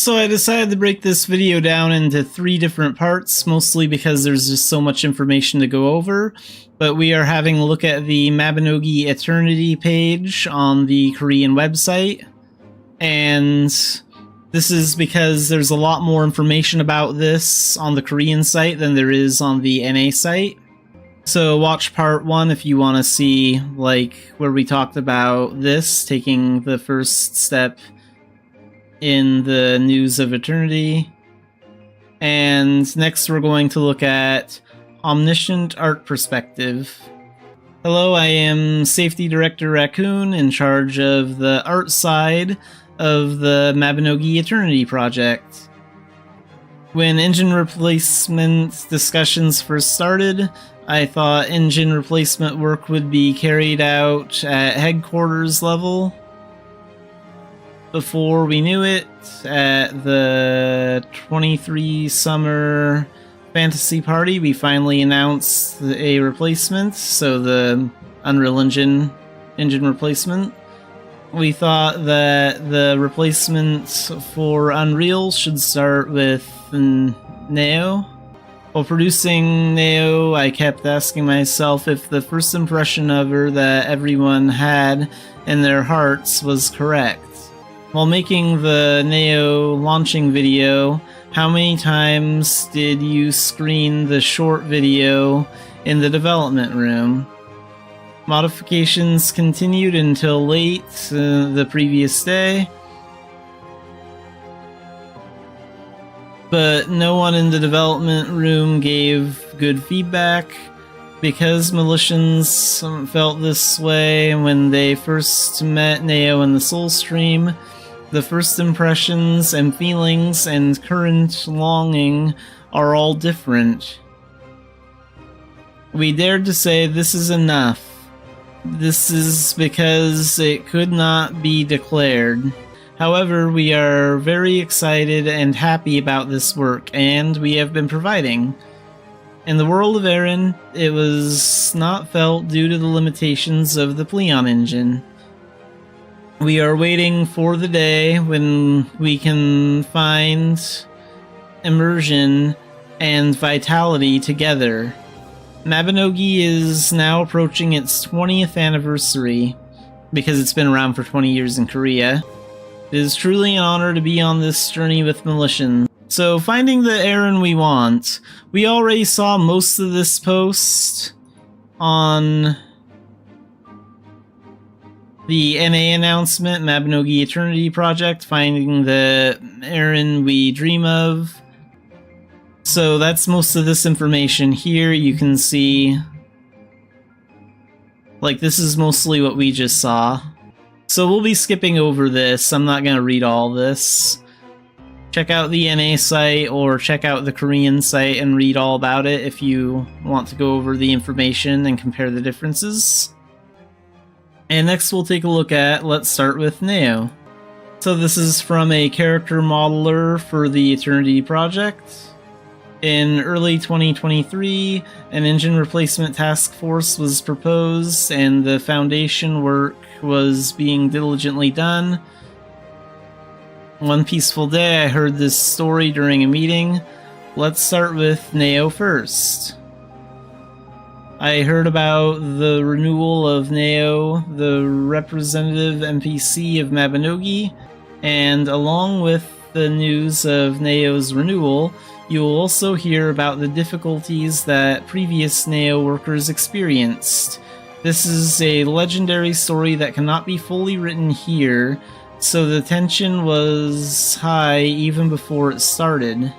So I decided to break this video down into 3 different parts, mostly because there's just so much information to go over. But we are having a look at the Mabinogi Eternity page on the Korean website. And this is because there's a lot more information about this on the Korean site than there is on the NA site. So watch part 1 if you want to see, like, where we talked about this, taking the first step in the news of Eternity. And next we're going to look at Omniscient Art Perspective. Hello, I am Safety Director Raccoon, in charge of the art side of the Mabinogi Eternity project. When engine replacement discussions first started, I thought engine replacement work would be carried out at headquarters level. Before we knew it, at the 23 Summer Fantasy Party, we finally announced a replacement, so the Unreal Engine replacement. We thought that the replacement for Unreal should start with Neo. While producing Neo, I kept asking myself if the first impression of her that everyone had in their hearts was correct. While making the Neo launching video, how many times did you screen the short video in the development room? Modifications continued until late the previous day, but no one in the development room gave good feedback. Because Militians felt this way when they first met Neo in the Soul Stream, the first impressions and feelings and current longing are all different. We dared to say this is enough. This is because it could not be declared. However, we are very excited and happy about this work, and we have been providing. In the world of Eren, it was not felt due to the limitations of the Pleon engine. We are waiting for the day when we can find immersion and vitality together. Mabinogi is now approaching its 20th anniversary, because it's been around for 20 years in Korea. It is truly an honor to be on this journey with Militians. So, finding the Eren we want. We already saw most of this post on the NA announcement, Mabinogi Eternity Project, finding the Eren we dream of. So that's most of this information here. You can see, like, this is mostly what we just saw. So we'll be skipping over this. I'm not going to read all this. Check out the NA site or check out the Korean site and read all about it if you want to go over the information and compare the differences. And next we'll take a look at, let's start with Neo. So this is from a character modeler for the Eternity project. In early 2023, an engine replacement task force was proposed and the foundation work was being diligently done. One peaceful day I heard this story during a meeting. Let's start with Neo first. I heard about the renewal of Neo, the representative NPC of Mabinogi, and along with the news of Neo's renewal, you will also hear about the difficulties that previous Neo workers experienced. This is a legendary story that cannot be fully written here, so the tension was high even before it started.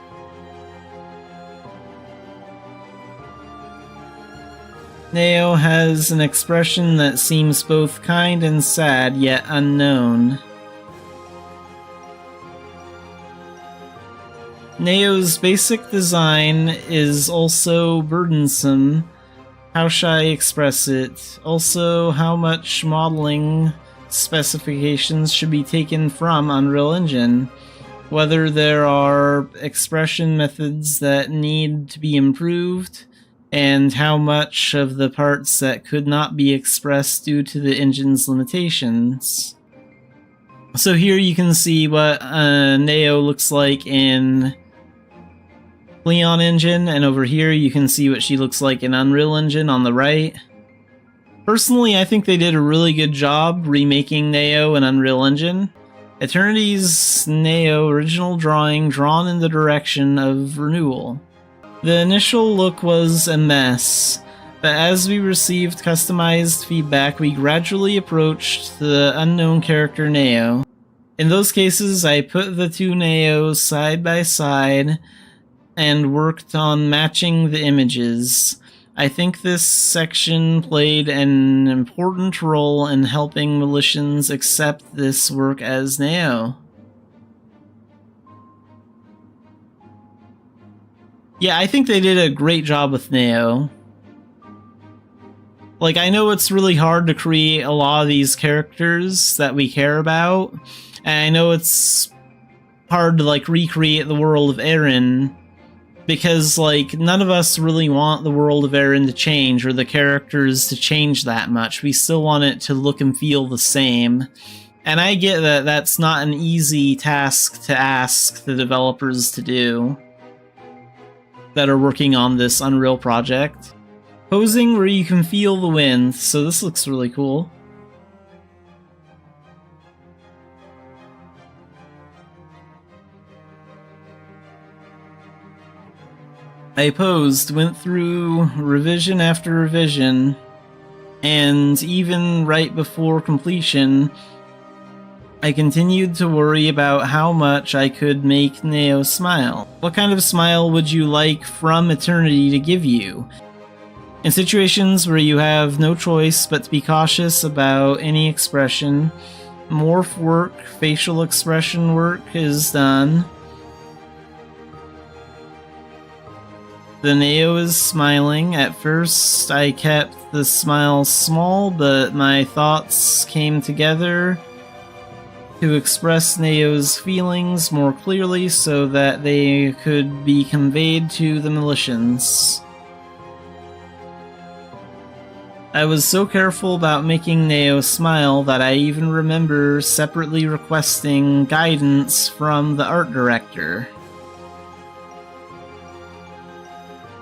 Neo has an expression that seems both kind and sad, yet unknown. Neo's basic design is also burdensome. How shall I express it? Also, how much modeling specifications should be taken from Unreal Engine? Whether there are expression methods that need to be improved, and how much of the parts that could not be expressed due to the engine's limitations. So here you can see what Neo looks like in Leon Engine, and over here you can see what she looks like in Unreal Engine on the right. Personally, I think they did a really good job remaking Neo in Unreal Engine. Eternity's Neo original drawing drawn in the direction of renewal. The initial look was a mess, but as we received customized feedback, we gradually approached the unknown character Neo. In those cases, I put the two Neos side by side and worked on matching the images. I think this section played an important role in helping Militians accept this work as Neo. Yeah, I think they did a great job with Neo. Like, I know it's really hard to create a lot of these characters that we care about, and I know it's hard to, like, recreate the world of Eren, because, like, none of us really want the world of Eren to change, or the characters to change that much. We still want it to look and feel the same. And I get that that's not an easy task to ask the developers to do that are working on this Unreal project. Posing where you can feel the wind, so this looks really cool. I posed, went through revision after revision, and even right before completion, I continued to worry about how much I could make Neo smile. What kind of smile would you like from Eternity to give you? In situations where you have no choice but to be cautious about any expression, morph work, facial expression work is done. The Neo is smiling. At first, I kept the smile small, but my thoughts came together to express Neo's feelings more clearly so that they could be conveyed to the Militians. I was so careful about making Neo smile that I even remember separately requesting guidance from the art director.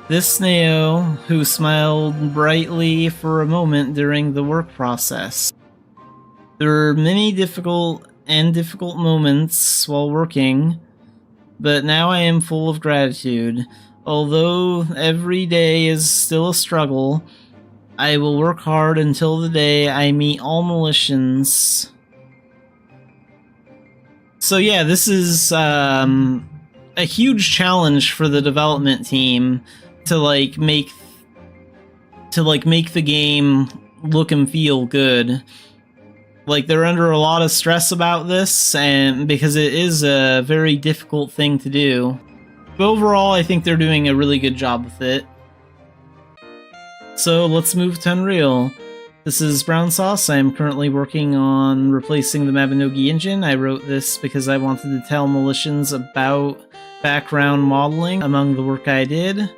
This Neo, who smiled brightly for a moment during the work process. There were many difficult moments while working, but now I am full of gratitude. Although every day is still a struggle, I will work hard until the day I meet all Militians. So yeah, this is a huge challenge for the development team to make the game look and feel good. Like, they're under a lot of stress about this, and because it is a very difficult thing to do. But overall, I think they're doing a really good job with it. So let's move to Unreal. This is Brown Sauce. I am currently working on replacing the Mabinogi engine. I wrote this because I wanted to tell Militians about background modeling among the work I did.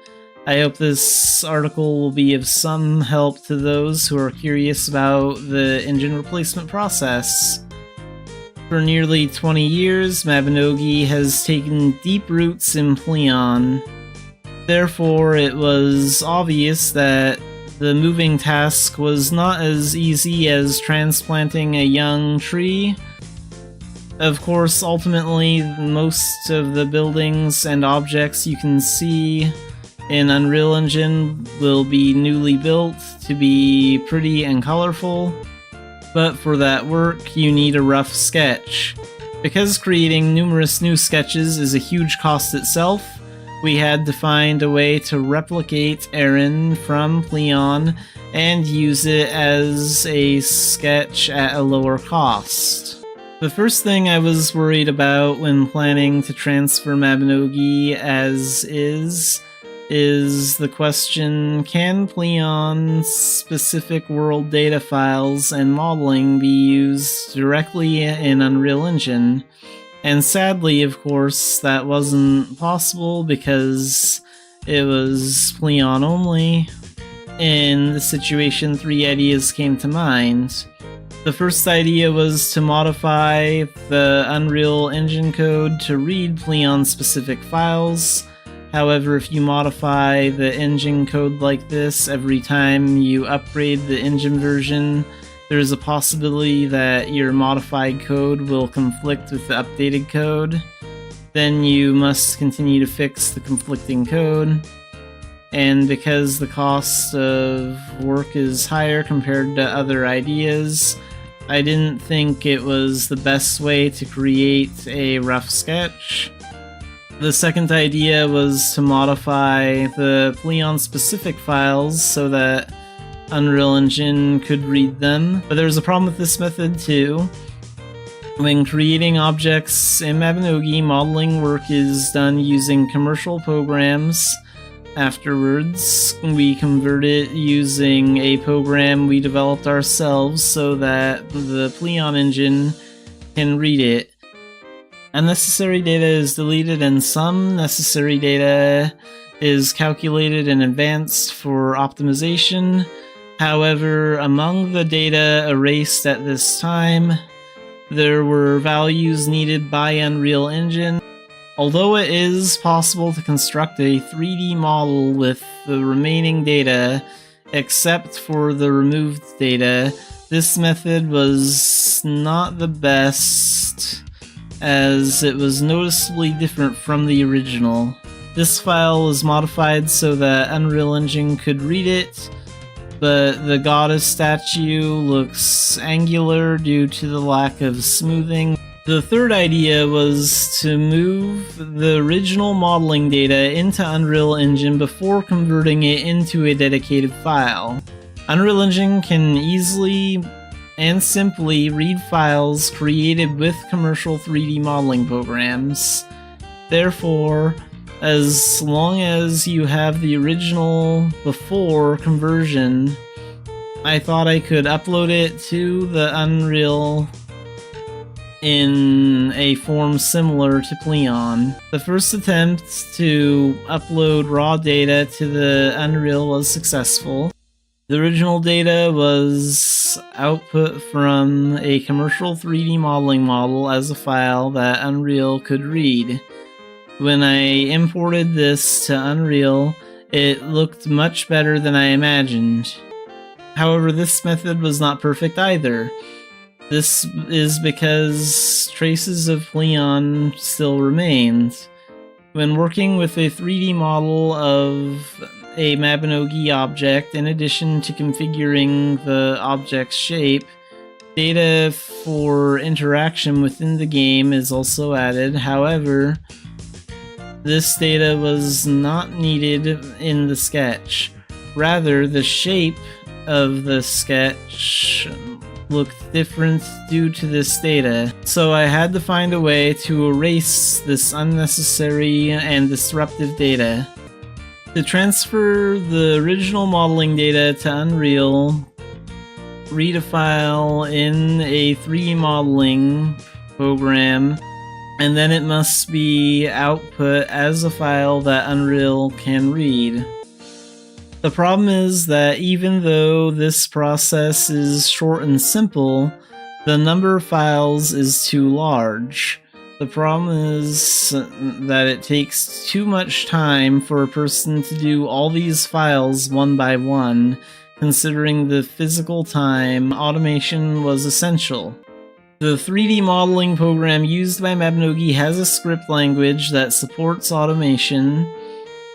I hope this article will be of some help to those who are curious about the engine replacement process. For nearly 20 years, Mabinogi has taken deep roots in Pleon. Therefore, it was obvious that the moving task was not as easy as transplanting a young tree. Of course, ultimately, most of the buildings and objects you can see in Unreal Engine will be newly built to be pretty and colorful, but for that work you need a rough sketch. Because creating numerous new sketches is a huge cost itself, we had to find a way to replicate Eren from Pleon and use it as a sketch at a lower cost. The first thing I was worried about when planning to transfer Mabinogi as is the question, can Pleon's specific world data files and modeling be used directly in Unreal Engine? And sadly, of course, that wasn't possible because it was Pleon only. In the situation, 3 ideas came to mind. The first idea was to modify the Unreal Engine code to read Pleon-specific files. However, if you modify the engine code like this every time you upgrade the engine version, there's a possibility that your modified code will conflict with the updated code. Then you must continue to fix the conflicting code. And because the cost of work is higher compared to other ideas, I didn't think it was the best way to create a rough sketch. The second idea was to modify the Pleon-specific files so that Unreal Engine could read them, but there was a problem with this method too. When creating objects in Mabinogi, modeling work is done using commercial programs. Afterwards, we convert it using a program we developed ourselves so that the Pleon engine can read it. Unnecessary data is deleted and some necessary data is calculated in advance for optimization. However, among the data erased at this time, there were values needed by Unreal Engine. Although it is possible to construct a 3D model with the remaining data, except for the removed data, this method was not the best, as it was noticeably different from the original. This file was modified so that Unreal Engine could read it, but the goddess statue looks angular due to the lack of smoothing. The third idea was to move the original modeling data into Unreal Engine before converting it into a dedicated file. Unreal Engine can easily and simply read files created with commercial 3D modeling programs. Therefore, as long as you have the original before conversion, I thought I could upload it to the Unreal in a form similar to Pleon. The first attempt to upload raw data to the Unreal was successful. The original data was output from a commercial 3D modeling model as a file that Unreal could read. When I imported this to Unreal, it looked much better than I imagined. However, this method was not perfect either. This is because traces of Pleon still remained. When working with a 3D model of a Mabinogi object, in addition to configuring the object's shape, data for interaction within the game is also added. However, this data was not needed in the sketch. Rather, the shape of the sketch looked different due to this data, so I had to find a way to erase this unnecessary and disruptive data. To transfer the original modeling data to Unreal, read a file in a 3D modeling program, and then it must be output as a file that Unreal can read. The problem is that even though this process is short and simple, the number of files is too large. The problem is that it takes too much time for a person to do all these files one by one. Considering the physical time, automation was essential. The 3D modeling program used by Mabinogi has a script language that supports automation.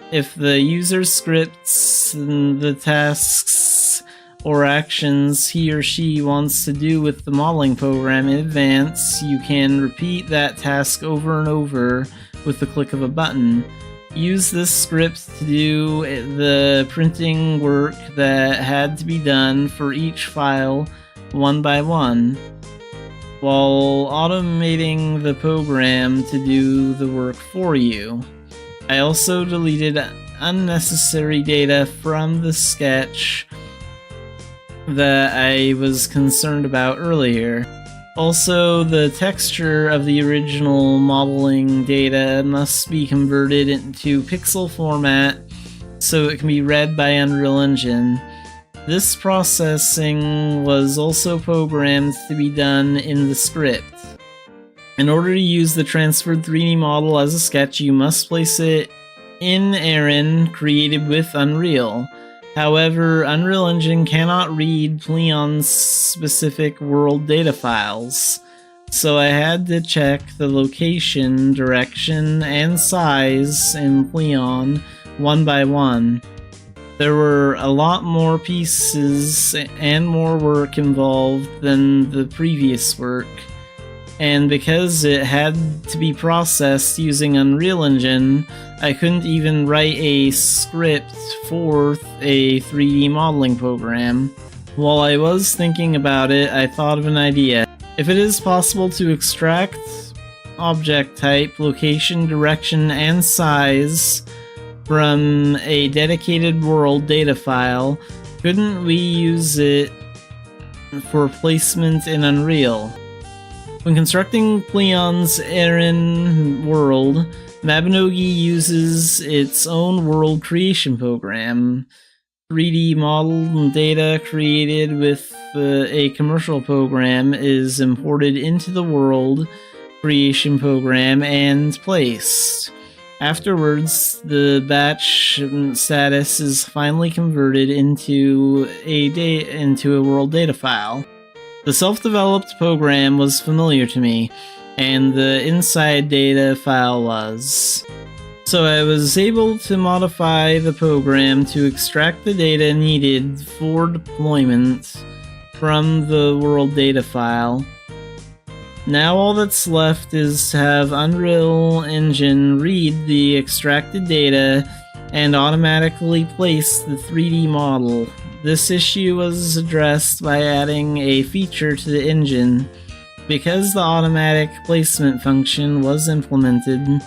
If the user scripts the tasks or actions he or she wants to do with the modeling program in advance, you can repeat that task over and over with the click of a button. Use this script to do the printing work that had to be done for each file one by one, while automating the program to do the work for you. I also deleted unnecessary data from the sketch that I was concerned about earlier. Also, the texture of the original modeling data must be converted into pixel format so it can be read by Unreal Engine. This processing was also programmed to be done in the script. In order to use the transferred 3D model as a sketch, you must place it in Aaron, created with Unreal. However, Unreal Engine cannot read Pleon's specific world data files, so I had to check the location, direction, and size in Pleon one by one. There were a lot more pieces and more work involved than the previous work, and because it had to be processed using Unreal Engine, I couldn't even write a script for a 3D modeling program. While I was thinking about it, I thought of an idea. If it is possible to extract object type, location, direction, and size from a dedicated world data file, couldn't we use it for placement in Unreal? When constructing Pleon's Aaron world, Mabinogi uses its own world creation program. 3D model data created with a commercial program is imported into the world creation program and placed. Afterwards, the batch status is finally converted into a world data file. The self-developed program was familiar to me, and the inside data file was. So I was able to modify the program to extract the data needed for deployment from the world data file. Now all that's left is to have Unreal Engine read the extracted data and automatically place the 3D model. This issue was addressed by adding a feature to the engine. Because the automatic placement function was implemented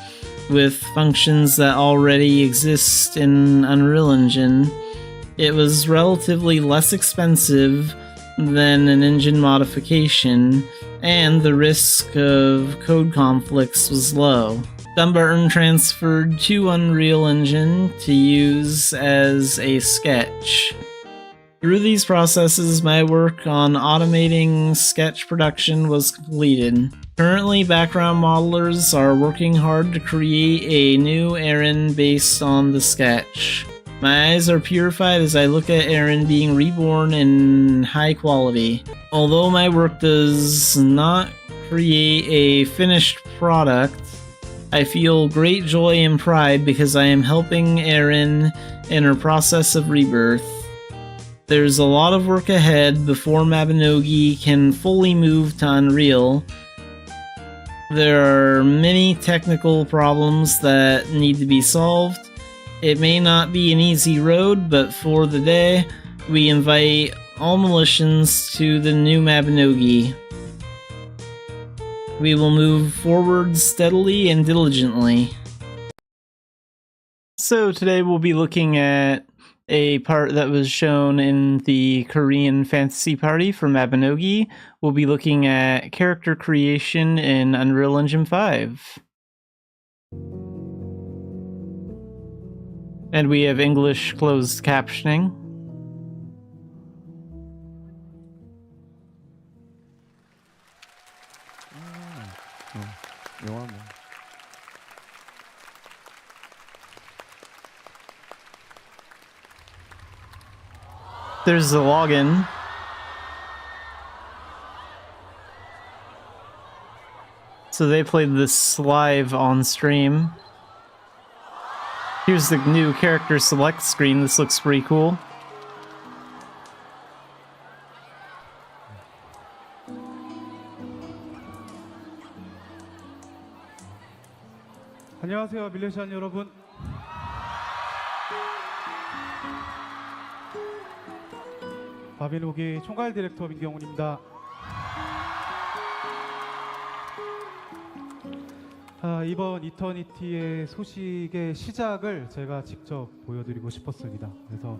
with functions that already exist in Unreal Engine, it was relatively less expensive than an engine modification, and the risk of code conflicts was low. Dumbarton transferred to Unreal Engine to use as a sketch. Through these processes, my work on automating sketch production was completed. Currently, background modelers are working hard to create a new Aaron based on the sketch. My eyes are purified as I look at Aaron being reborn in high quality. Although my work does not create a finished product, I feel great joy and pride because I am helping Aaron in her process of rebirth. There's a lot of work ahead before Mabinogi can fully move to Unreal. There are many technical problems that need to be solved. It may not be an easy road, but for the day, we invite all Militians to the new Mabinogi. We will move forward steadily and diligently. So today we'll be looking at a part that was shown in the Korean Fantasy Party for Mabinogi. We'll be looking at character creation in Unreal Engine 5. And we have English closed captioning. There's the login. So they played this live on stream. Here's the new character select screen. This looks pretty cool. 안녕하세요, 밀레시안 여러분. 마비노기 총괄 디렉터 민경훈입니다. 이번 이터니티의 소식의 시작을 제가 직접 보여드리고 싶었습니다. 그래서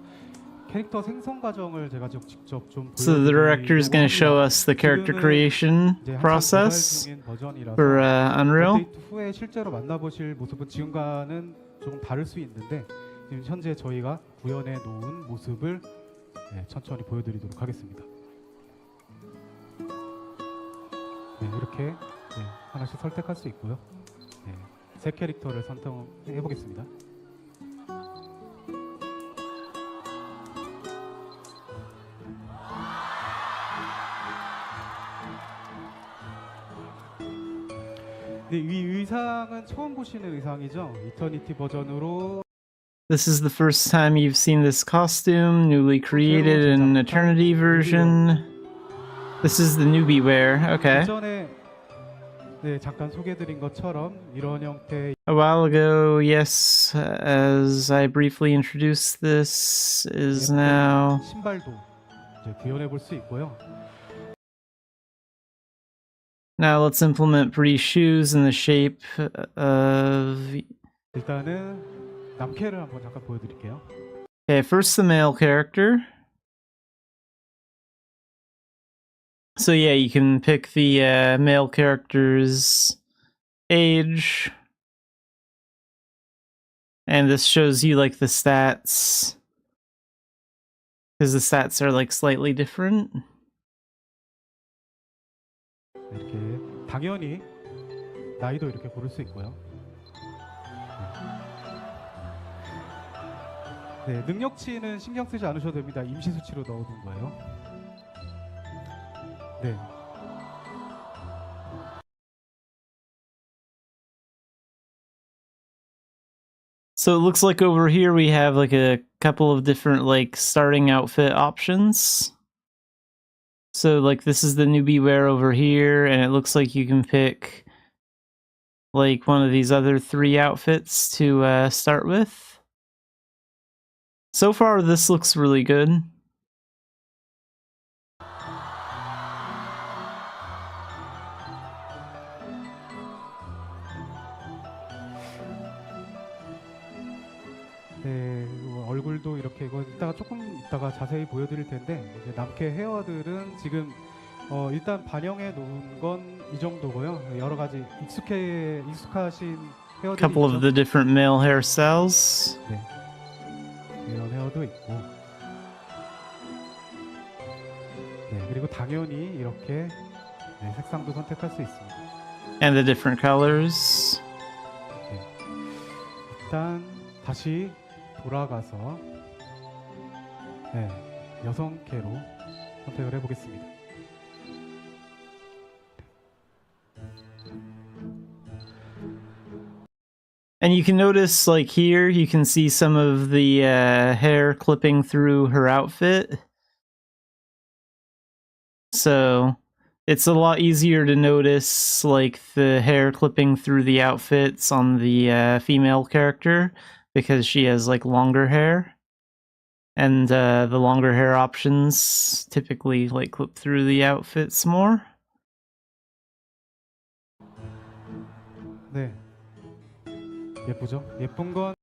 캐릭터 생성 과정을 제가 직접 좀 So the director is going to show us the character creation process for Unreal. 업데이트 후에 실제로 만나보실 모습은 지금과는 조금 다를 수 있는데 지금 현재 저희가 구현해 놓은 모습을 네, 천천히 보여드리도록 하겠습니다. 네, 이렇게 네, 하나씩 선택할 수 있고요. 네, 새 캐릭터를 선택해 보겠습니다. 네, 이 의상은 처음 보시는 의상이죠. 이터니티 버전으로 This is the first time you've seen this costume, newly created in Eternity version. This is the newbie wear. Okay. 이전에 네, 잠깐 소개해드린 것처럼 이런 형태의 A while ago, yes, as I briefly introduced, this is now. 신발도 이제 구현해 볼 수 있고요. Now let's implement pretty shoes in the shape of. 일단은 남캐를 한번 잠깐 보여드릴게요. Okay, first the male character. So yeah, you can pick the male character's age. And this shows you like the stats. Because the stats are like slightly different. 이렇게 당연히 나이도 이렇게 고를 수 있고요. 네, 능력치는 신경 쓰지 않으셔도 됩니다. 임시 수치로 넣어둔 거예요. 네. So it looks like over here we have like a couple of different like starting outfit options. So like this is the newbie wear over here, and it looks like you can pick like one of these other 3 outfits to start with. So far this looks really good. 네, 얼굴도 이렇게 이거 이따가 조금 이따가 자세히 보여드릴 텐데 이제 남캐 헤어들은 지금 일단 반영해 놓은 건 이 정도고요. 여러 가지 익숙하신 헤어들이 Couple 있죠. of the different male hairstyles. 네, 이런 헤어도 있고, 네, 그리고 당연히 이렇게 네, 색상도 선택할 수 있습니다. And the different colors. 네, 일단 다시 돌아가서 네, 여성캐로 선택을 해보겠습니다. And you can notice, like here, you can see some of the hair clipping through her outfit. So it's a lot easier to notice, like, the hair clipping through the outfits on the female character, because she has, like, longer hair. And the longer hair options typically, like, clip through the outfits more. 네, 예쁘죠? 예쁜 건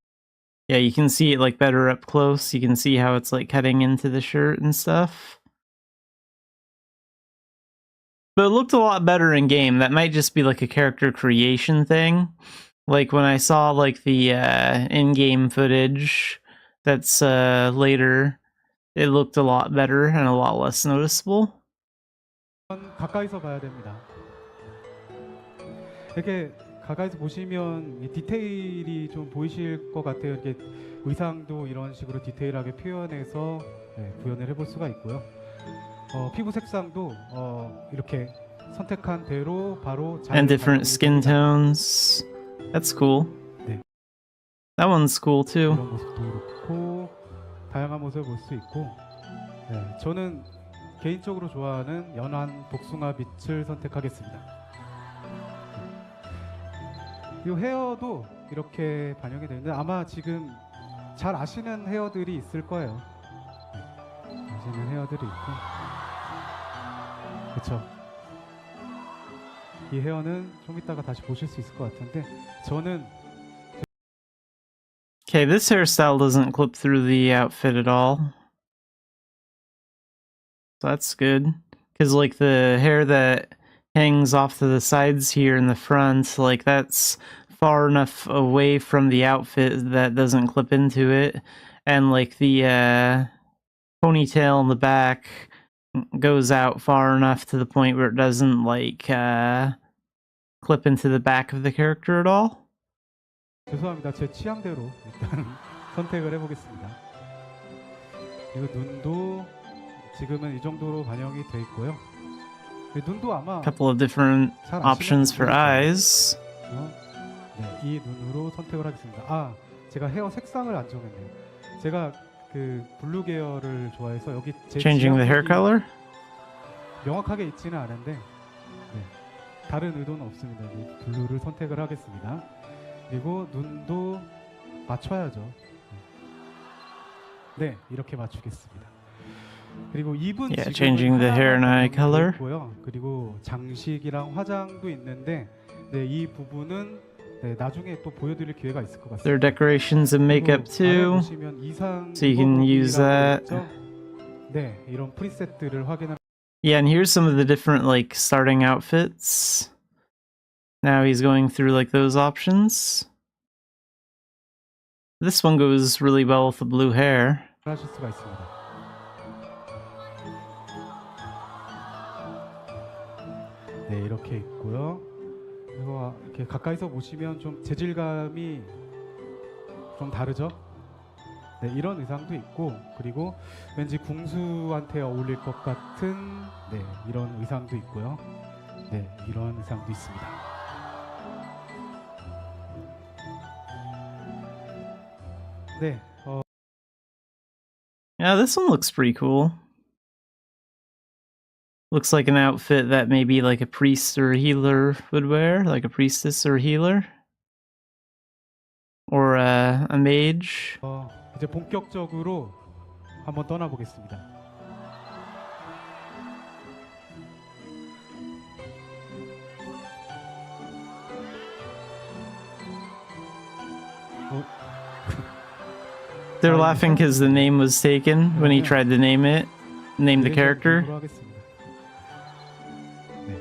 Yeah, you can see it, like, better up close. You can see how it's, like, cutting into the shirt and stuff. But it looked a lot better in game. That might just be, like, a character creation thing. Like, when I saw, like, the in-game footage that's later, it looked a lot better and a lot less noticeable. 가까이서 봐야 됩니다. 이렇게 가까이서 보시면 이 디테일이 좀 보이실 것 같아요. 이렇게 의상도 이런 식으로 디테일하게 표현해서 네, 구현을 해볼 수가 있고요. 피부 색상도 이렇게 선택한 대로 바로 잘 And different skin 됩니다. tones. That's cool. 네. That one's cool too. 이런 모습도 그렇고 다양한 모습을 볼 수 있고, 네, 저는 개인적으로 좋아하는 연한 복숭아 빛을 선택하겠습니다. 이 헤어도 이렇게 반영이 되는데 아마 지금 잘 아시는 헤어들이 있을 거예요. 네, 아시는 헤어들이 있고, 그렇죠. 이 헤어는 좀 이따가 다시 보실 수 있을 것 같은데 저는 Okay, this hairstyle doesn't clip through the outfit at all. So that's good. Because, like, the hair that hangs off to the sides here in the front, like, that's far enough away from the outfit that doesn't clip into it. And, like, the ponytail in the back goes out far enough to the point where it doesn't like clip into the back of the character at all. 죄송합니다. 제 취향대로 일단 선택을 해보겠습니다. 그리고 눈도 지금은 이 정도로 반영이 돼 있고요. 눈도 아마 Couple of different options for eyes. 네, 이 눈으로 선택을 하겠습니다. 아, 제가 헤어 색상을 안 정했네요. 제가 그 블루 계열을 좋아해서 여기 제 Changing the hair color? 명확하게 있지는 않은데 네, 다른 의도는 없습니다. 이 블루를 선택을 하겠습니다. 그리고 눈도 맞춰야죠. 네, 이렇게 맞추겠습니다. 그리고 입은 Yeah, changing the hair and eye color. 있고요. 그리고 장식이랑 화장도 있는데 네, 이 부분은 네, 나중에 또 보여드릴 기회가 있을 것 같습니다. There are decorations and makeup too, so you can use that. 네, 이런 프리셋들을 확인하면. Yeah, and here's some of the different like starting outfits. Now he's going through like those options. This one goes really well with the blue hair. 하실 수가 있습니다. 네, 이렇게 있고요. 그리고 이렇게 가까이서 보시면 좀 재질감이 좀 다르죠? 네, 이런 의상도 있고, 그리고 왠지 궁수한테 어울릴 것 같은 네, 이런 의상도 있고요. 네, 이런 의상도 있습니다. 네, Yeah, this one looks pretty cool. Looks like an outfit that maybe like a priest or a healer would wear, like a priestess or a healer. Or a mage. 이제 본격적으로 한번 떠나보겠습니다. They're laughing because the name was taken when he tried to name the character. 네.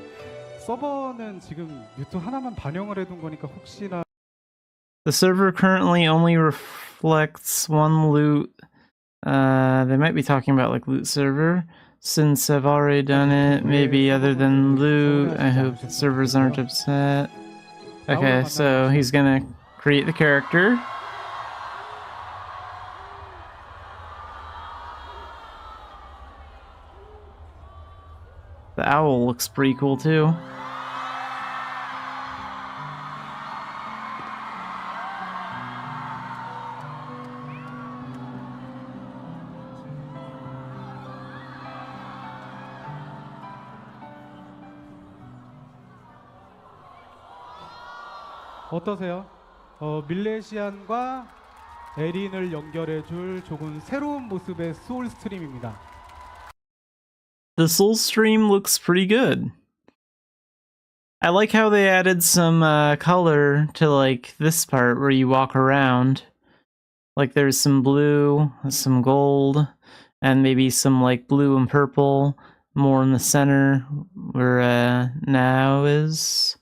서버는 지금 유튜브 하나만 반영을 해둔 거니까 혹시나. The server currently only reflects one loot. They might be talking about like loot server. Since I've already done it, maybe other than loot, I hope the servers aren't upset. Okay, so he's gonna create the character. The owl looks pretty cool too. 어떠세요? 밀레시안과 에린을 연결해줄 조금 새로운 모습의 소울 스트림입니다. The soul stream looks pretty good. I like how they added some color to like this part where you walk around. Like there's some blue, some gold, and maybe some like blue and purple more in the center where now is.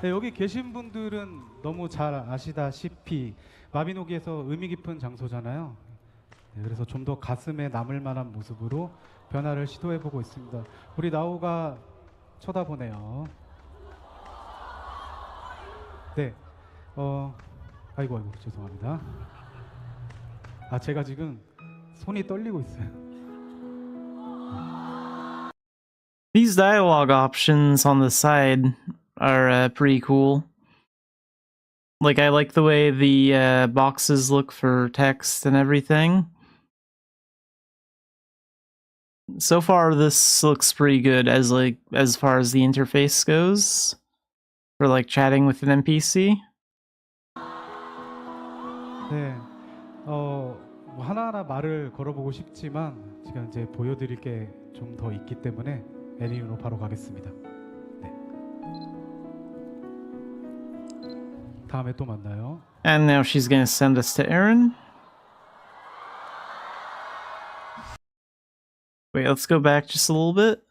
네, 여기 계신 분들은 너무 잘 아시다시피 마비노기에서 의미 깊은 장소잖아요. 네, 그래서 좀 더 가슴에 남을 만한 모습으로 변화를 시도해보고 있습니다. 우리 나우가 쳐다보네요. 네, 아이고 죄송합니다. 아, 제가 지금 손이 떨리고 있어요. These dialogue options on the side are pretty cool. Like I like the way the boxes look for text and everything. So far this looks pretty good as far as the interface goes for like chatting with an NPC. 네, 뭐 하나하나 말을 걸어보고 싶지만 지금 이제 보여드릴 게 좀 더 있기 때문에 에린으로 바로 가겠습니다. 네. 다음에 또 만나요. And now she's gonna send us to Aaron. Wait, let's go back just a little bit.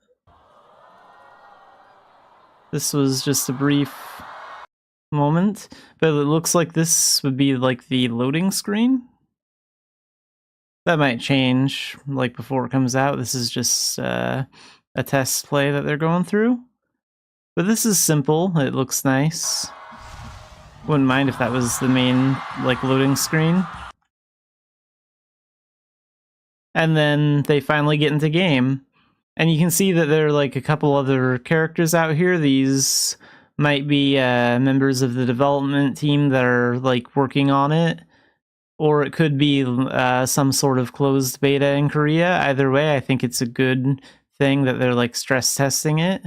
This was just a brief moment, but it looks like this would be like the loading screen. That might change, like, before it comes out. This is just a test play that they're going through. But this is simple. It looks nice. Wouldn't mind if that was the main, like, loading screen. And then they finally get into game. And you can see that there are, like, a couple other characters out here. These might be members of the development team that are, like, working on it. Or it could be some sort of closed beta in Korea. Either way, I think it's a good thing that they're, like, stress testing it.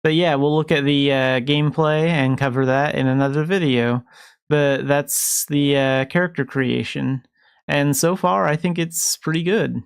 But yeah, we'll look at the gameplay and cover that in another video. But that's the character creation. And so far, I think it's pretty good.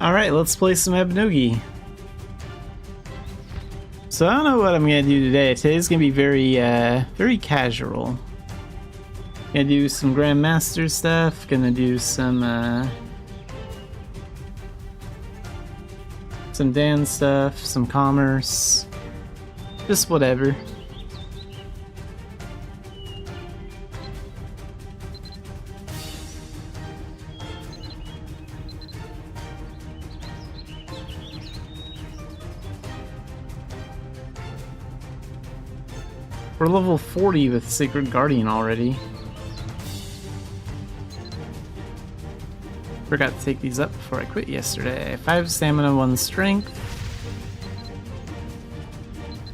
Alright, let's play some Mabinogi. So I don't know what I'm gonna do today. Today's gonna be very casual. Gonna do some Grandmaster stuff, gonna do some dance stuff, some commerce, just whatever. We're level 40 with Sacred Guardian already. Forgot to take these up before I quit yesterday. 5 stamina, 1 strength,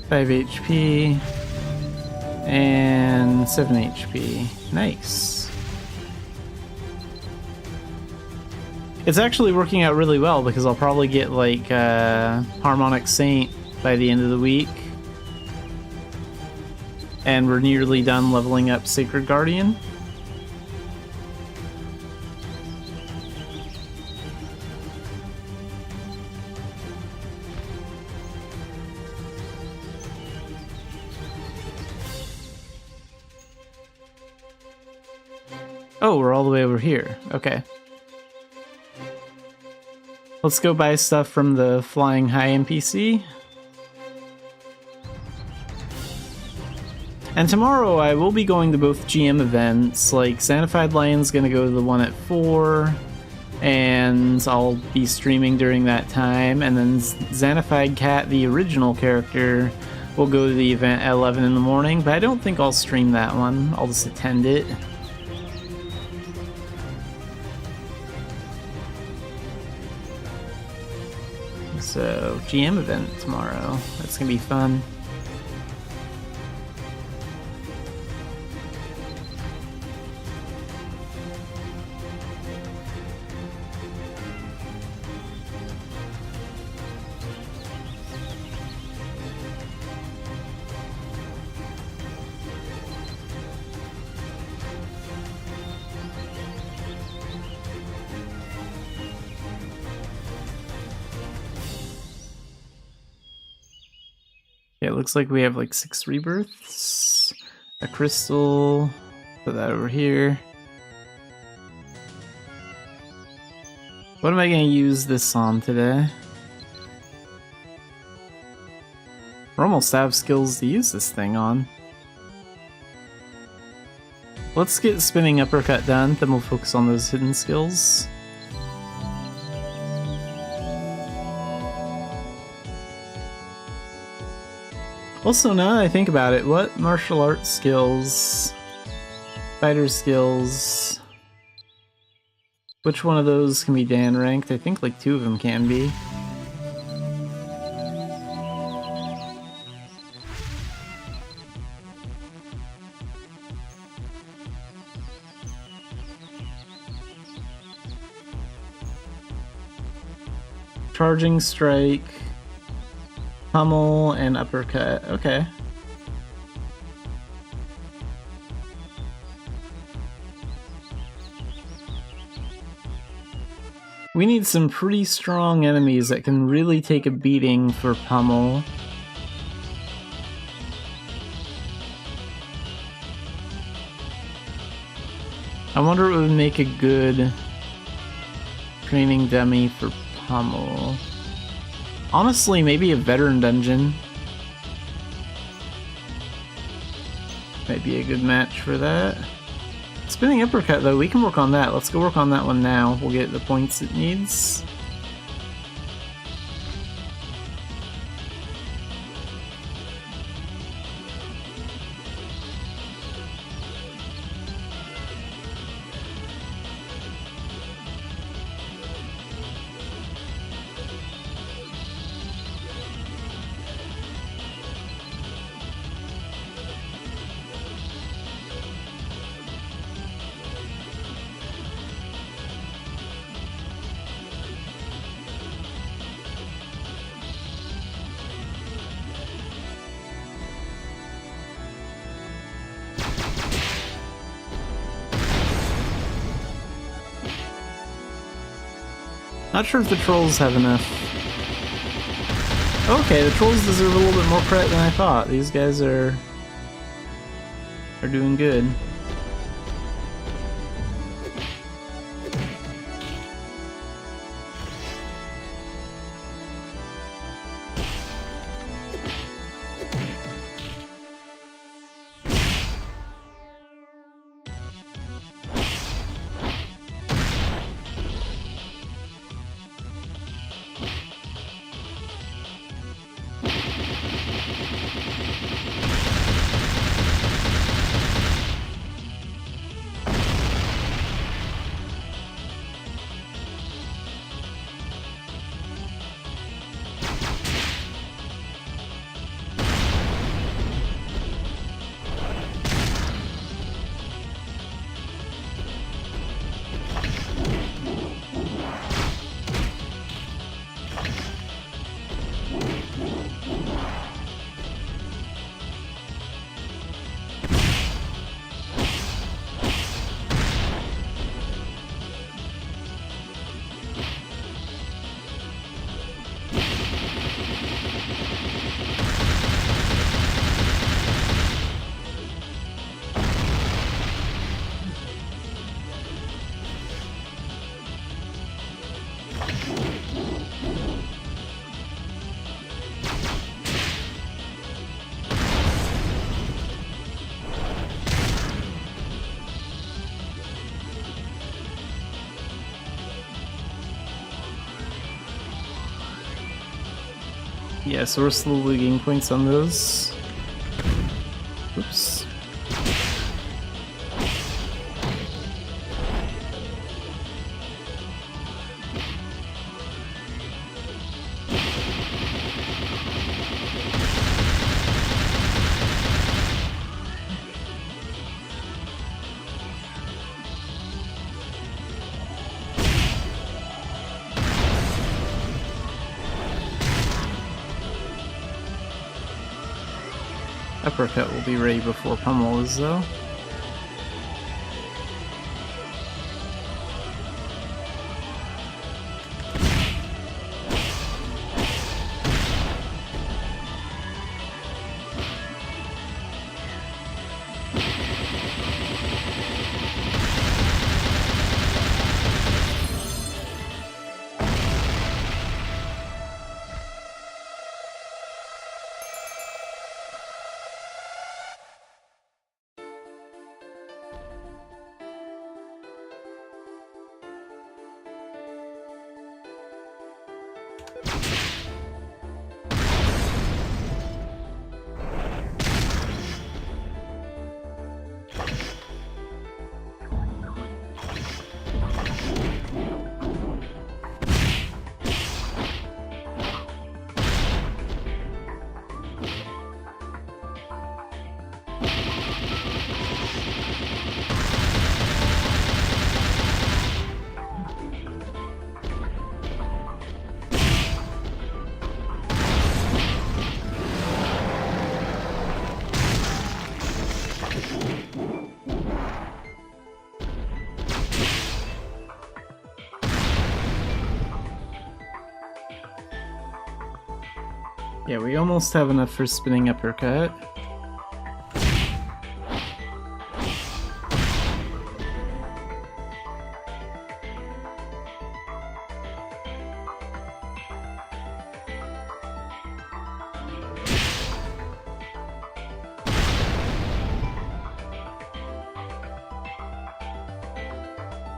5 HP, and 7 HP. Nice. It's actually working out really well because I'll probably get like Harmonic Saint by the end of the week. And we're nearly done leveling up Sacred Guardian. Oh, we're all the way over here. Okay. Let's go buy stuff from the Flying High NPC. And tomorrow I will be going to both GM events, like Xanafiedlion's gonna go to the one at 4, and I'll be streaming during that time, and then Xanafied Cat, the original character, will go to the event at 11 in the morning, but I don't think I'll stream that one, I'll just attend it. So, GM event tomorrow, that's gonna be fun. Yeah, it looks like we have like 6 rebirths, a crystal, put that over here. What am I going to use this on today? We're almost out of skills to use this thing on. Let's get Spinning Uppercut done, then we'll focus on those hidden skills. Also, now that I think about it, what martial arts skills, fighter skills Which one of those can be Dan ranked? I think like 2 of them can be. Charging strike, pummel, and uppercut. Okay. We need some pretty strong enemies that can really take a beating for pummel. I wonder what would make a good training dummy for pummel. Honestly, maybe a veteran dungeon might be a good match for that. Spinning uppercut, though, we can work on that. Let's go work on that one now. We'll get the points it needs. Not sure if the trolls have enough. Okay, the trolls deserve a little bit more credit than I thought. These guys are doing good. Yeah, so we're slowly gaining points on those. Oops. Uppercut will be ready before pummel is, though. Yeah, we almost have enough for spinning uppercut.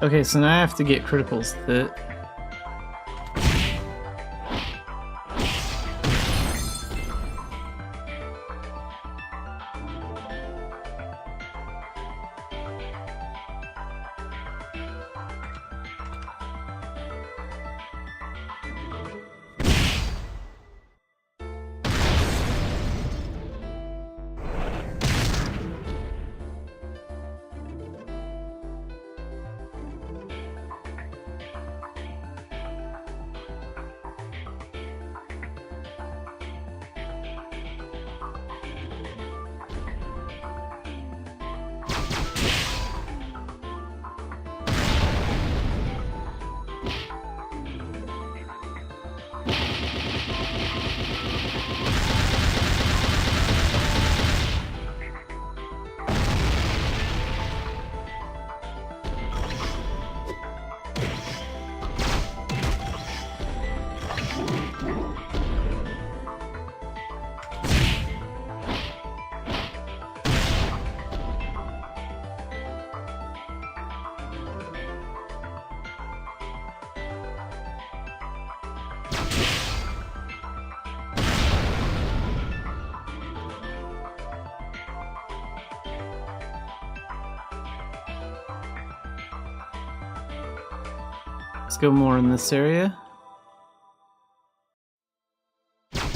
Okay, so now I have to get criticals with it. Let's go more in this area. Put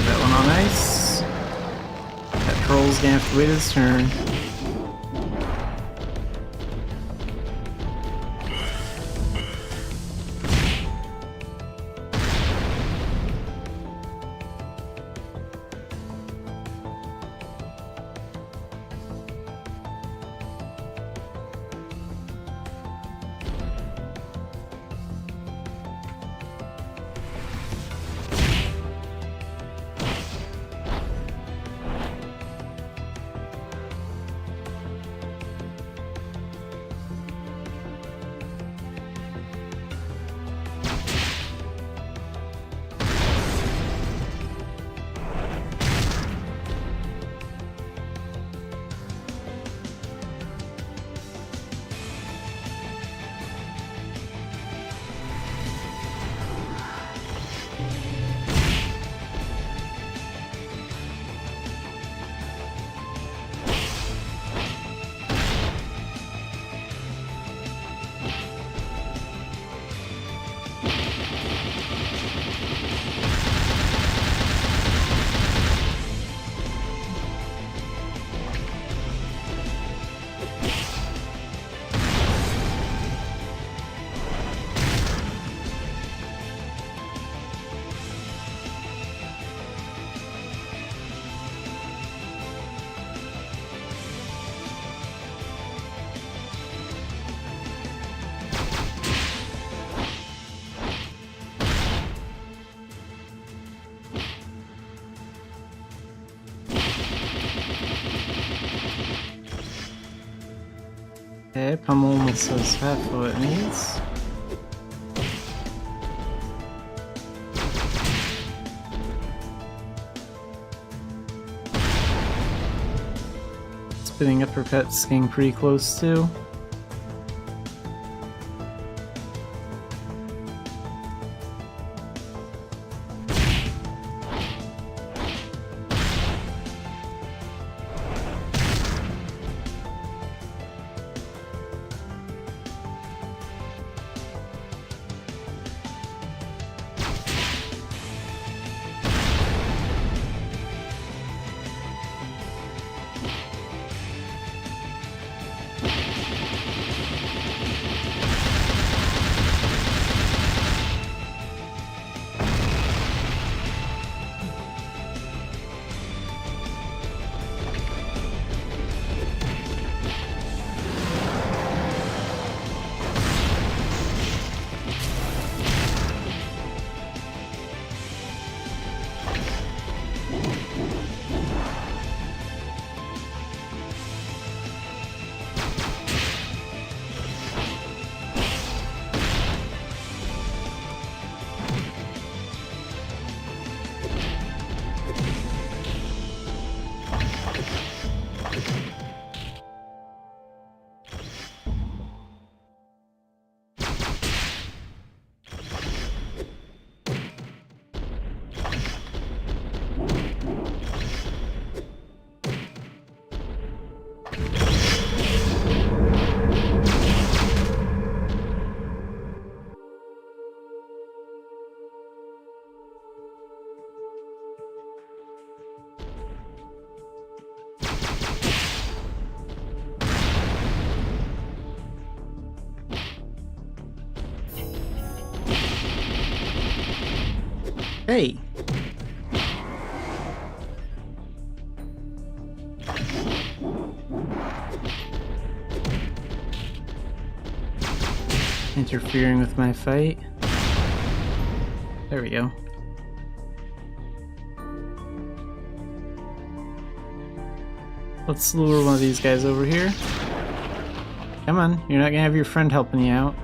that one on ice. That troll's gonna have to wait his turn. Okay, Pummel almost has half of what it needs. Spinning uppercut's getting pretty close too. Hey! Interfering with my fight. There we go. Let's lure one of these guys over here. Come on, you're not gonna have your friend helping you out.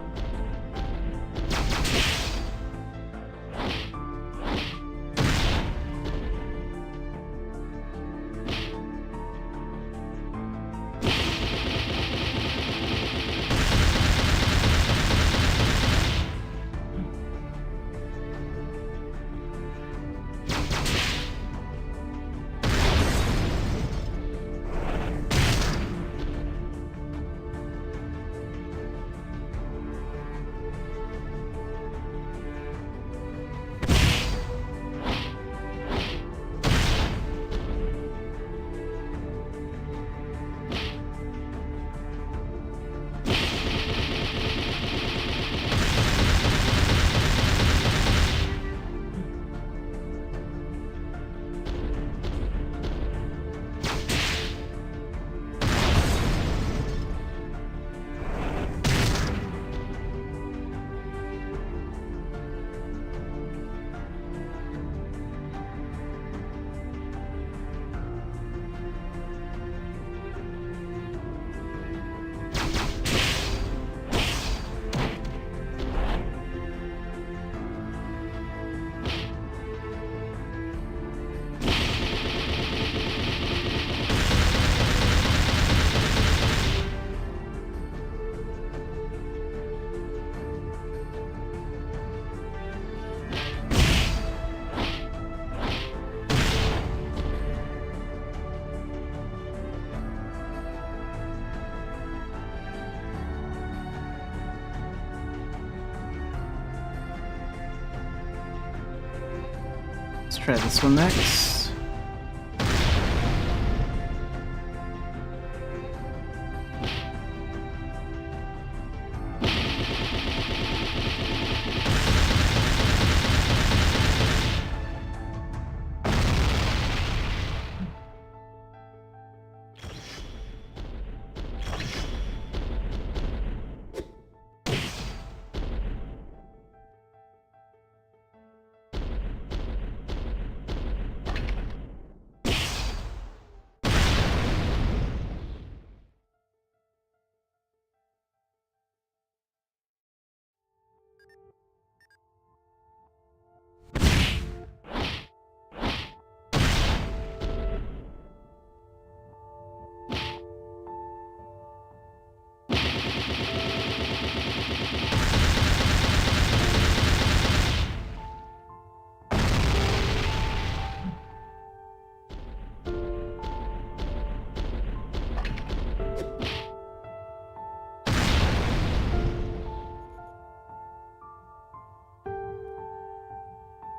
Let's try this one next.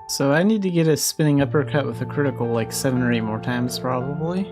So I need to get a spinning uppercut with a critical like 7 or 8 more times probably.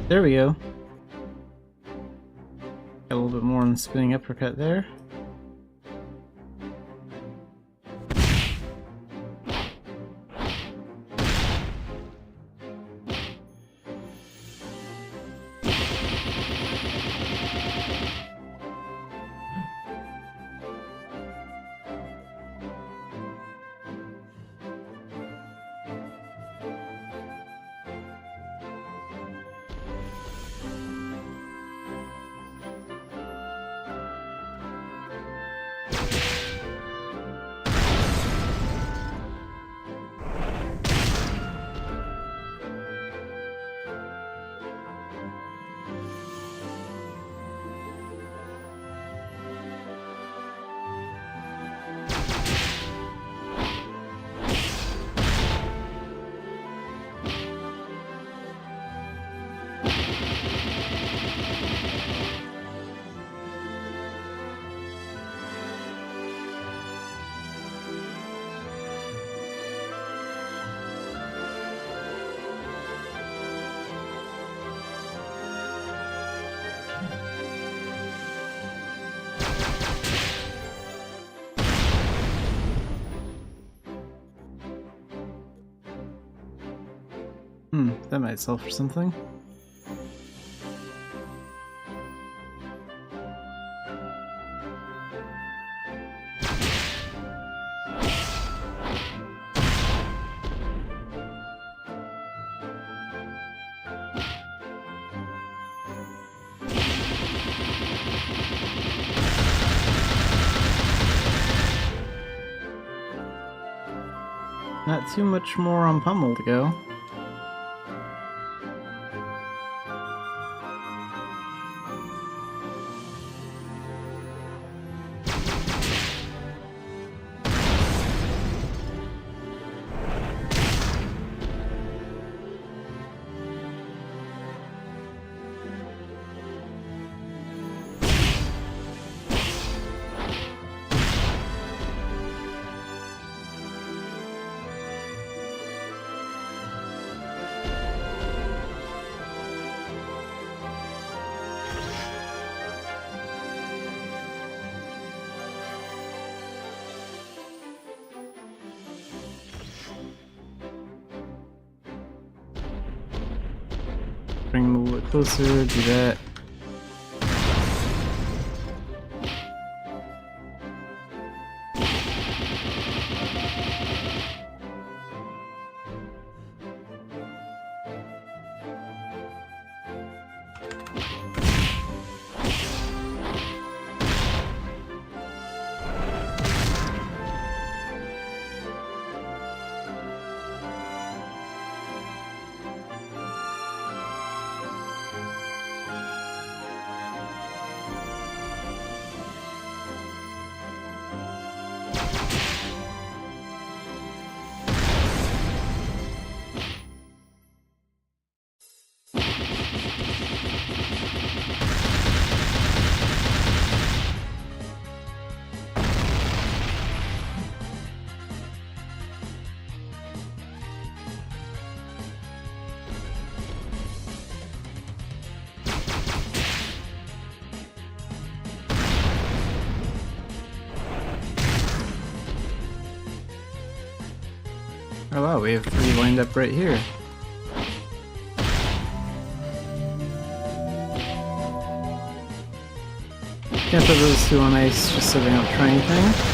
There we go. Got a little bit more on the spinning uppercut there. That might sell for something. Not too much more on Pummel to go. Bring them a little bit closer, do that. Oh wow, we have 3 lined up right here. Can't put those 2 on ice just so they don't try anything.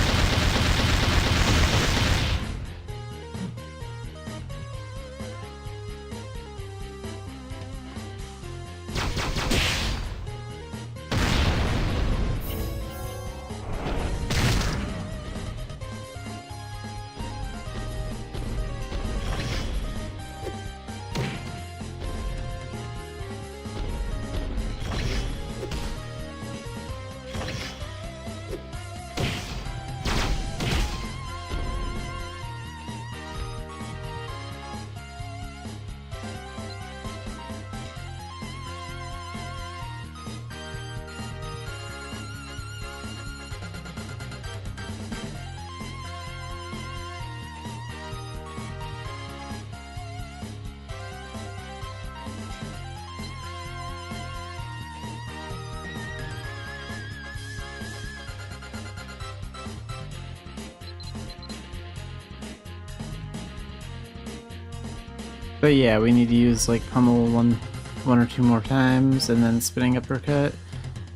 But yeah, we need to use like pummel one or two more times, and then spinning uppercut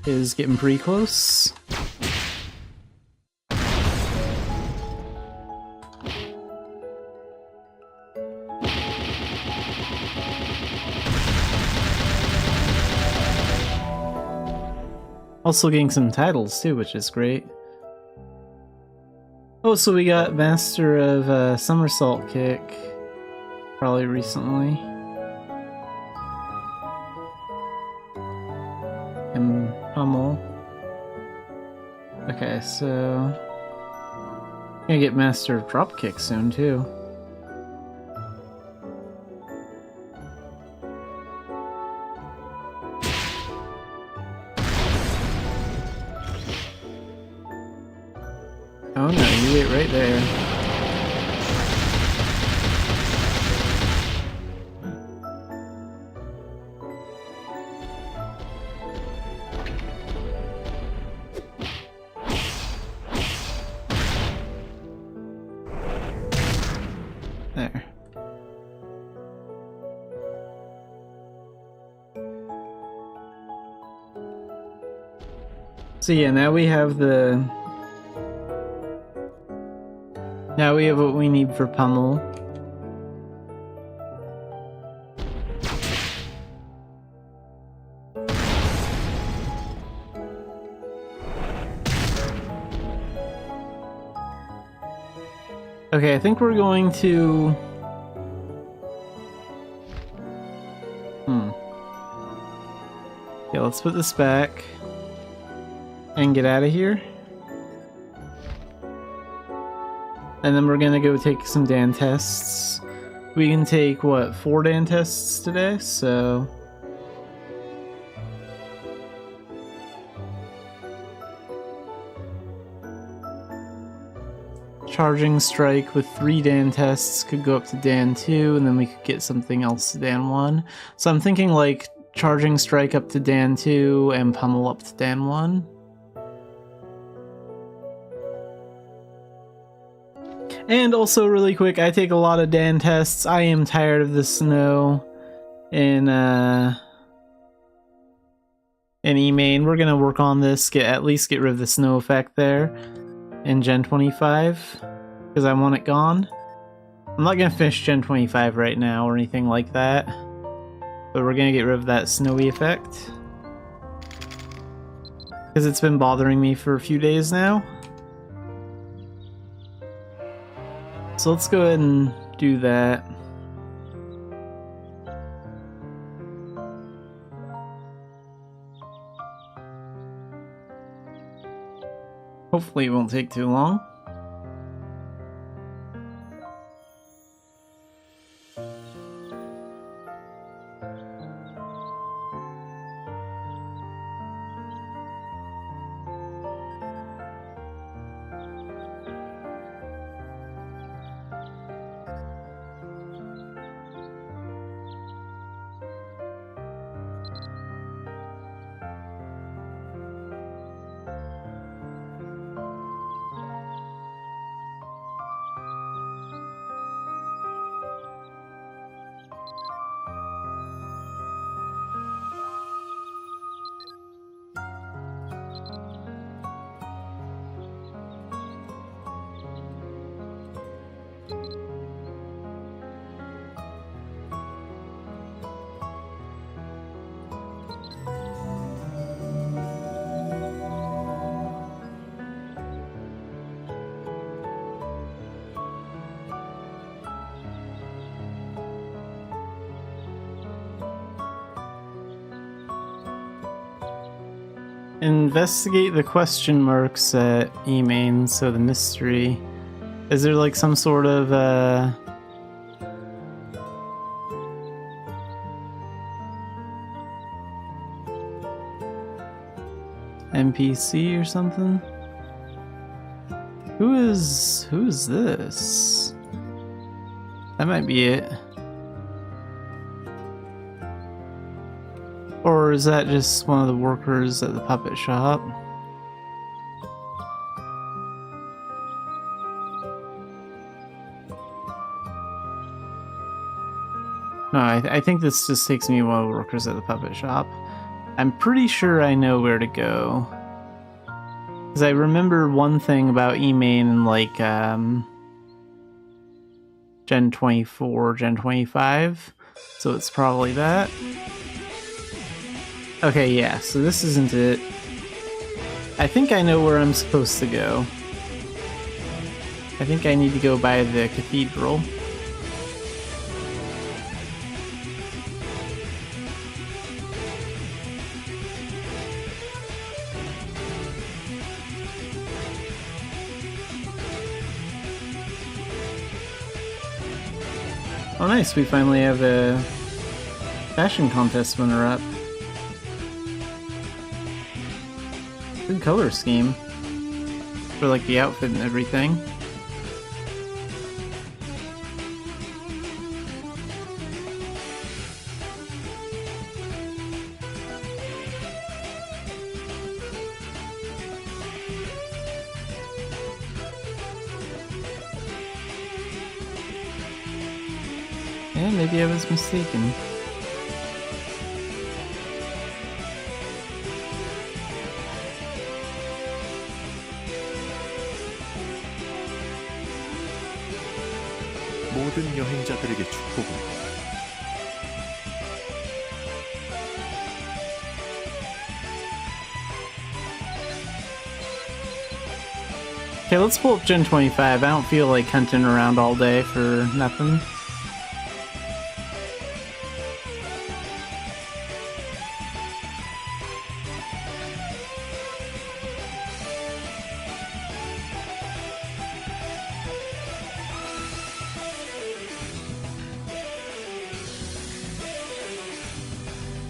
is getting pretty close. Also getting some titles too, which is great. Oh, so we got Master of Somersault Kick, probably recently. And Pummel. Okay, so... gonna get Master of Drop Kick soon too. Oh no, you wait right there. There. So yeah, now we have the... now we have what we need for Pummel. Okay, I think we're going to... Yeah, let's put this back and get out of here. And then we're gonna go take some Dan tests. We can take, what, 4 Dan tests today, so... Charging Strike with 3 Dan tests could go up to Dan 2, and then we could get something else to Dan 1. So I'm thinking like Charging Strike up to Dan 2 and Pummel up to Dan 1. And also really quick, I take a lot of Dan tests. I am tired of the snow in E-Main. We're gonna work on this, at least get rid of the snow effect there in Gen 25, because I want it gone. I'm not gonna finish Gen 25 right now or anything like that, but we're gonna get rid of that snowy effect, because it's been bothering me for a few days now. So let's go ahead and do that. Hopefully it won't take too long. Investigate the question marks at E-Main, so the mystery. Is there like some sort of NPC or something? Who is this? That might be it. Or is that just one of the workers at the puppet shop? No, I think this just takes me one of the workers at the puppet shop. I'm pretty sure I know where to go. Because I remember one thing about E-Main in, like, Gen 24, Gen 25. So it's probably that. Okay, yeah, so this isn't it. I think I know where I'm supposed to go. I think I need to go by the cathedral. Oh nice, we finally have a fashion contest winner up. Good color scheme for like the outfit and everything. Yeah, maybe I was mistaken. 모든 여행자들에게 축복을. Okay, let's pull up Gen 25. I don't feel like hunting around all day for nothing.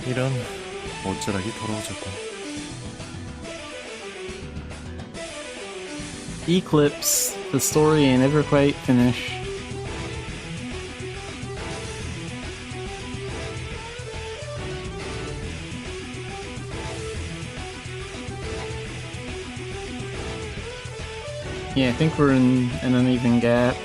이런 어쩌라기 더러워졌군. Eclipse. The story ain't ever quite finished. Yeah, I think we're in an uneven gap.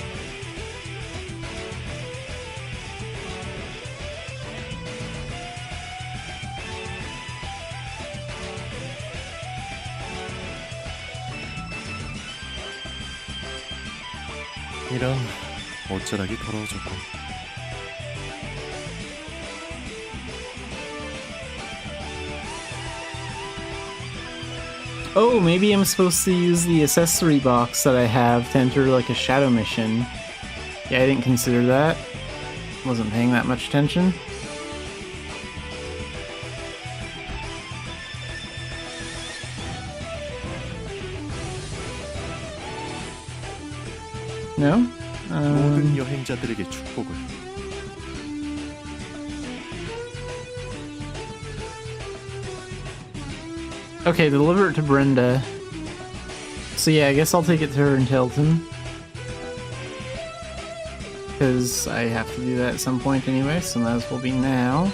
이런 어쩌라기 더러워졌군. Oh, maybe I'm supposed to use the accessory box that I have to enter like a shadow mission. Yeah, I didn't consider that. Wasn't paying that much attention. No? 모든 여행자들에게 축복을. Okay, deliver it to Brenda. So yeah, I guess I'll take it to her in Tilton. Because I have to do that at some point anyway, so might as well be now.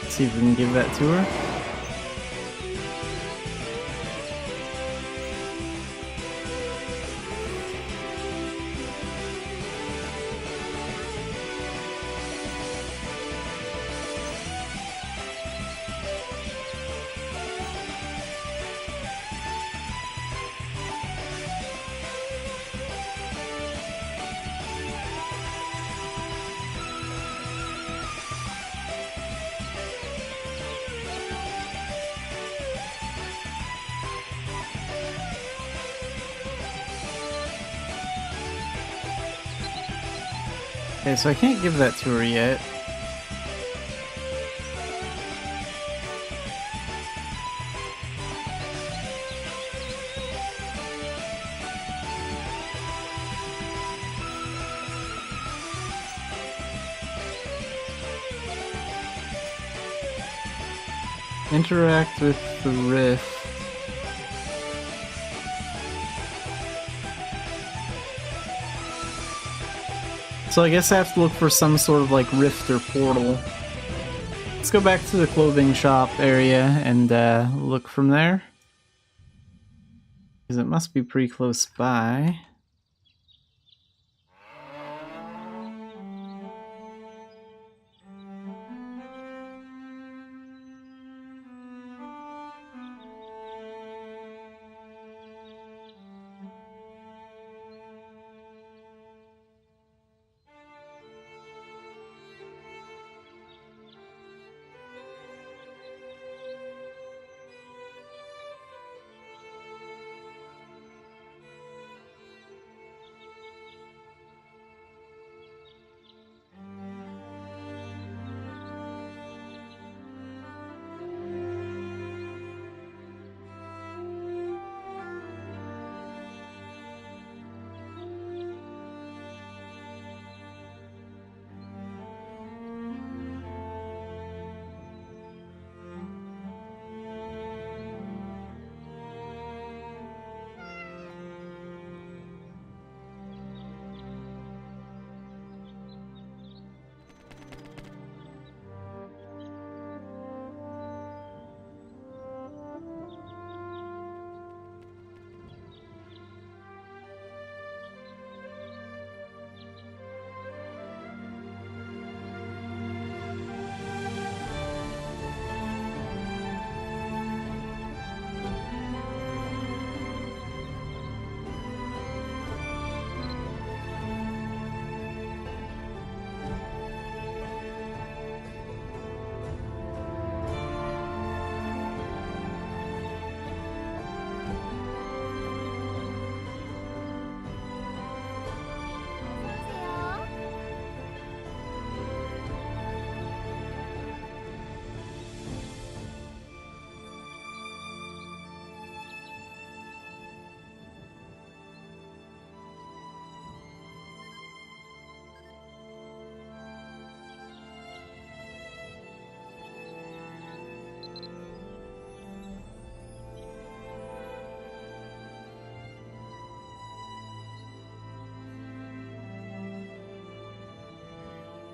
Let's see if we can give that to her. Okay, so I can't give that to her yet. Interact with the rift. So I guess I have to look for some sort of like rift or portal. Let's go back to the clothing shop area and look from there. Because it must be pretty close by.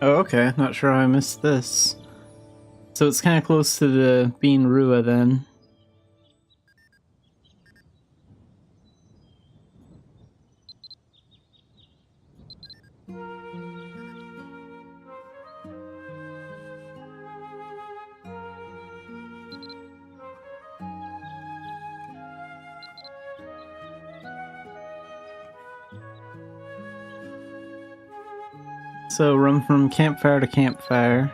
Oh, okay. Not sure how I missed this. So it's kind of close to the Bean Rua then. So run from campfire to campfire.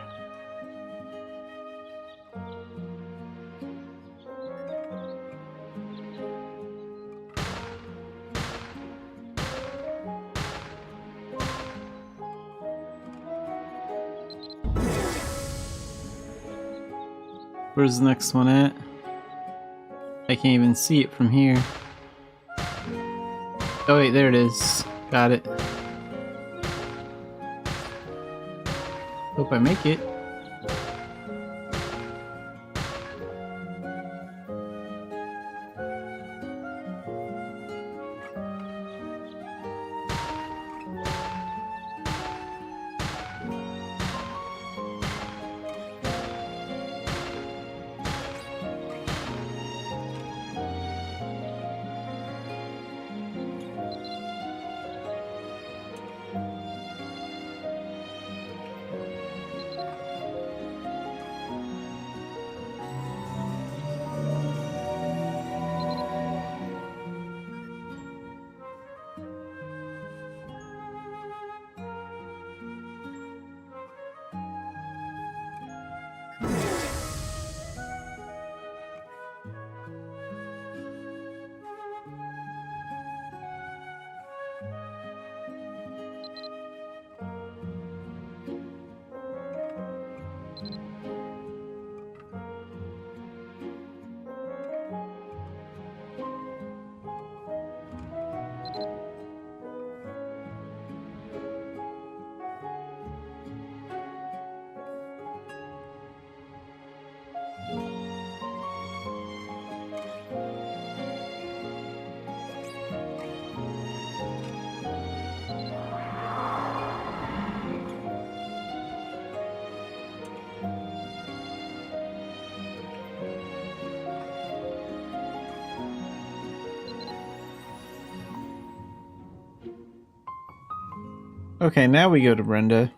Where's the next one at? I can't even see it from here. Oh wait, there it is. Got it. Hope I make it. Okay, now we go to Brenda.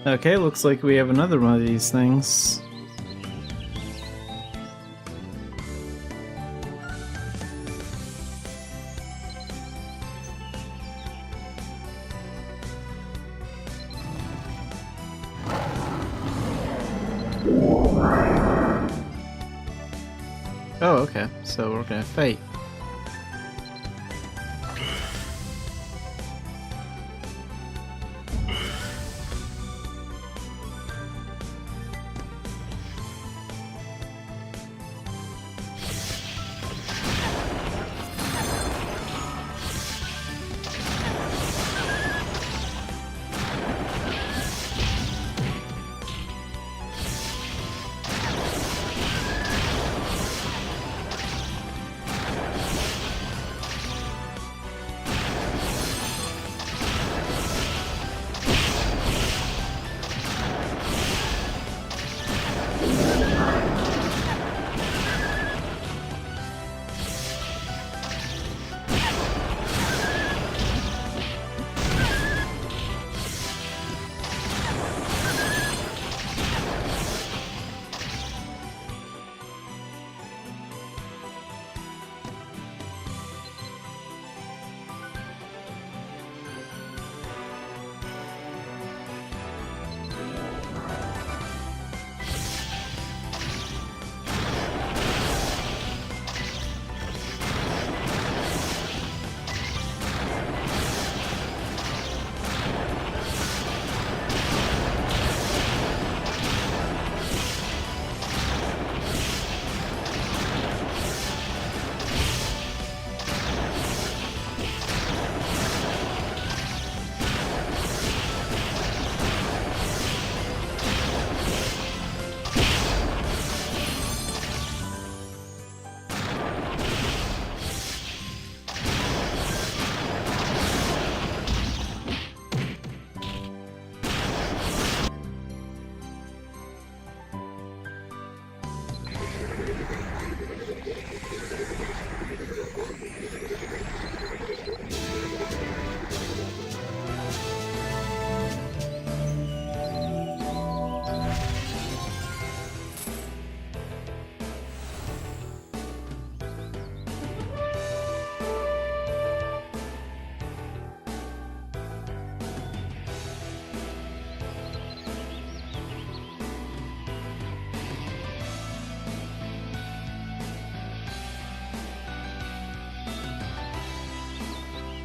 Okay, looks like we have another one of these things. Oh, okay. So we're gonna fight.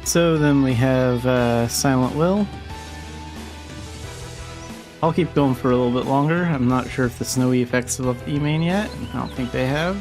So then we have Silent Will. I'll keep going for a little bit longer. I'm not sure if the snowy effects have left E-Main yet. I don't think they have.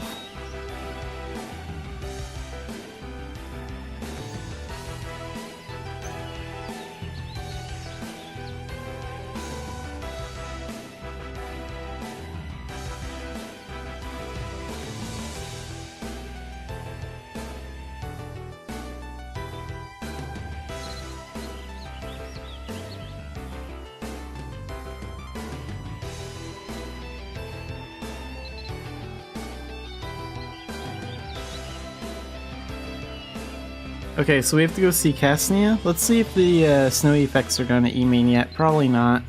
Okay, so we have to go see Casnia. Let's see if the snowy effects are gonna E-main yet. Probably not.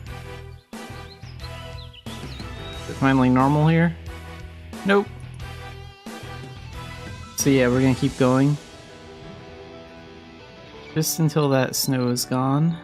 Is it finally normal here? Nope. So yeah, we're gonna keep going. Just until that snow is gone.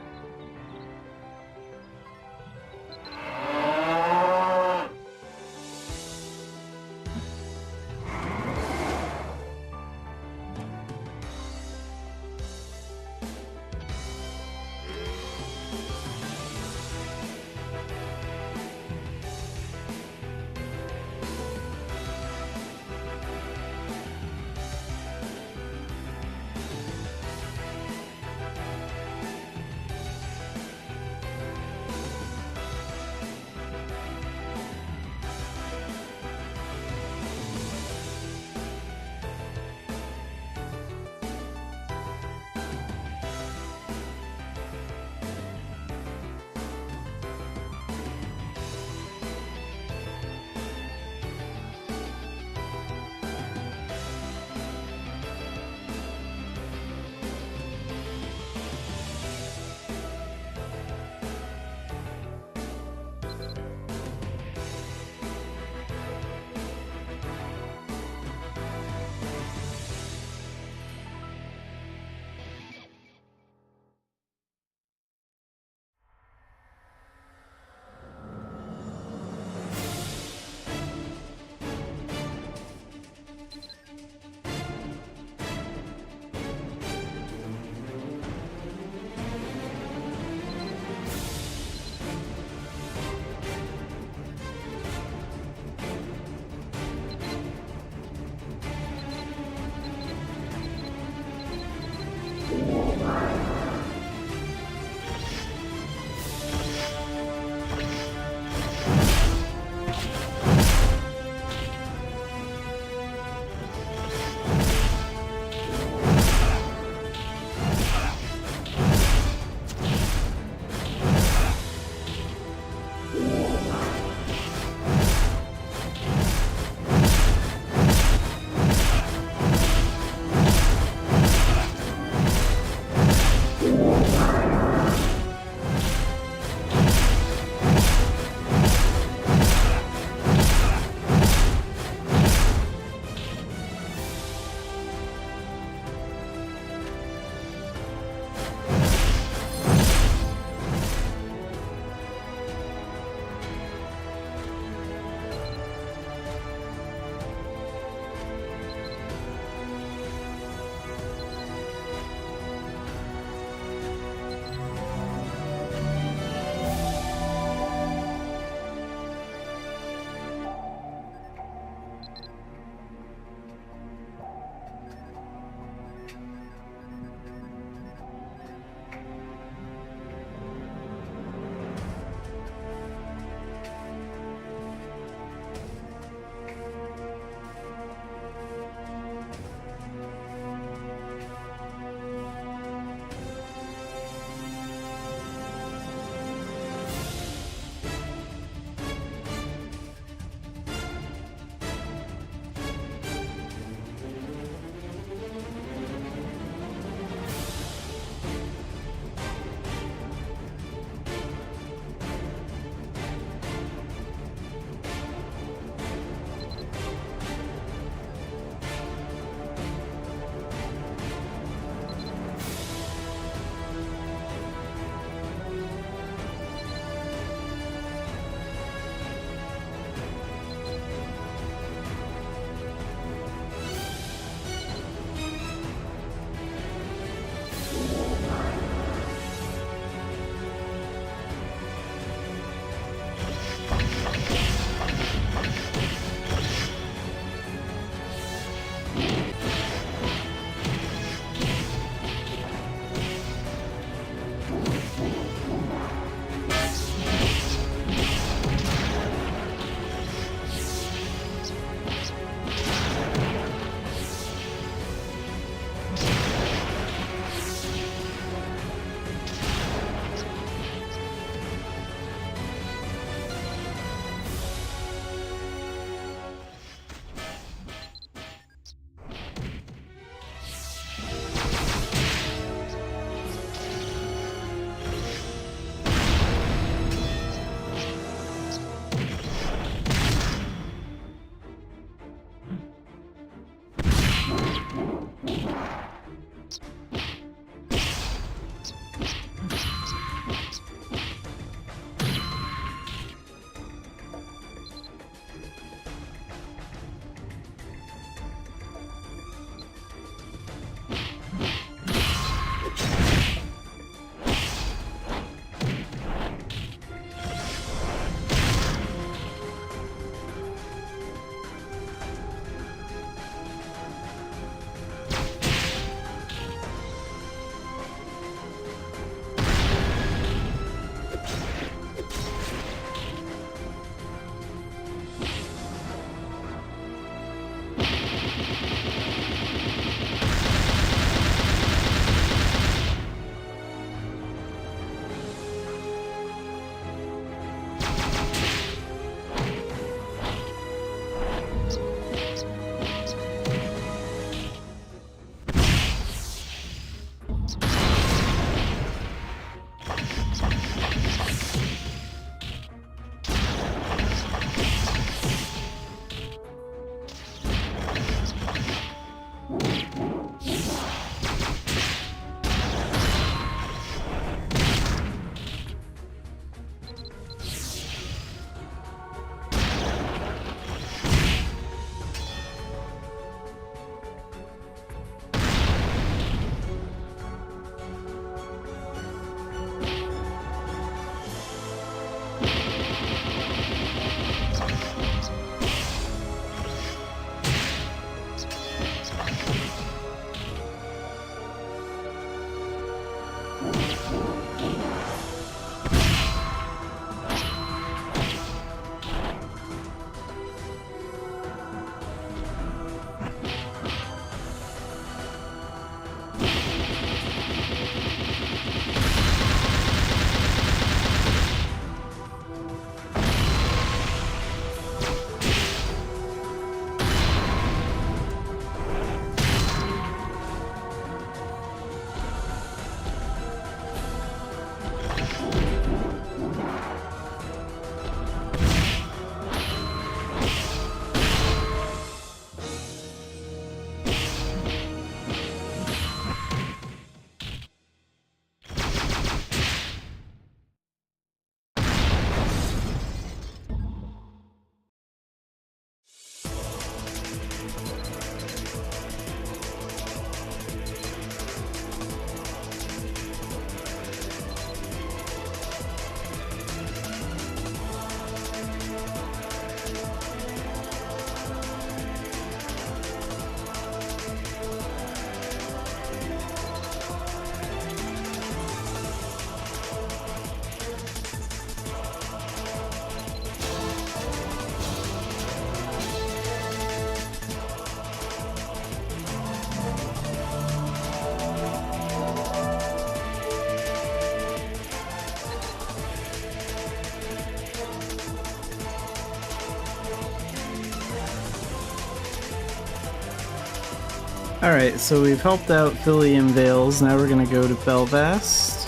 Alright, so we've helped out Philly and Vales, now we're gonna go to Belvast.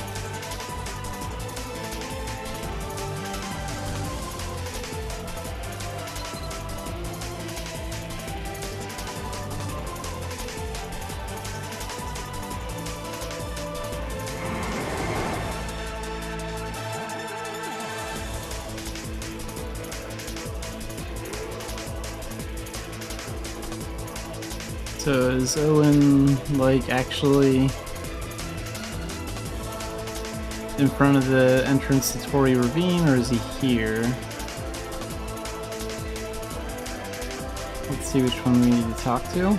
So is Owen, like, actually in front of the entrance to Tory Ravine, or is he here? Let's see which one we need to talk to.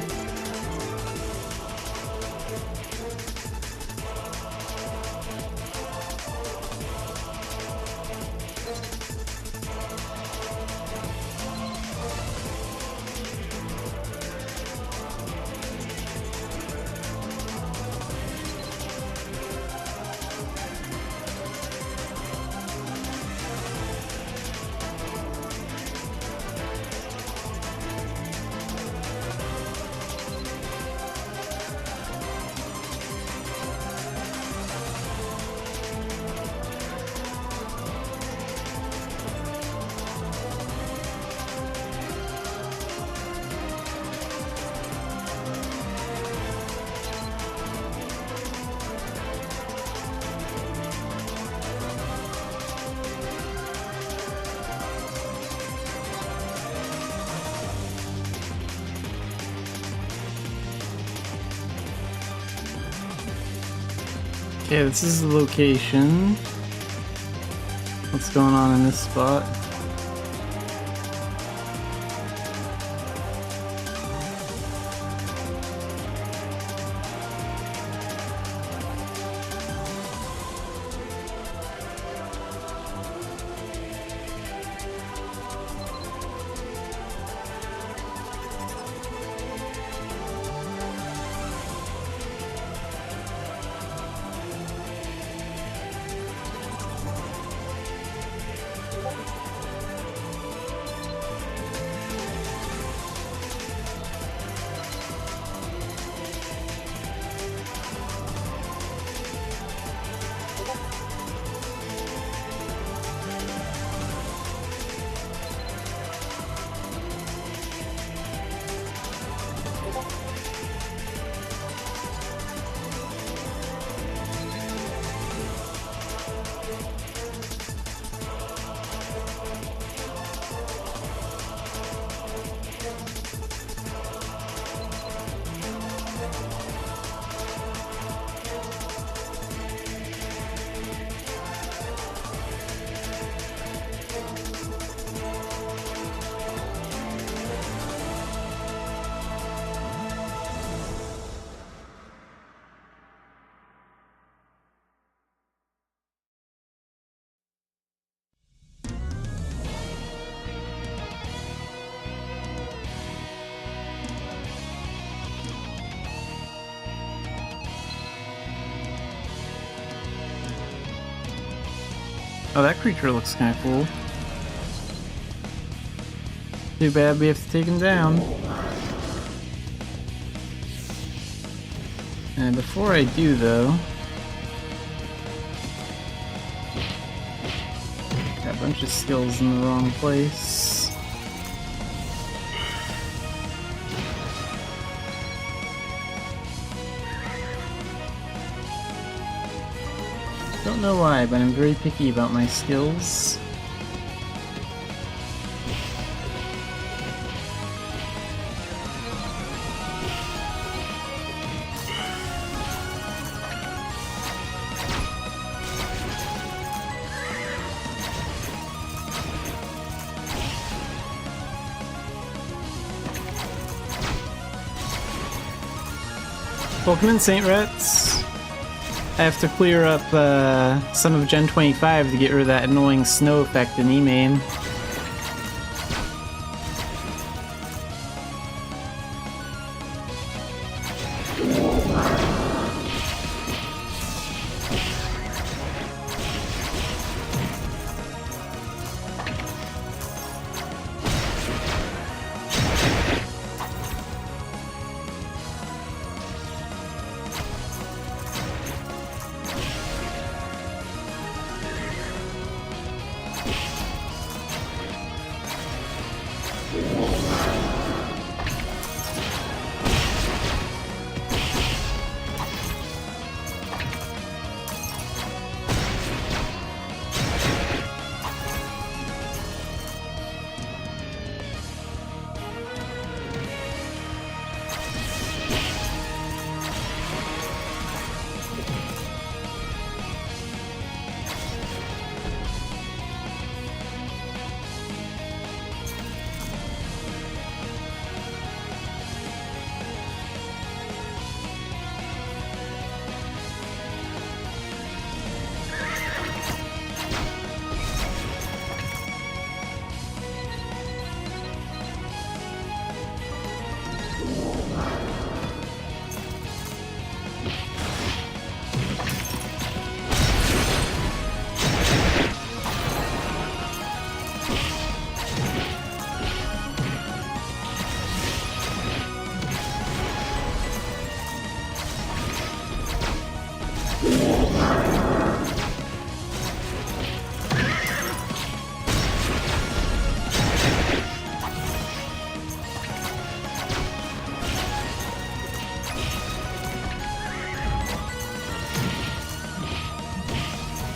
Okay, this is the location. What's going on in this spot? Oh, that creature looks kind of cool. Too bad we have to take him down. And before I do, though, got a bunch of skills in the wrong place. Don't know why, but I'm very picky about my skills. Welcome in, Saint Rats. I have to clear up some of Gen 25 to get rid of that annoying snow effect in E-main.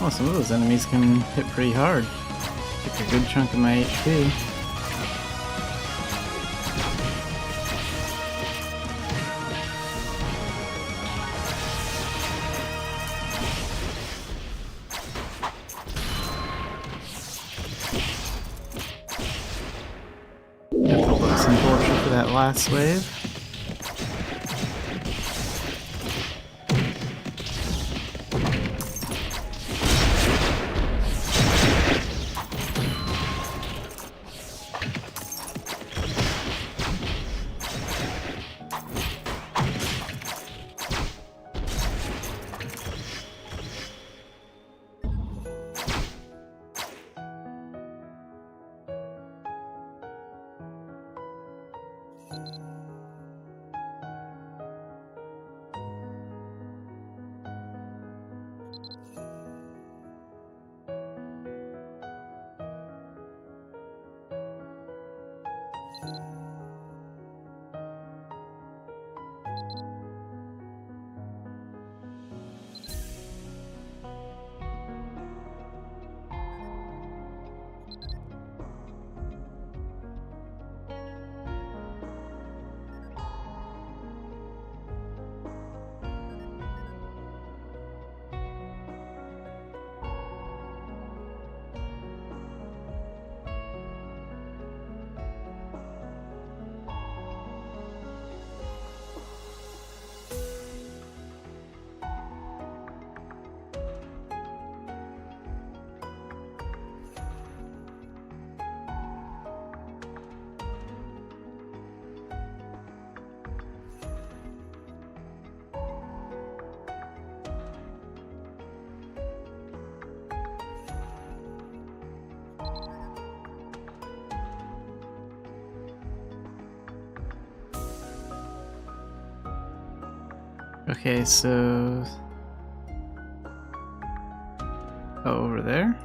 Oh, some of those enemies can hit pretty hard. Take a good chunk of my HP. Have to put some torture for that last wave. Okay, so... Oh, over there?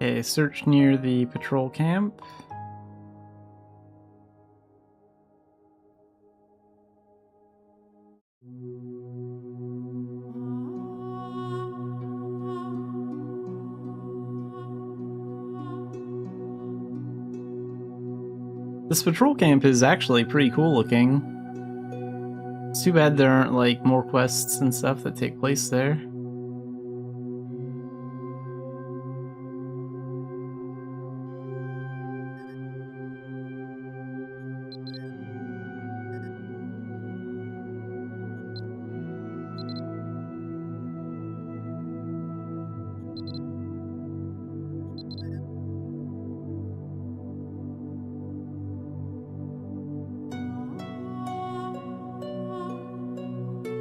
Okay, search near the patrol camp. This patrol camp is actually pretty cool looking. It's too bad there aren't like more quests and stuff that take place there.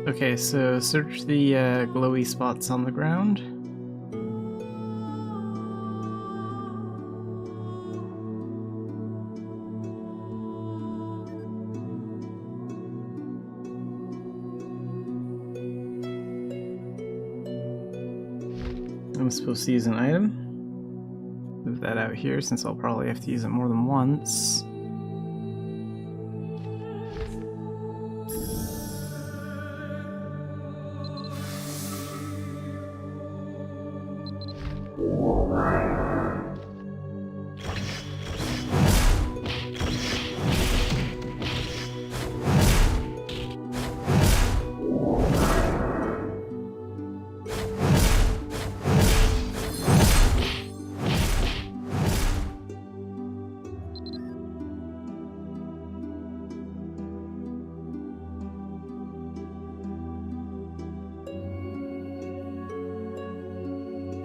Okay, so search the glowy spots on the ground. I'm supposed to use an item. Move that out here since I'll probably have to use it more than once.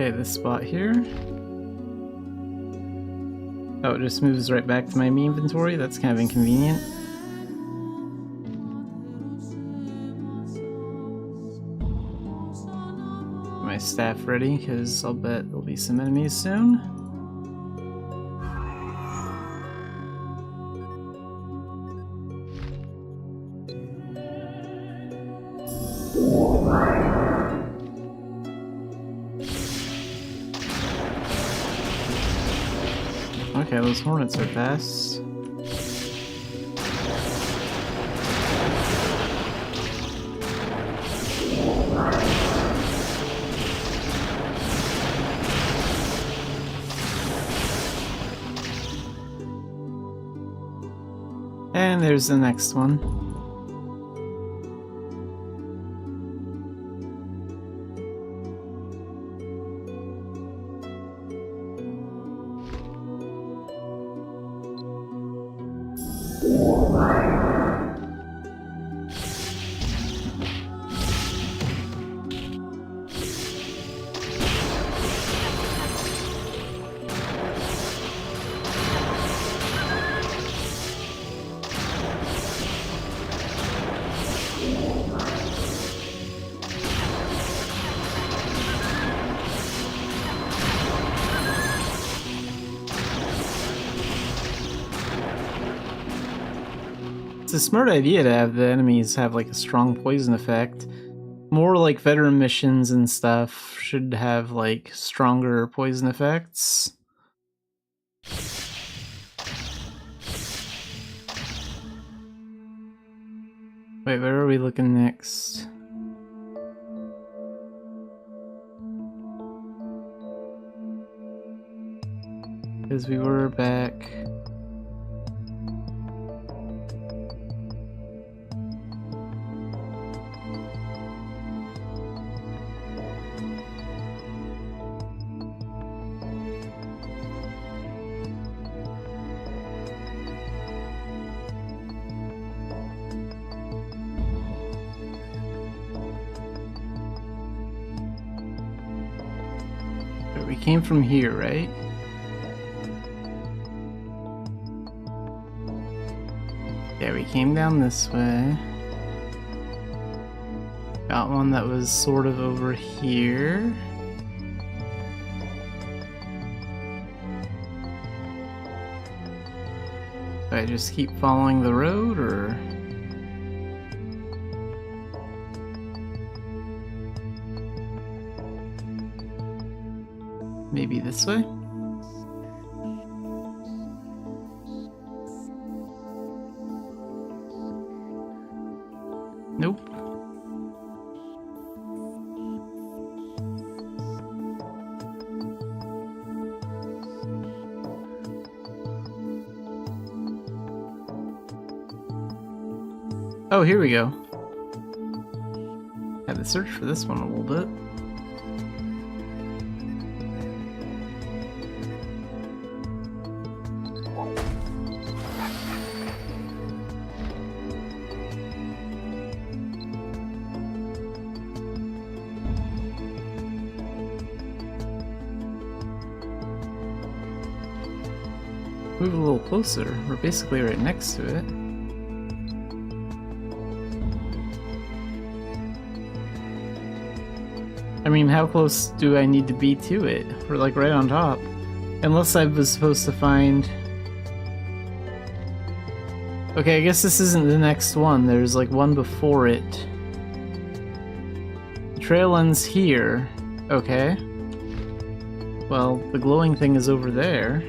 Okay, this spot here. Oh, it just moves right back to my inventory. That's kind of inconvenient. Get my staff ready, because I'll bet there'll be some enemies soon. Okay, those hornets are fast. And there's the next one. It's a smart idea to have the enemies have like a strong poison effect. More like veteran missions and stuff should have like stronger poison effects. Wait, where are we looking next? Because we were back. We came from here, right? Yeah, we came down this way. Got one that was sort of over here. Do I just keep following the road, or...? Maybe this way? Nope. Oh, here we go. Had to search for this one a little bit. Move a little closer. We're basically right next to it. I mean, how close do I need to be to it? We're like right on top. Unless I was supposed to find... Okay, I guess this isn't the next one. There's like one before it. The trail ends here. Okay. Well, the glowing thing is over there.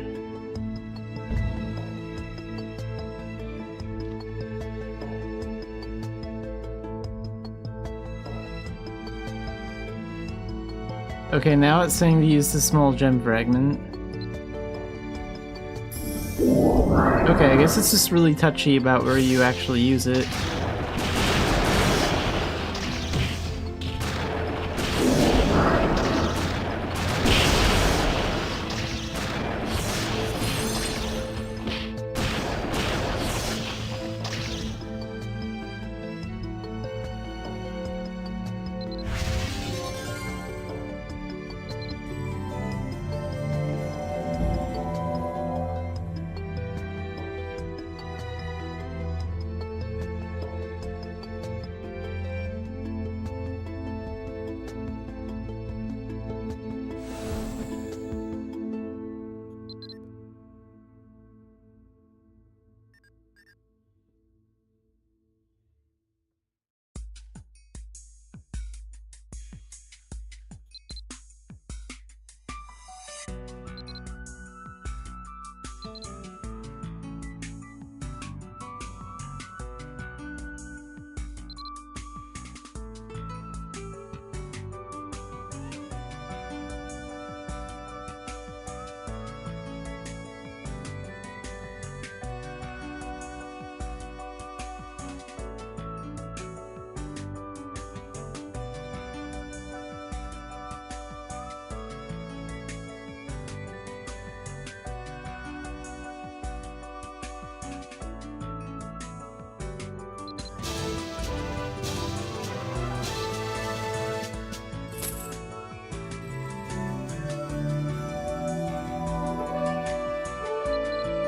Okay, now it's saying to use the small gem fragment. Okay, I guess it's just really touchy about where you actually use it.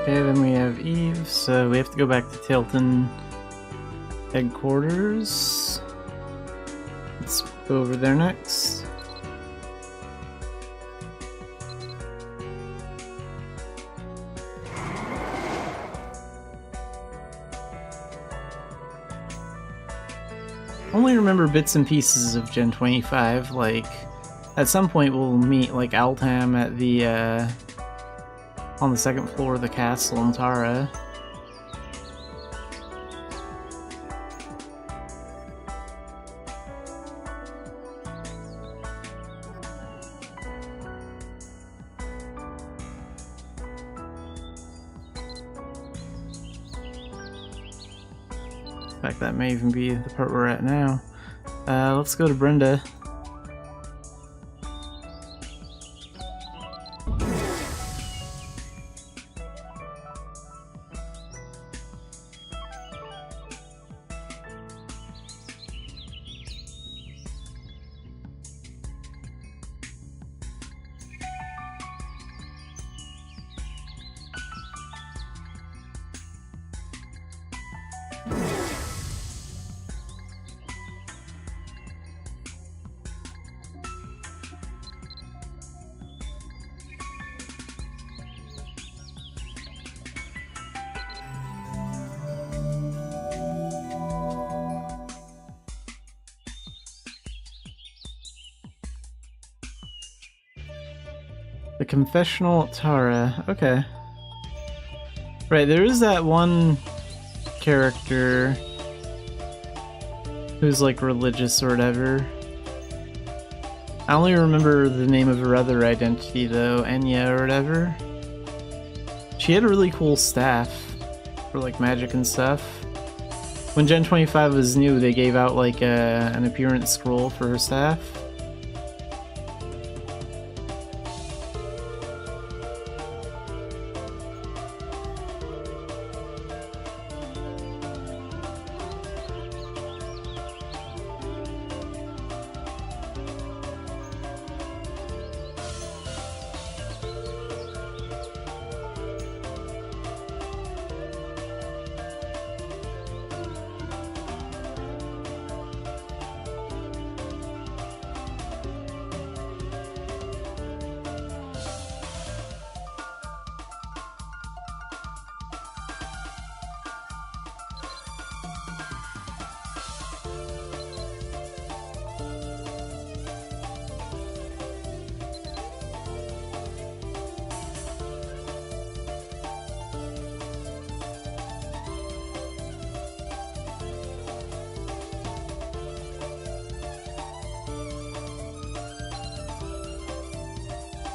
Okay, then we have Eve, so we have to go back to Tilton headquarters. Let's go over there next. Only remember bits and pieces of Gen 25, like, at some point we'll meet, like, Altam at the, on the second floor of the castle in Tara. In fact, that may even be the part we're at now. Let's go to Brenda. The Confessional at Tara. Okay. Right, there is that one character who's like religious or whatever. I only remember the name of her other identity though, Enya or whatever. She had a really cool staff for like magic and stuff. When Gen 25 was new, they gave out like an appearance scroll for her staff.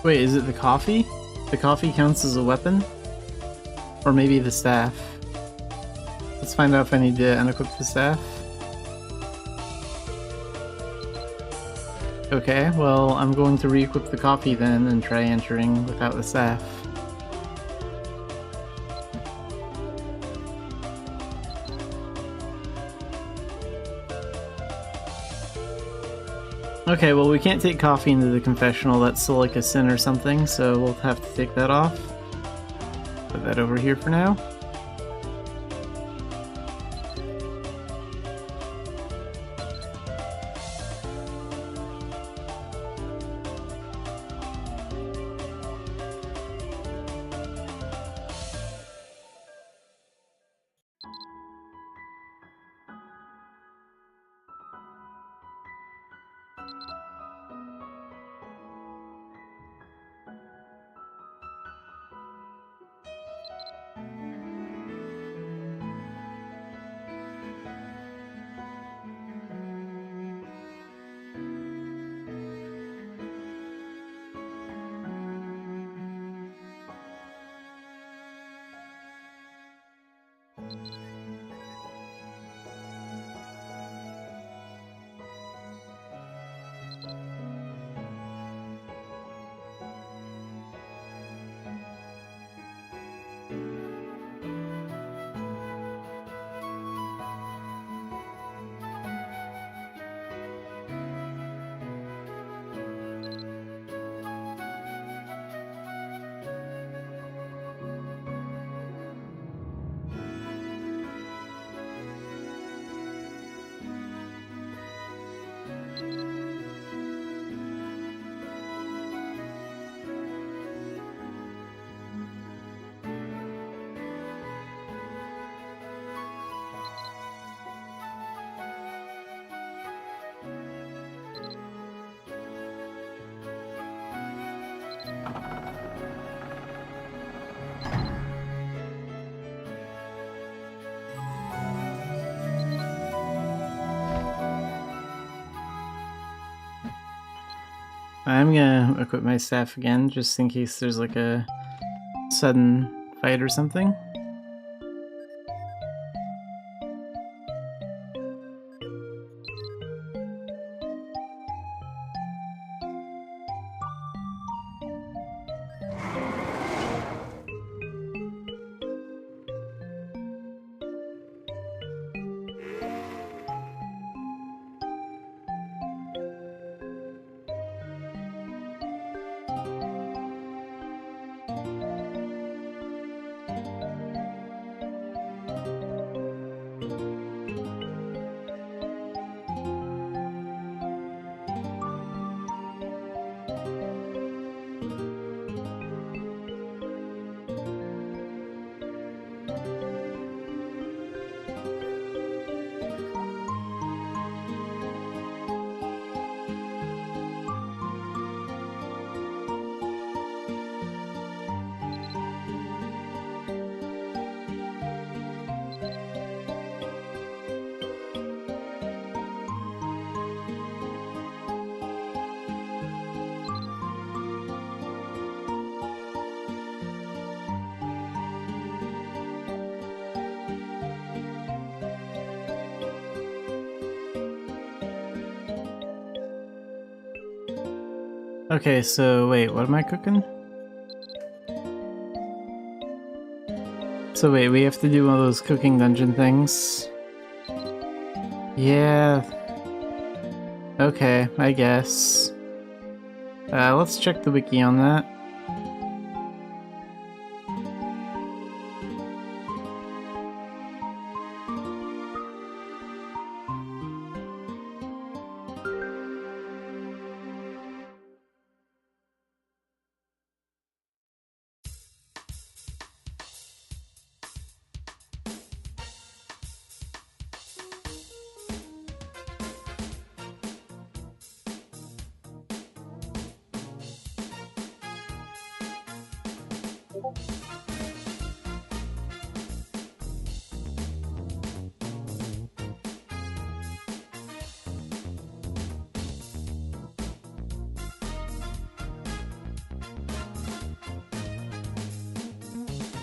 Wait, is it the coffee? The coffee counts as a weapon? Or maybe the staff? Let's find out if I need to unequip the staff. Okay, well, I'm going to re-equip the coffee then and try entering without the staff. Okay, well we can't take coffee into the confessional, that's still like a sin or something, so we'll have to take that off. Put that over here for now. I'm gonna equip my staff again, just in case there's like a sudden fight or something. Okay, so wait, what am I cooking? So wait, we have to do one of those cooking dungeon things. Yeah. Okay, I guess. Let's check the wiki on that.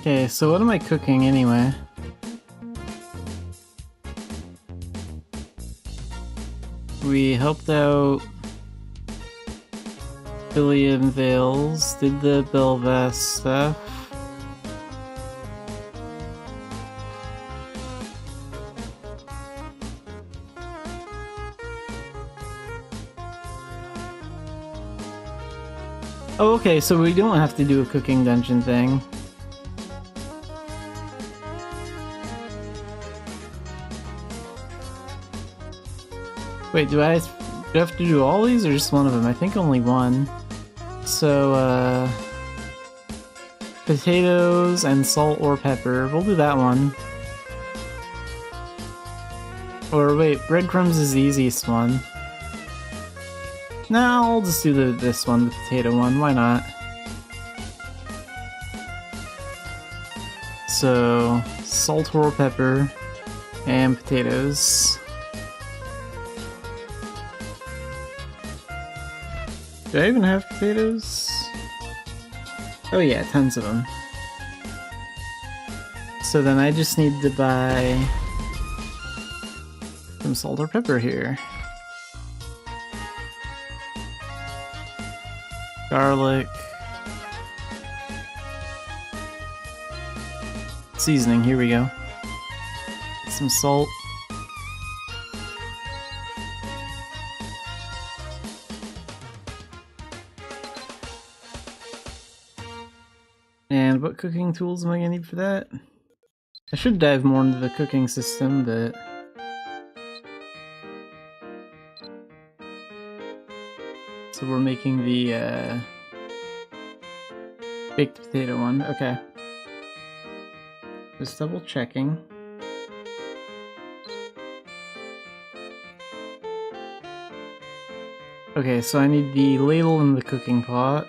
Okay, so what am I cooking anyway? We helped out Billy and Vales, did the Belvast stuff. Oh, okay, so we don't have to do a cooking dungeon thing. Wait, do I have to do all these or just one of them? I think only one. So, potatoes and salt or pepper. We'll do that one. Or wait, breadcrumbs is the easiest one. No, I'll just do this one, the potato one. Why not? So, salt or pepper and potatoes. Do I even have potatoes? Oh yeah, tons of them. So then I just need to buy some salt or pepper here. Garlic. Seasoning, here we go. Some salt. And what cooking tools am I gonna need for that? I should dive more into the cooking system, but... So we're making the, baked potato one, okay. Just double checking. Okay, so I need the ladle and the cooking pot.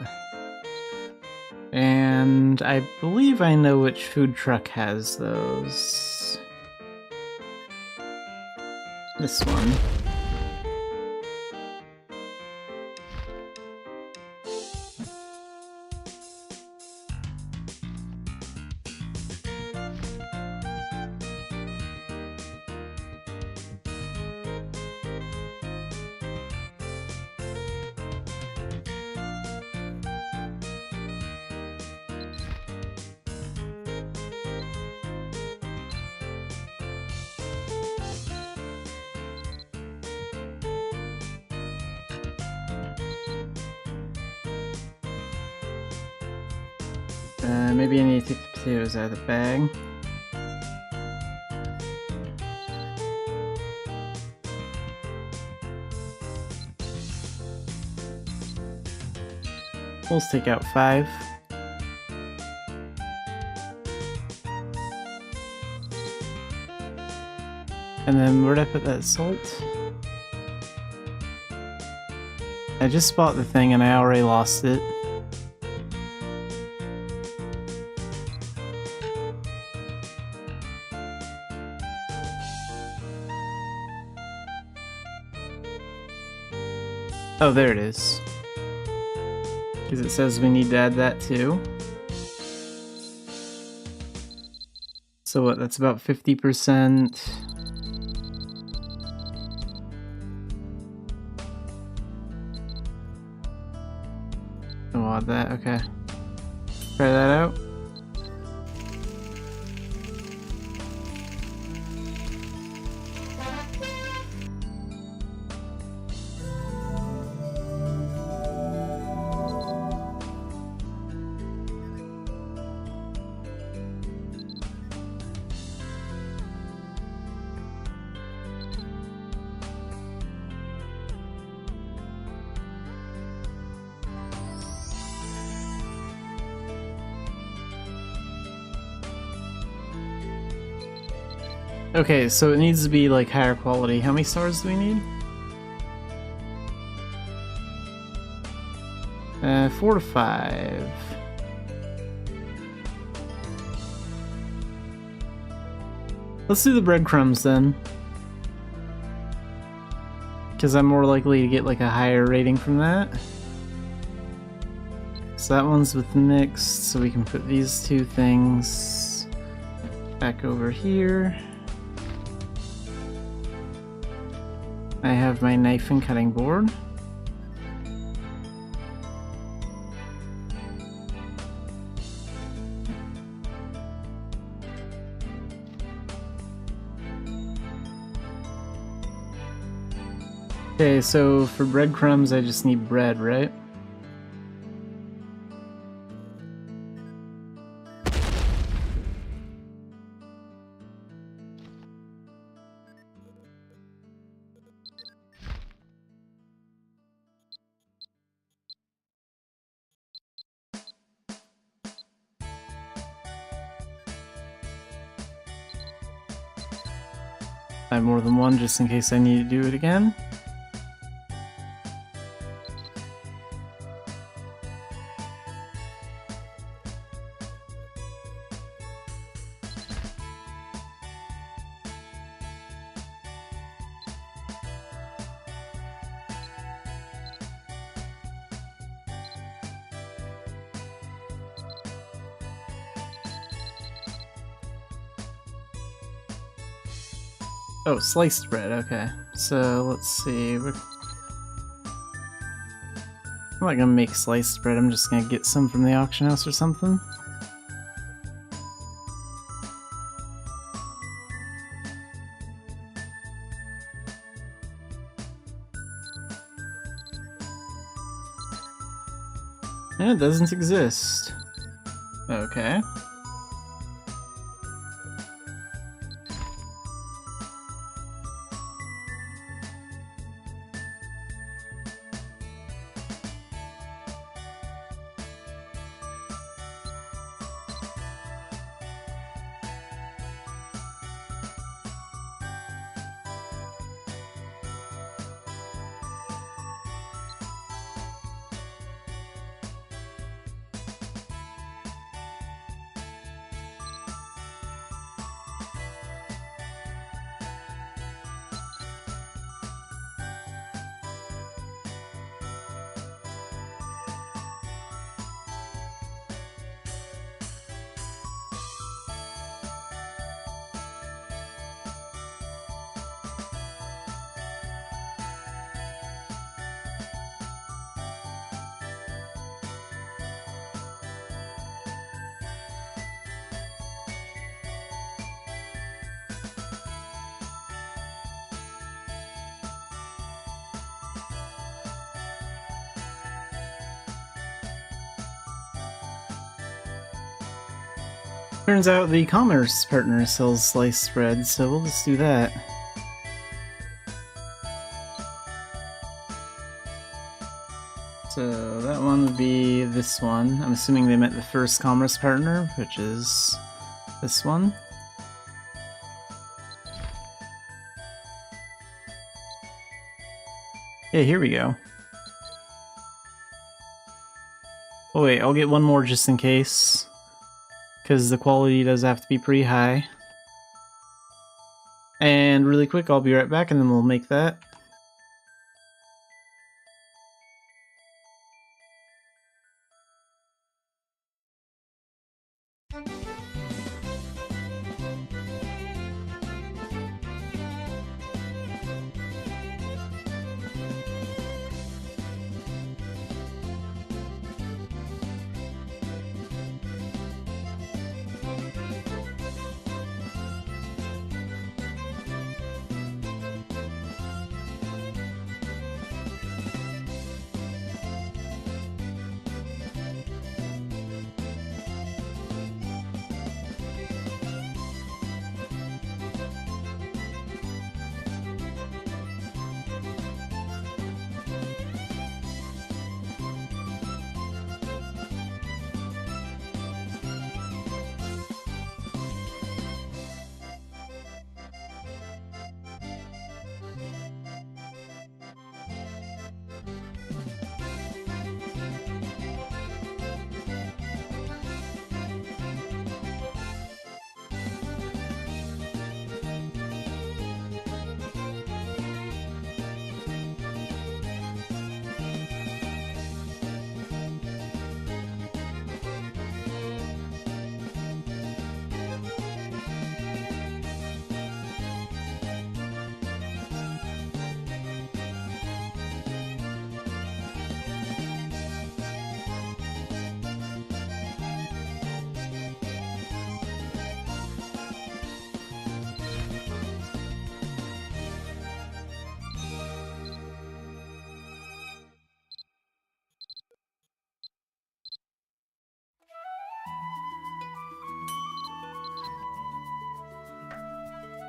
And I believe I know which food truck has those. This one. Maybe I need to take the potatoes out of the bag. We'll just take out 5. And then where'd I put that salt? I just bought the thing and I already lost it. Oh, there it is. Because it says we need to add that too. So what, that's about 50%. mod that. Okay. Try that out. Okay, so it needs to be like higher quality. How many stars do we need? 4 to 5. Let's do the breadcrumbs then. Because I'm more likely to get like a higher rating from that. So that one's with mixed, so we can put these two things back over here. I have my knife and cutting board. Okay, so for breadcrumbs I just need bread, right? I have more than one just in case I need to do it again. Oh, sliced bread, okay. So, let's see. I'm not gonna make sliced bread, I'm just gonna get some from the auction house or something. It doesn't exist. Okay. Turns out the commerce partner sells sliced bread, so we'll just do that. So that one would be this one. I'm assuming they meant the first commerce partner, which is this one. Yeah, here we go. Oh wait, I'll get one more just in case. Because the quality does have to be pretty high. And really quick, I'll be right back and then we'll make that.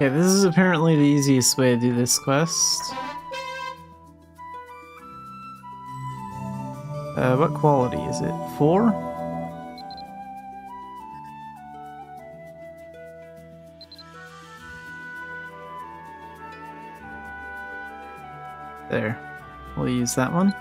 Okay, this is apparently the easiest way to do this quest. What quality is it? 4? There. We'll use that one.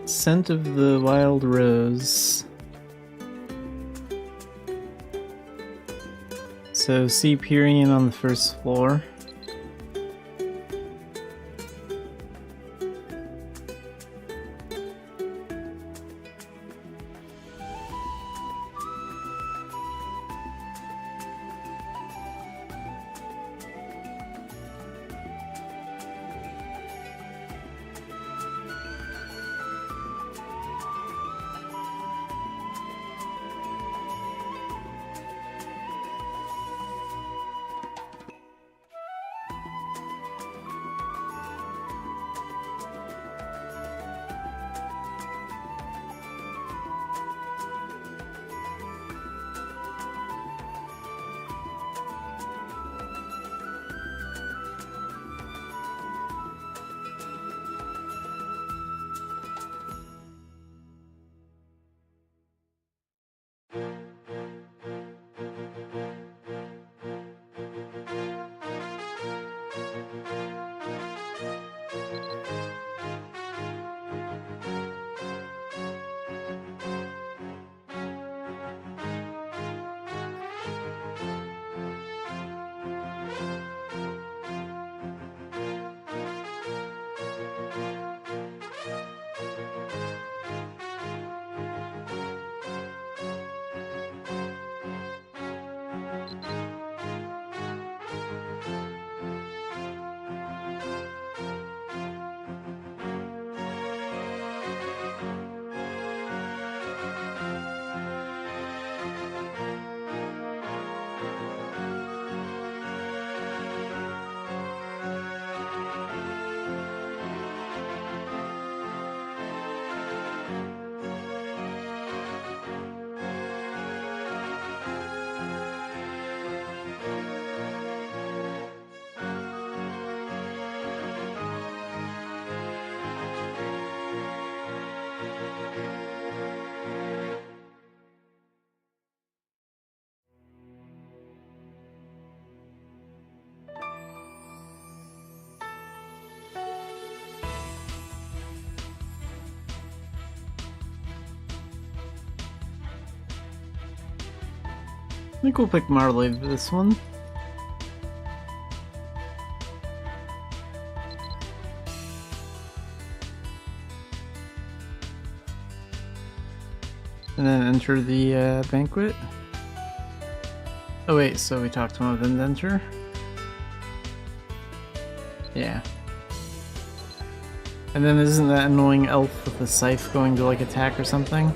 Scent of the Wild Rose. So, see Pyrian on the first floor. I think we'll pick Marley for this one. And then enter the banquet. Oh wait, so we talked to one of them to enter? Yeah. And then isn't that annoying elf with the scythe going to like attack or something?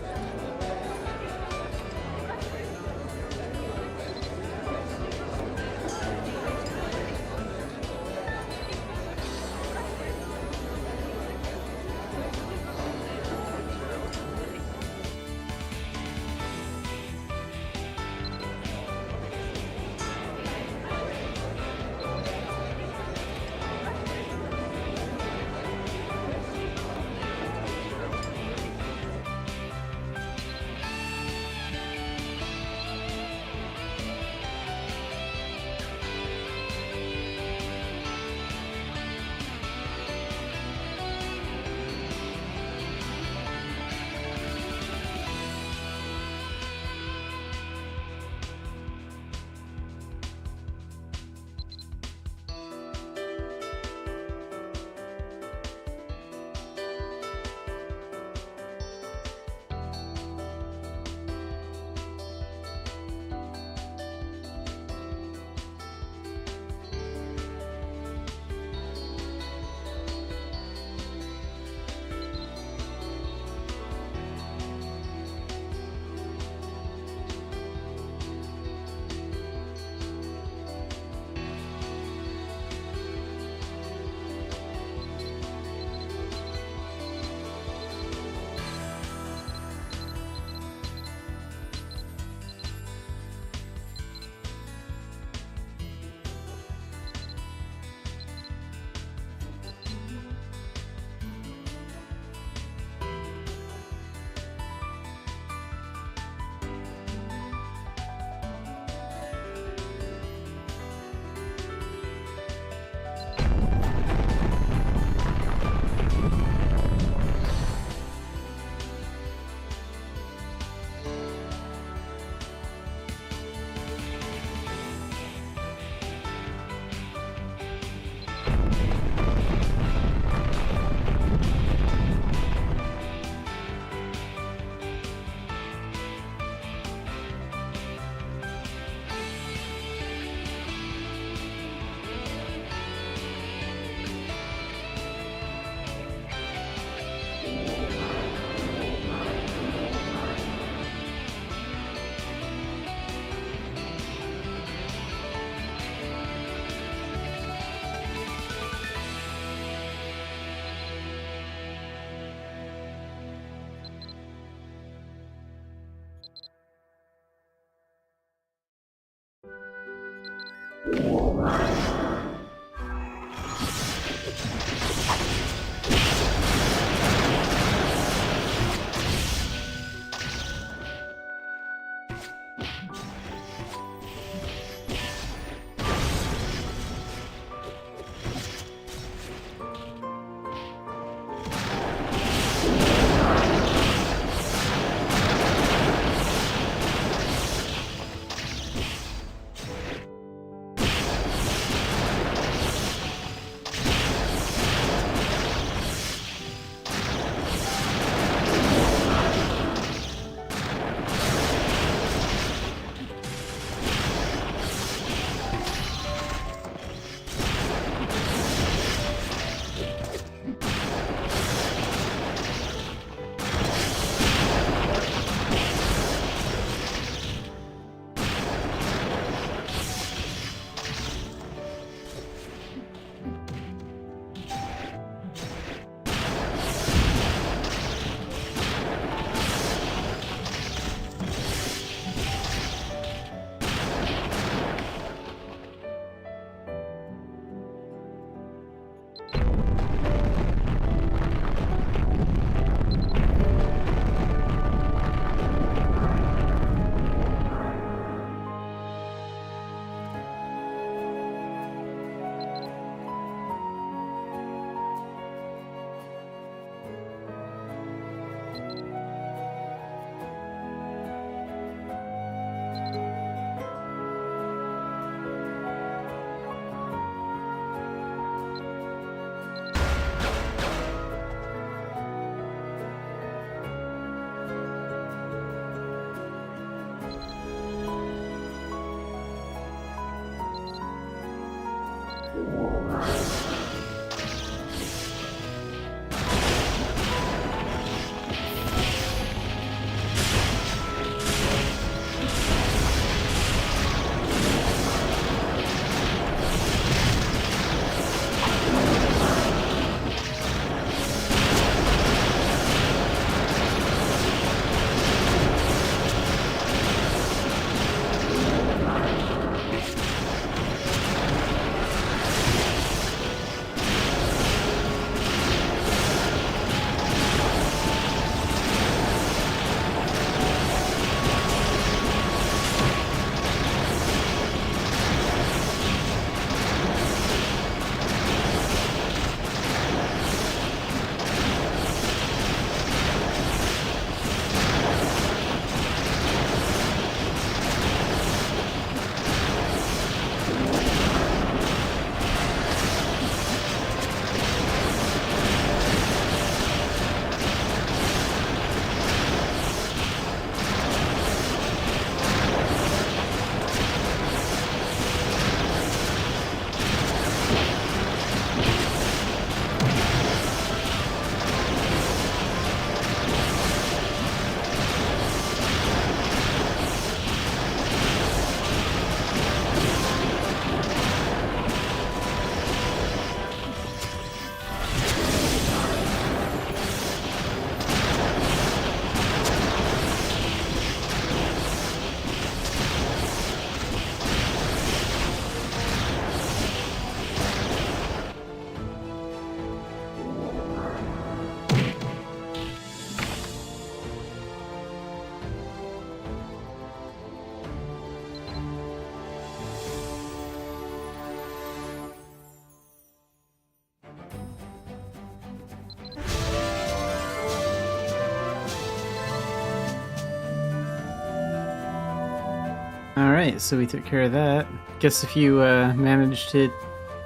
Alright, so we took care of that. Guess if you managed to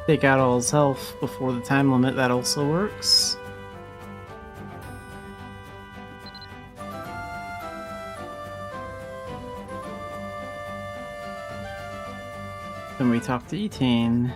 take out all his health before the time limit, that also works. Then we talk to Etain.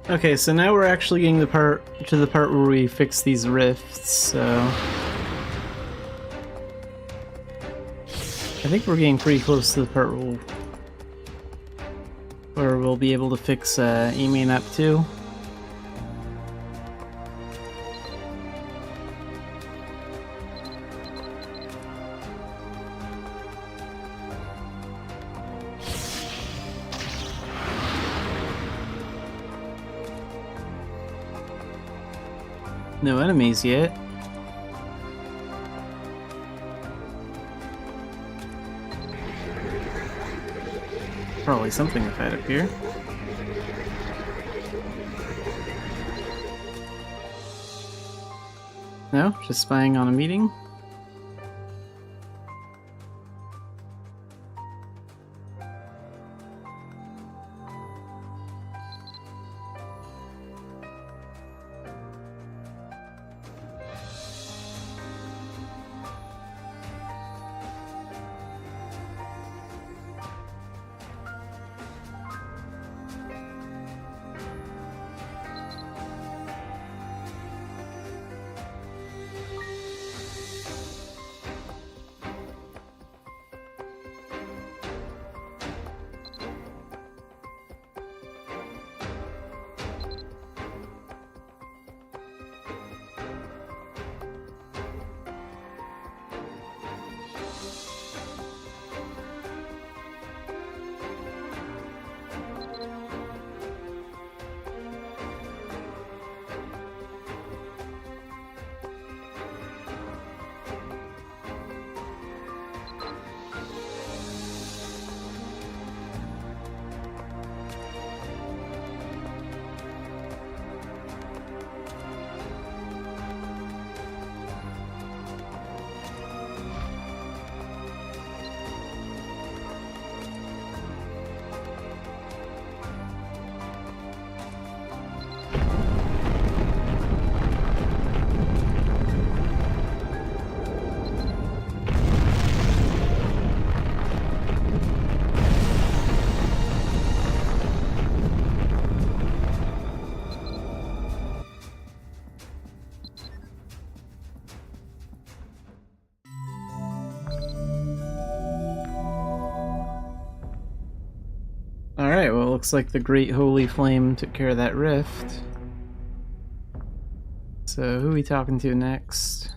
Okay, so now we're actually getting the part where we fix these rifts, so I think we're getting pretty close to the part where we'll be able to fix Amy and Up too. No enemies yet. Probably something to fight up here. No? Just spying on a meeting? Alright, well it looks like the Great Holy Flame took care of that rift. So who are we talking to next?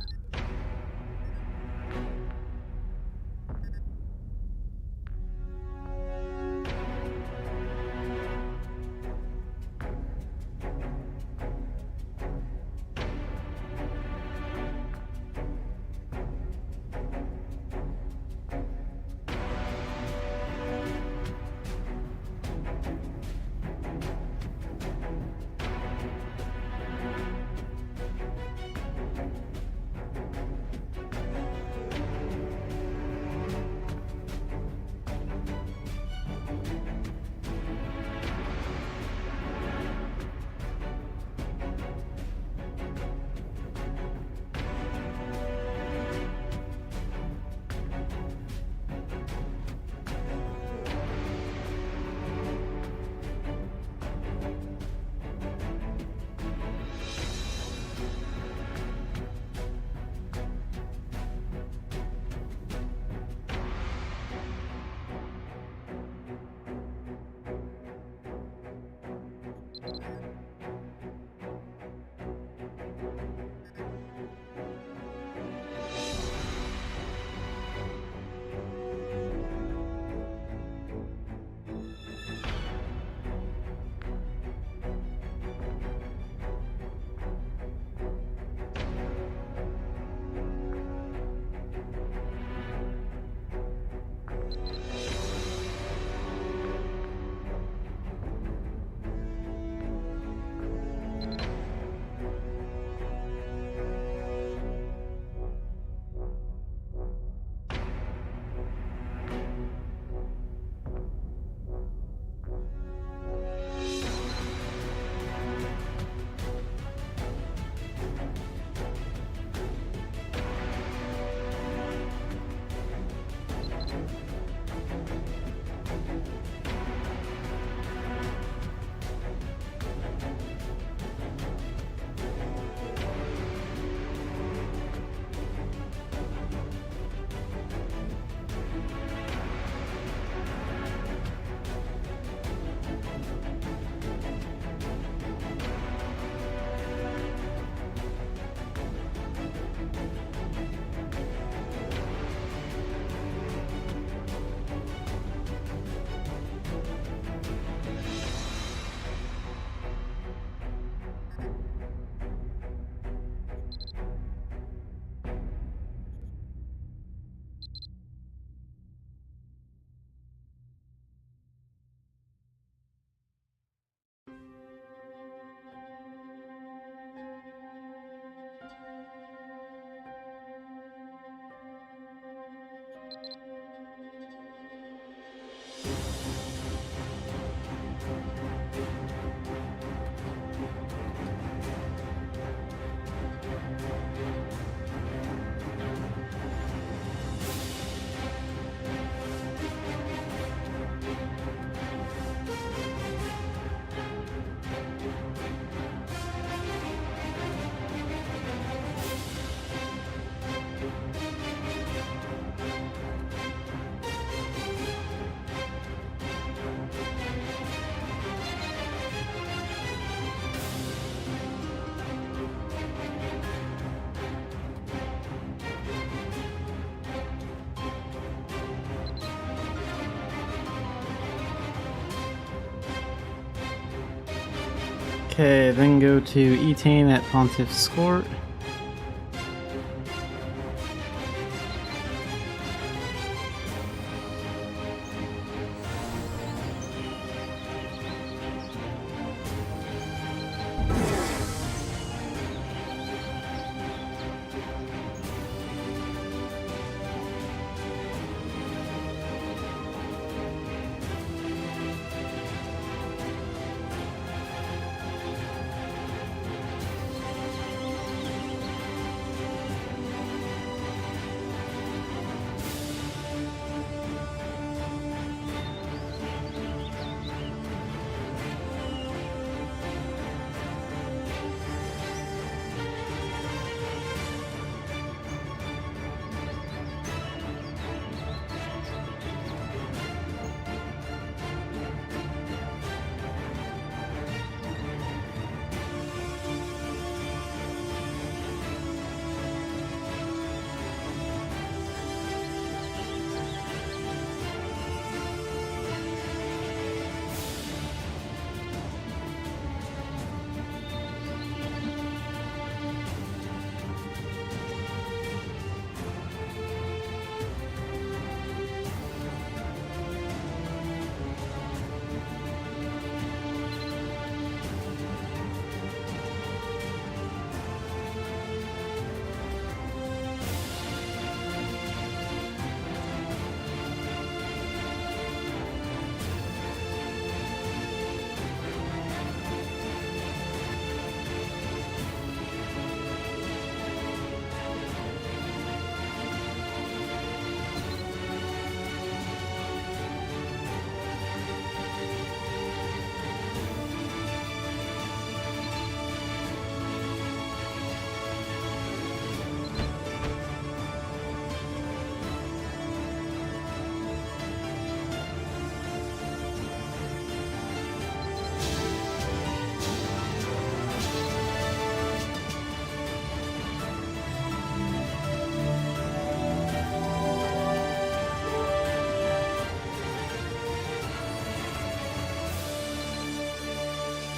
Okay, then go to Etane at Pontiff's Court.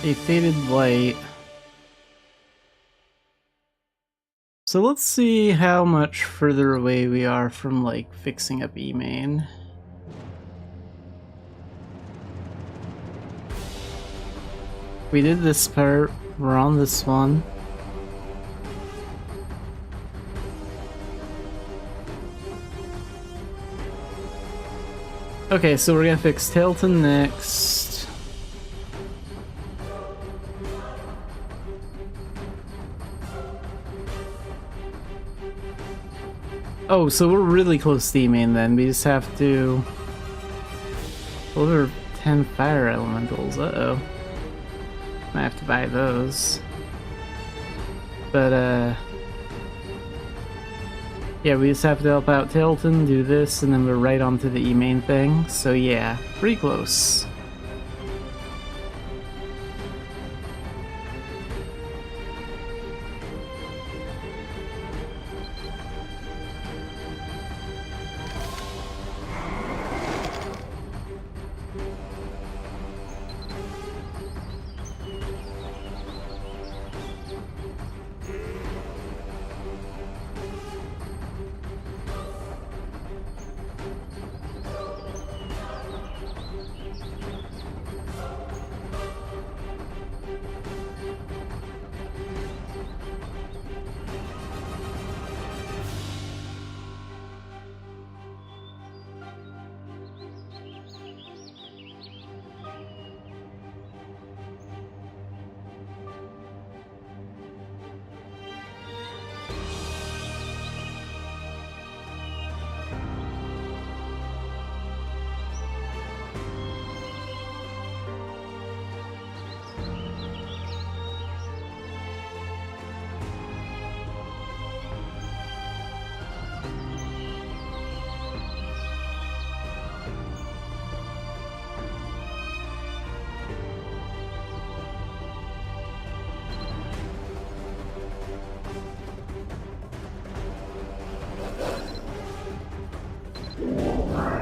A faded light. So let's see how much further away we are from like fixing up E-main. We did this part, we're on this one. Okay, so we're gonna fix Tilton next. Oh, so we're really close to E-main then. We just have to... Those are 10 fire elementals, uh-oh. Might have to buy those. But, yeah, we just have to help out Tilton, do this, and then we're right onto the E-main thing. So yeah, pretty close.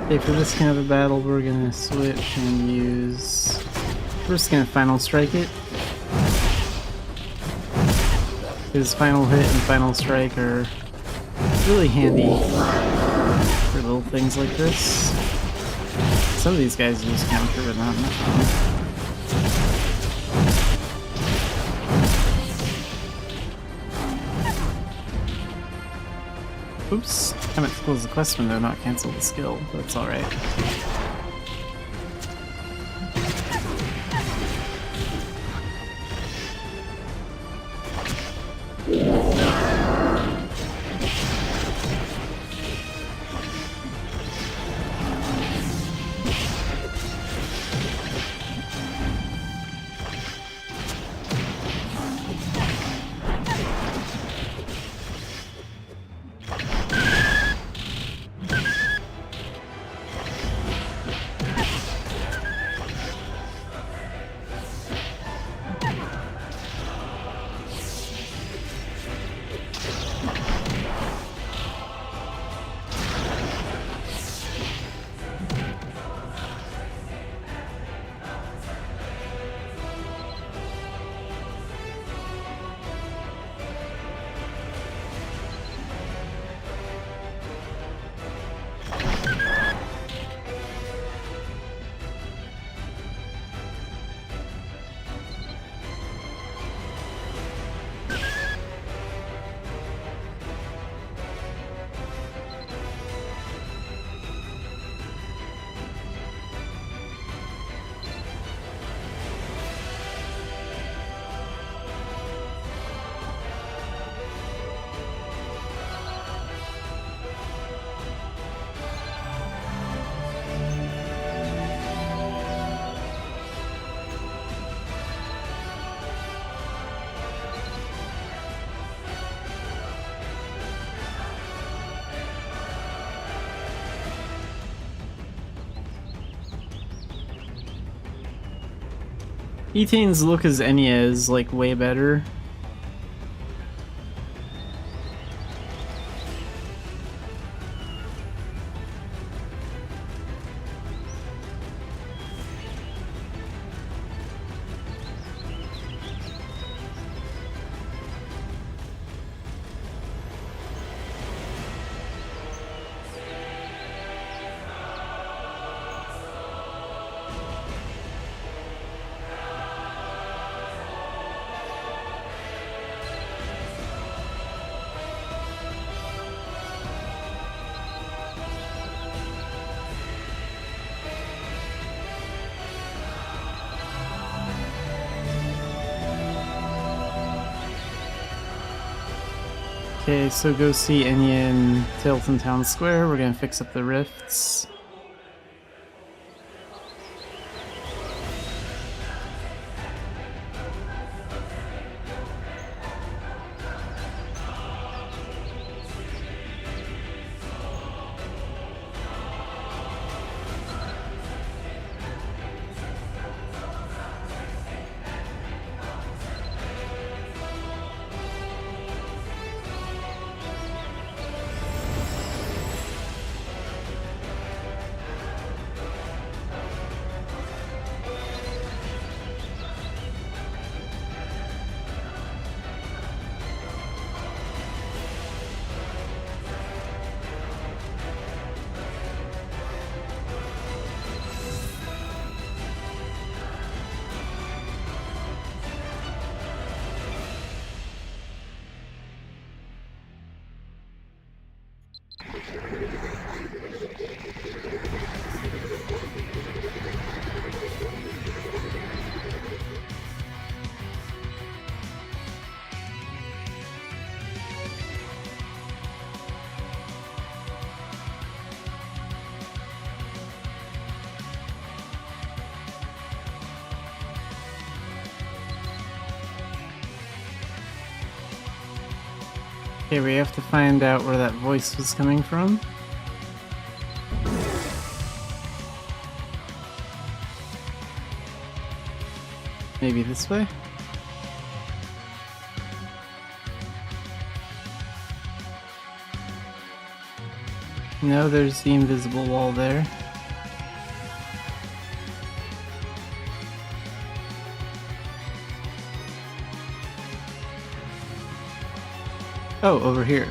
Okay, for this kind of a battle, we're gonna switch and use... We're just gonna final strike it. His final hit and final strike are really handy for little things like this. Some of these guys use counter, but not much. Oops, I meant to close the quest window, not cancel the skill. That's alright. Ethane's look as Enya is like way better. Okay, so go see Enya in Tilton Town Square. We're gonna fix up the rifts. Okay, we have to find out where that voice was coming from. Maybe this way? No, there's the invisible wall there. Oh, over here.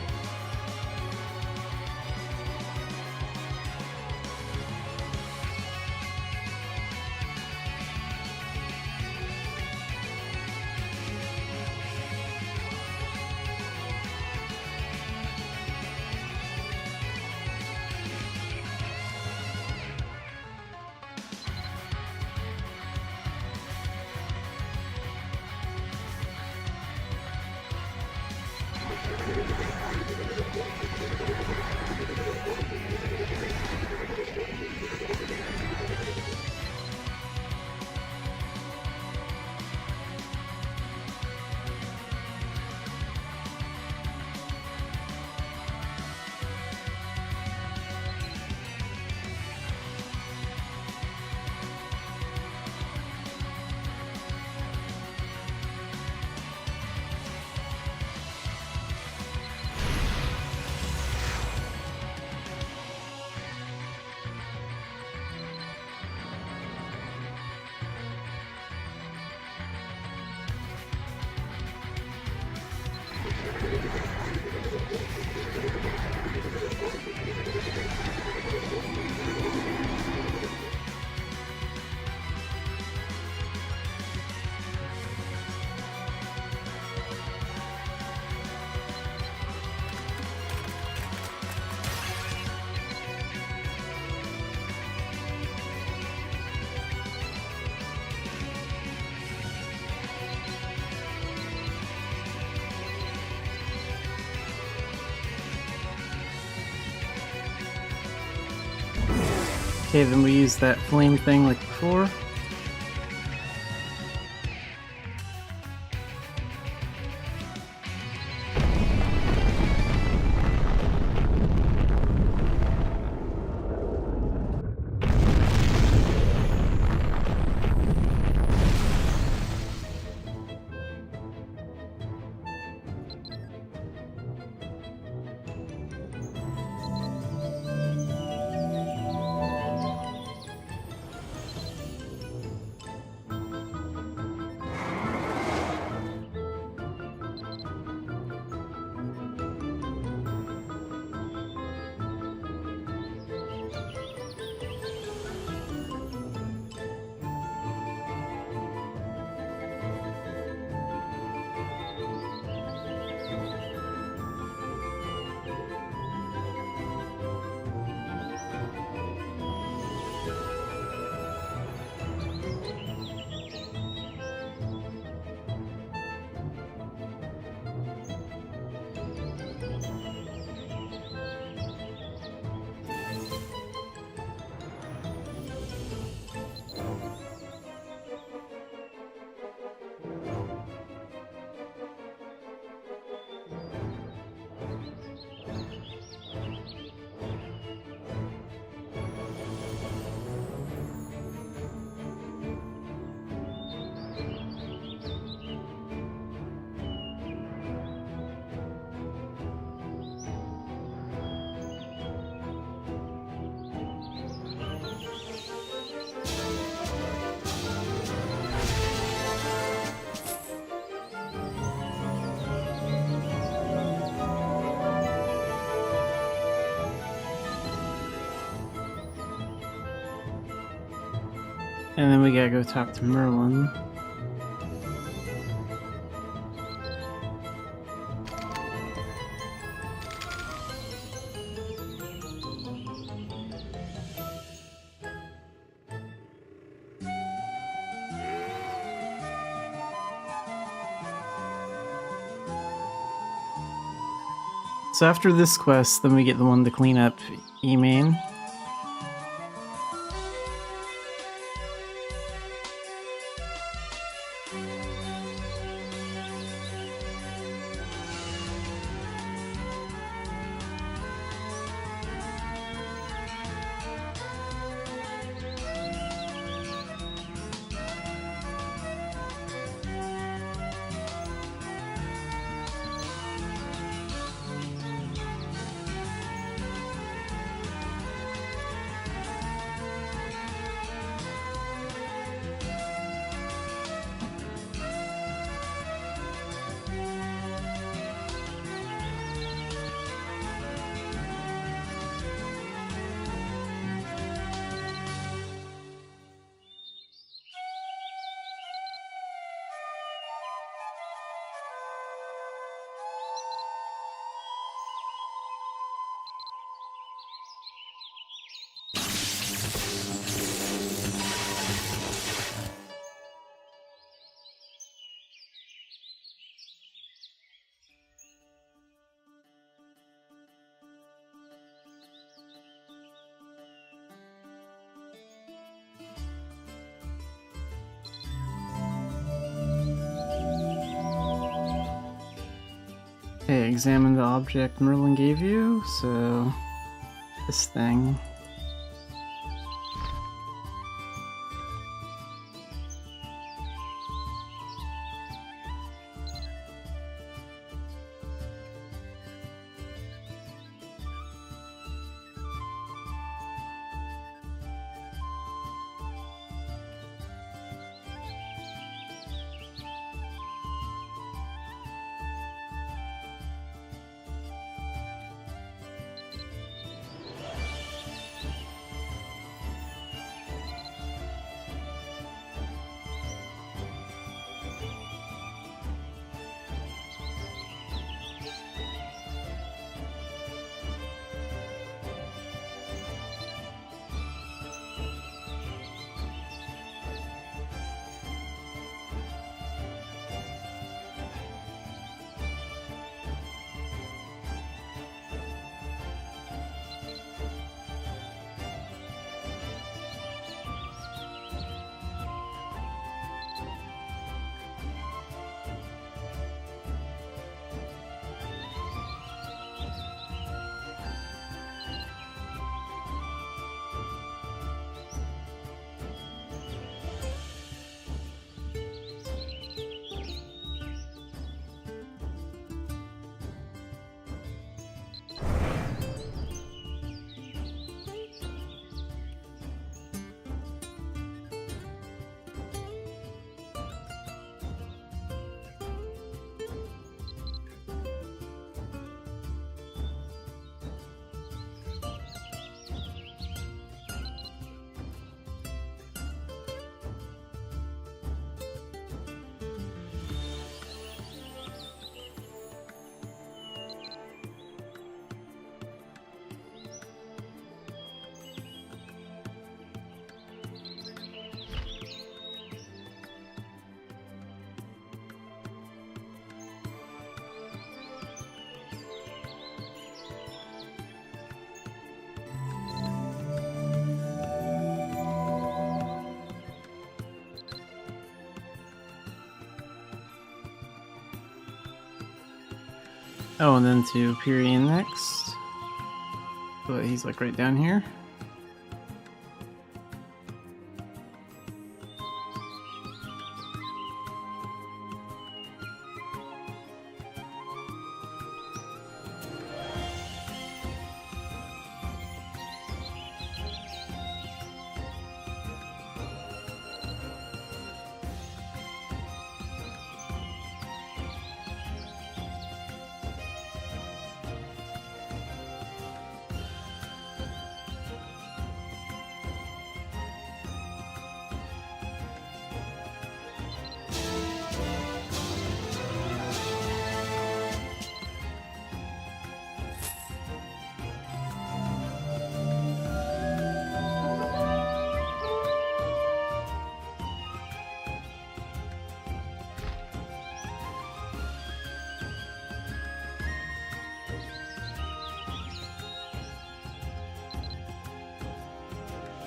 Okay, then we use that flame thing like before. And then we gotta go talk to Merlin. So after this quest, then we get the one to clean up E-Main. Okay, examine the object Merlin gave you, so this thing. Oh, and then to Pyrian next. But he's like right down here.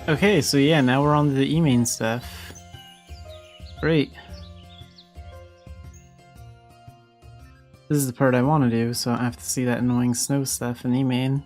Okay, so yeah, now we're on to the E-main stuff. Great. This is the part I want to do, so I have to see that annoying snow stuff in E-main.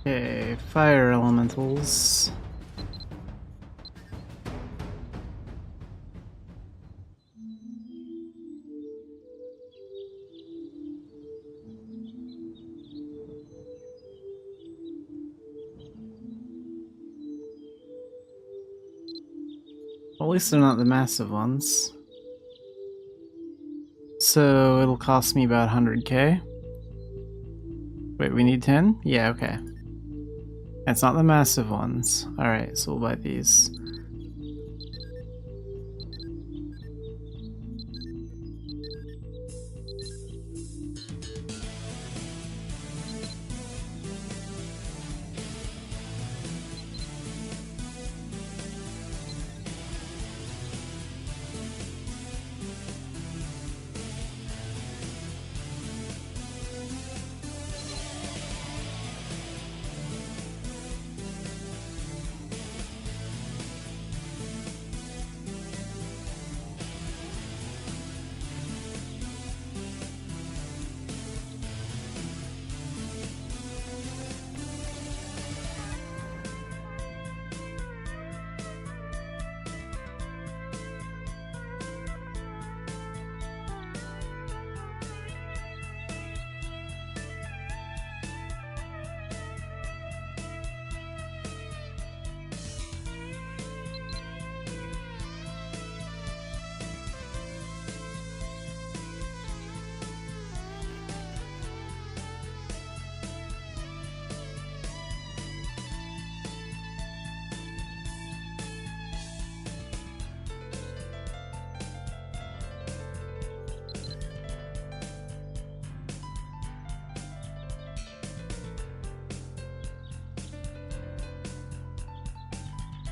Okay, fire elementals. Well, at least they're not the massive ones. So it'll cost me about 100k. Wait, we need 10? Yeah, okay. It's not the massive ones. Alright, so we'll buy these.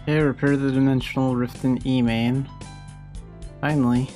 Okay, repair the dimensional rift in E main. Finally.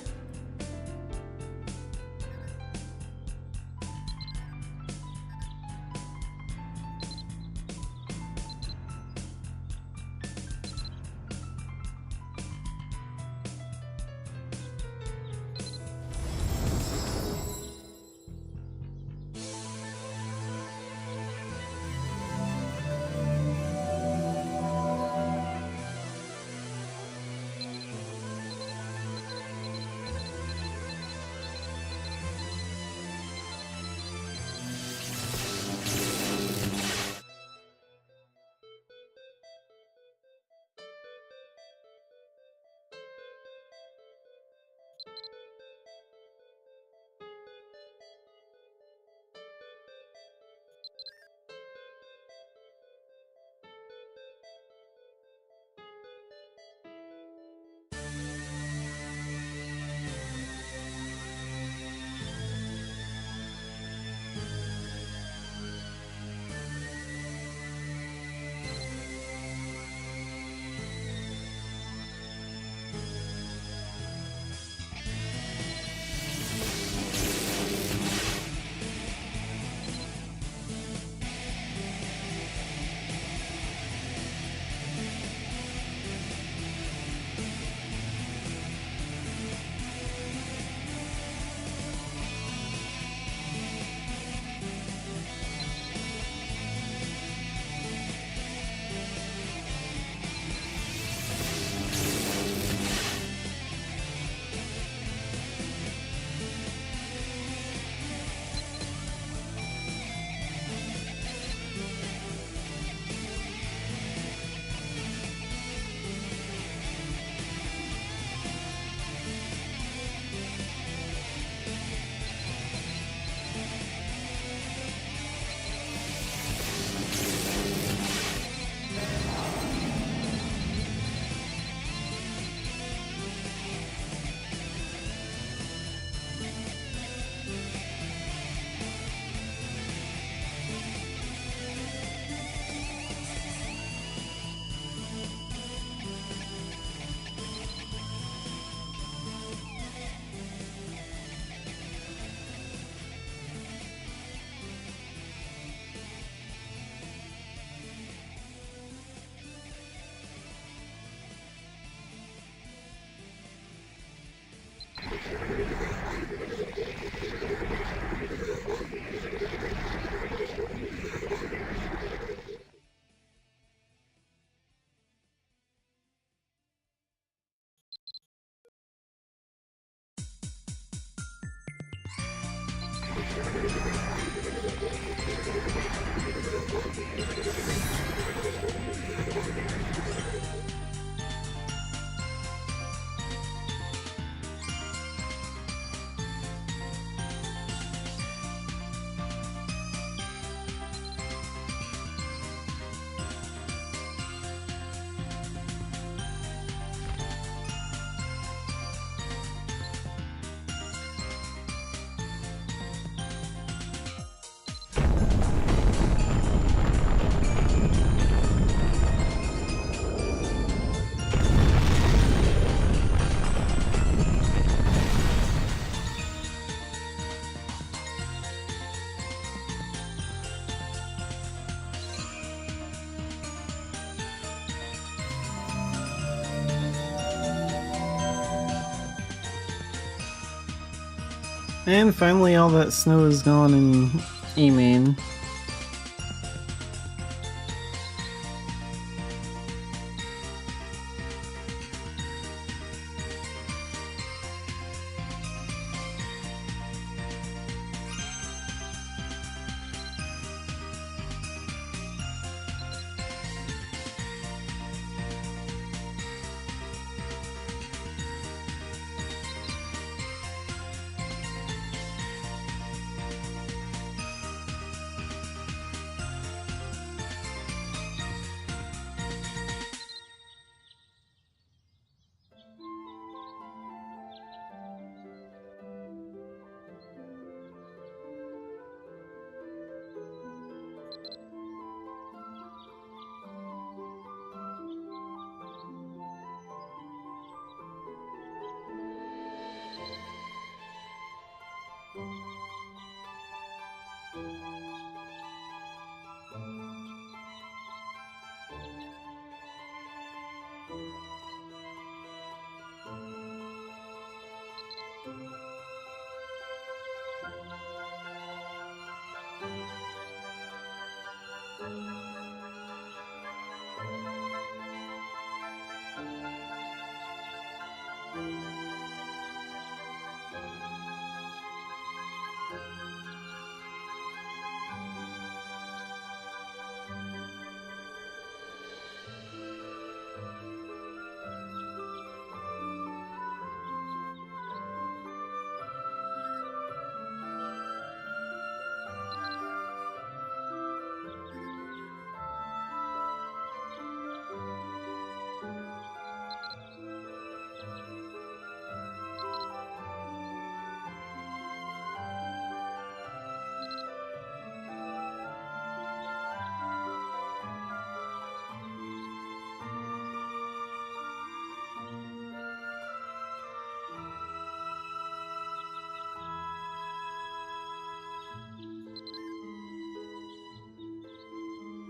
And finally all that snow is gone in E-Main.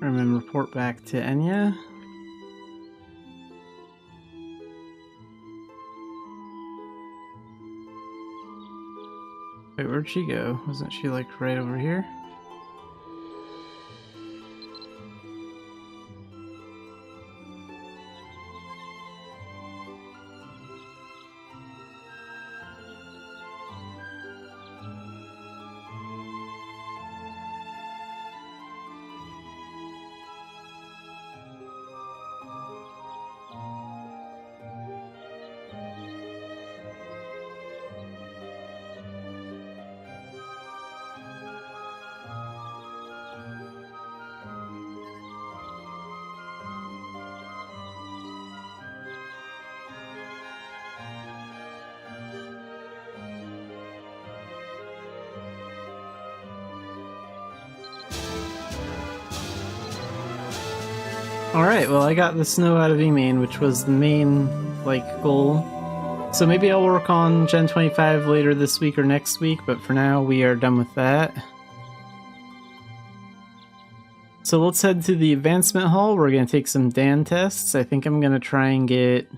And then report back to Enya. Wait, where'd she go? Wasn't she like right over here? Alright, well I got the snow out of E-Main, which was the main, like, goal. So maybe I'll work on Gen 25 later this week or next week, but for now we are done with that. So let's head to the advancement hall. We're going to take some Dan tests. I think I'm going to try and get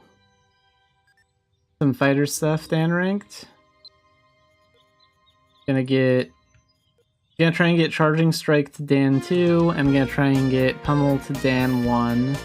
some fighter stuff Dan ranked. Gonna try and get Charging Strike to Dan 2. I'm gonna try and get Pummel to Dan 1.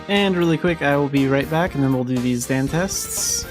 And really quick, I will be right back, and then we'll do these Dan tests.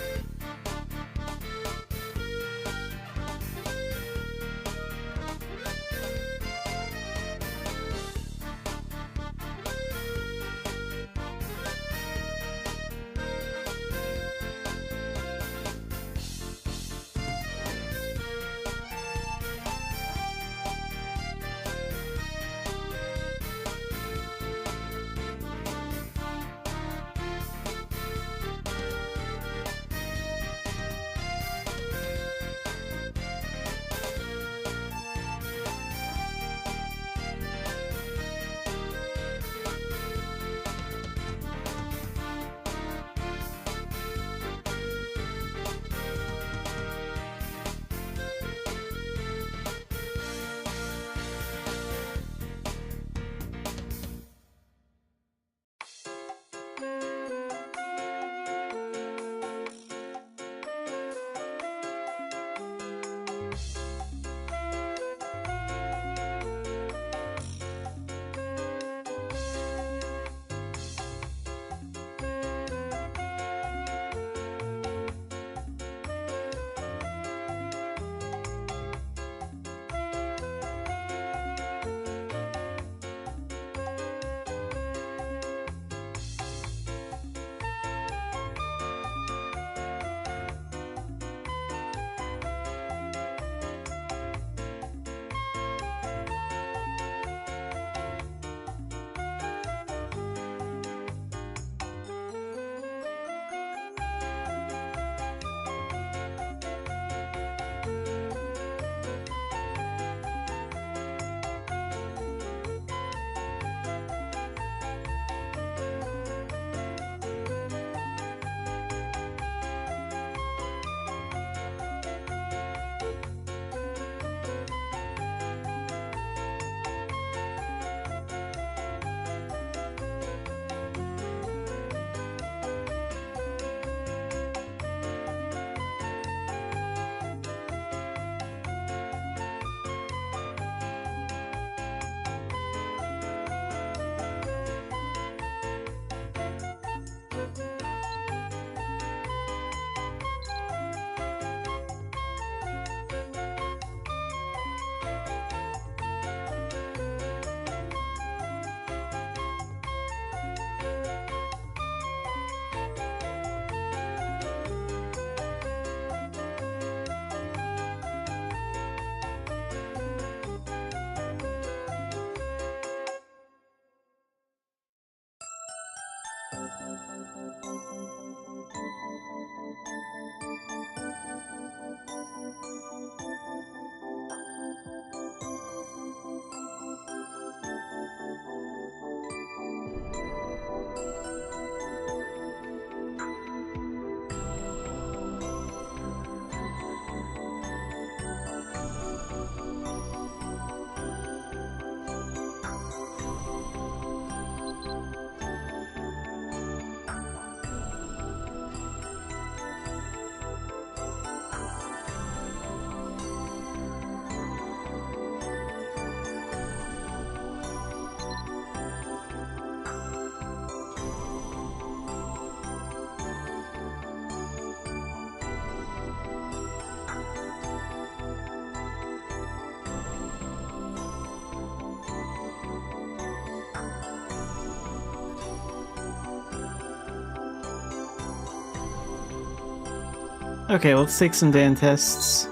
Okay, let's take some Dan tests.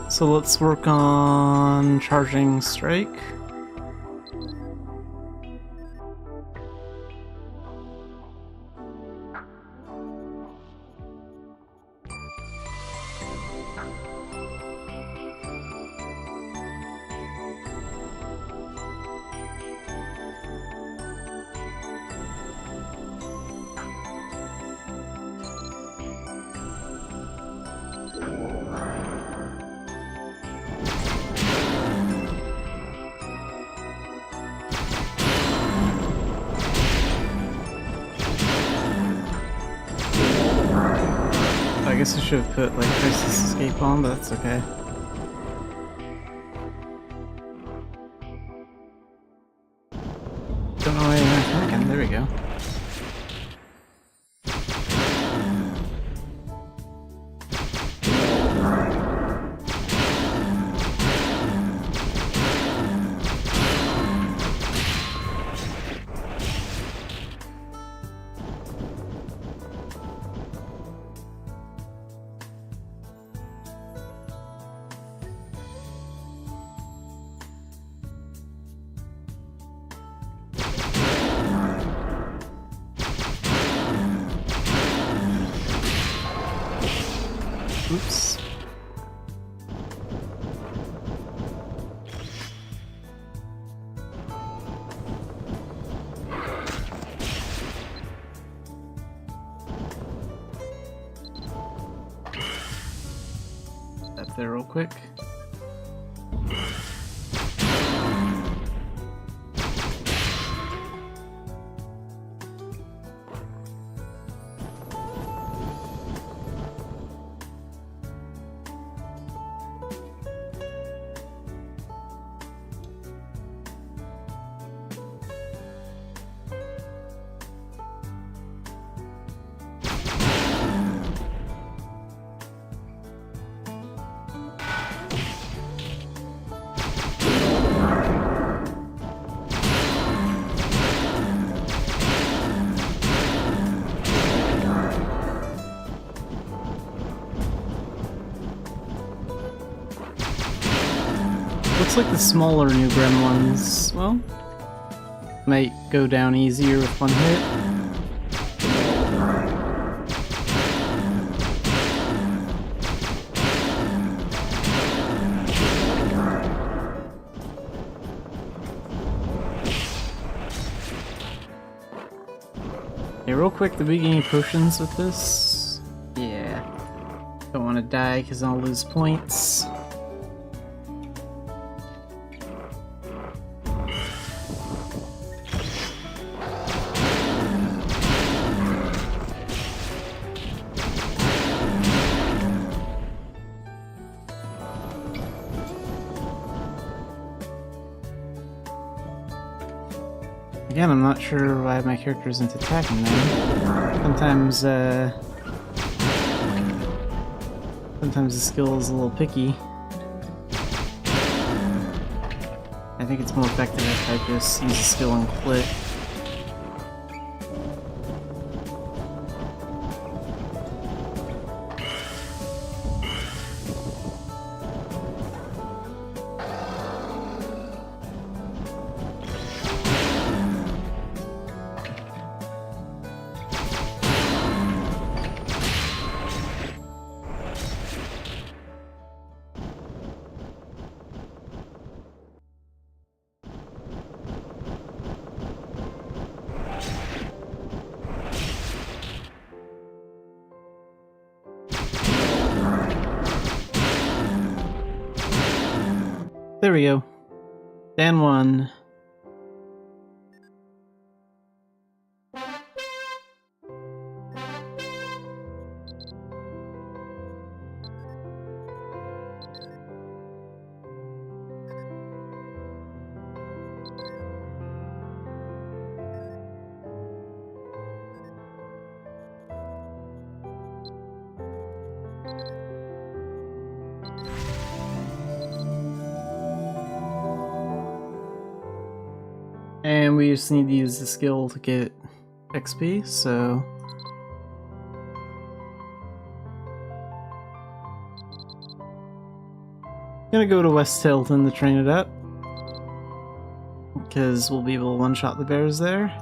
So let's work on charging strike. I guess I should have put like Crisis Escape on, but that's okay. Don't know why I'm attacking. There we go. Oops. Up there real quick. Looks like the smaller new gremlins, well, might go down easier with one hit. Okay, real quick, do we get any potions with this? Yeah. Don't want to die because I'll lose points. Again, I'm not sure why my character isn't attacking them. Sometimes the skill is a little picky. I think it's more effective if I just use a skill and click. There we go. Dan 1. And we just need to use the skill to get XP, so... Gonna go to West Tilton to train it up. Because we'll be able to one-shot the bears there.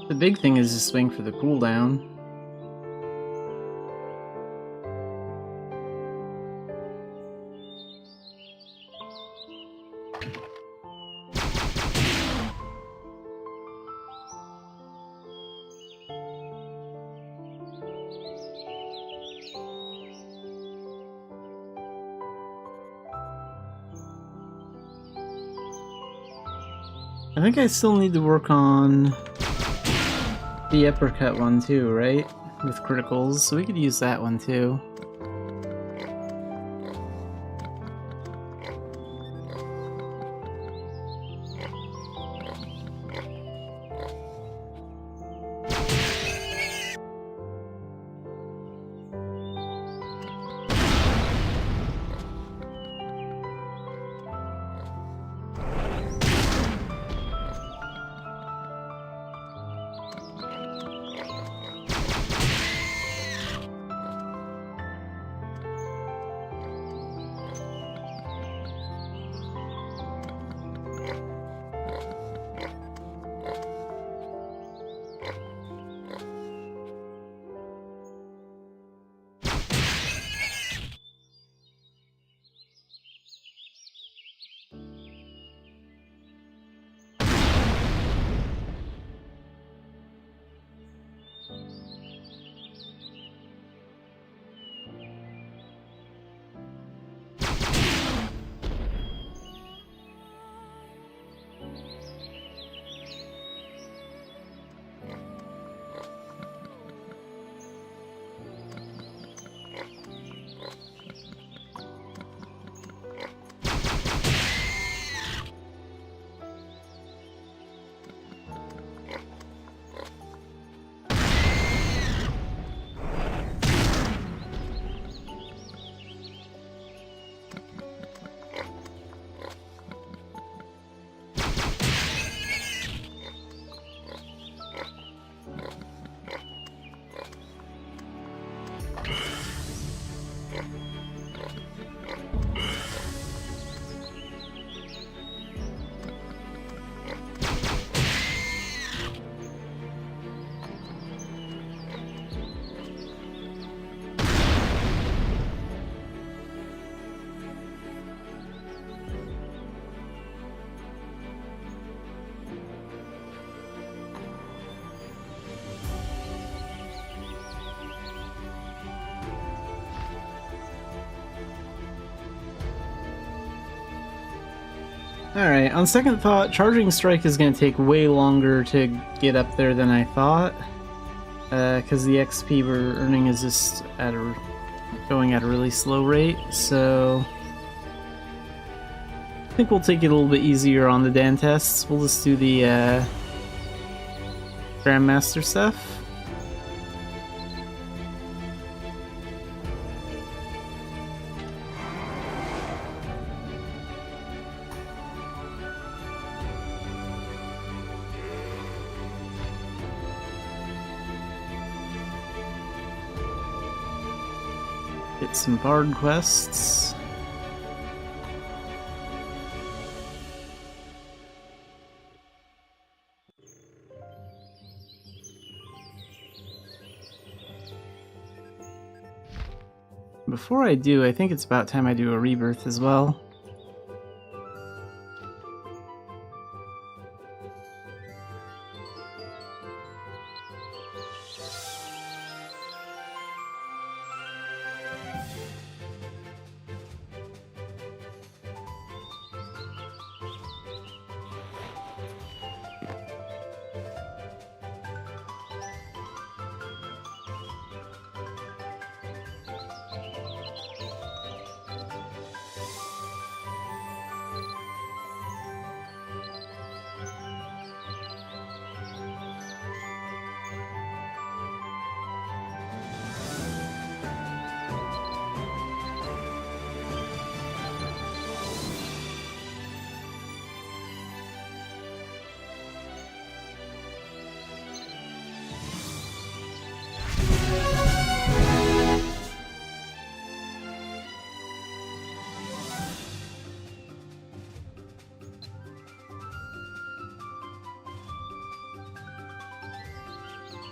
The big thing is to swing for the cooldown. I think I still need to work on the uppercut one too, right? With criticals, so we could use that one too. Alright, on second thought, Charging Strike is going to take way longer to get up there than I thought. Because the XP we're earning is just at a going at a really slow rate, so I think we'll take it a little bit easier on the Dan tests. We'll just do the Grandmaster stuff. Get some bard quests. Before I do, I think it's about time I do a rebirth as well.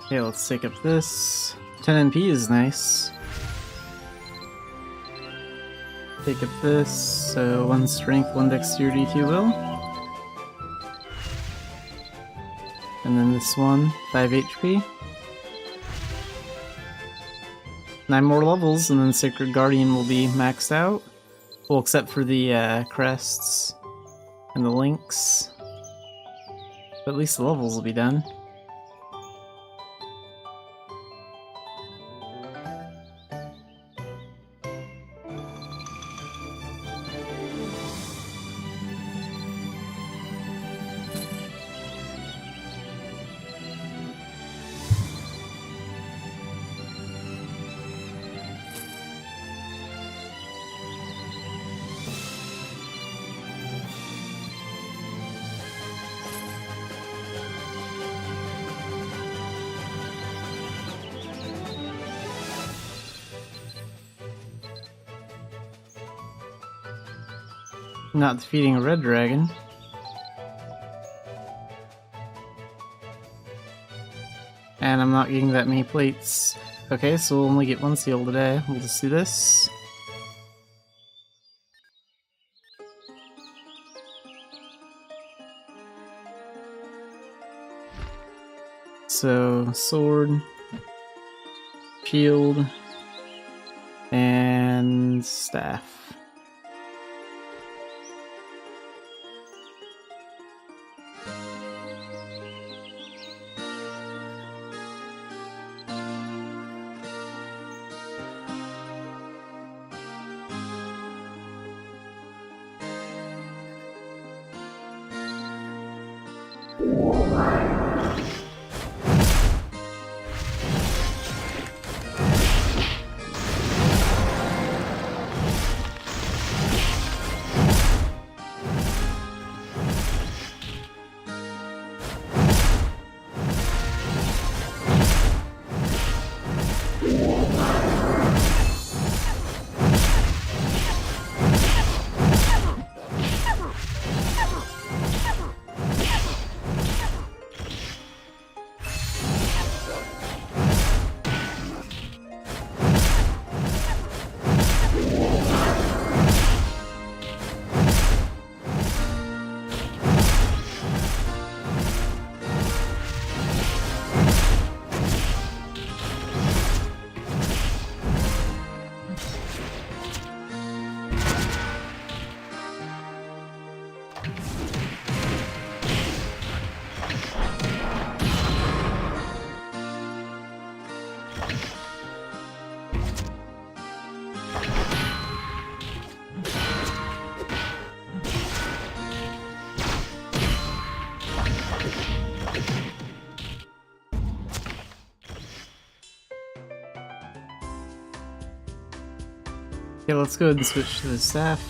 Okay, let's take up this. 10 NP is nice. Take up this, so 1 strength, 1 dexterity, 2 will. And then this one, 5 HP. 9 more levels, and then Sacred Guardian will be maxed out. Well, except for the crests and the links. But at least the levels will be done. Not defeating a red dragon. And I'm not getting that many plates. Okay, so we'll only get 1 seal today. We'll just do this. So, sword, shield, and staff. Okay, let's go ahead and switch to the staff.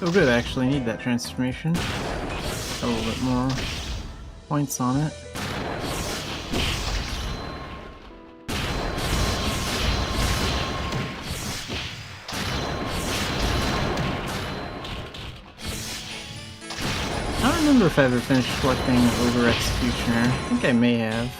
Oh good, I actually need that transformation. A little bit more points on it. I don't remember if I ever finished collecting Ogre Executioner. I think I may have.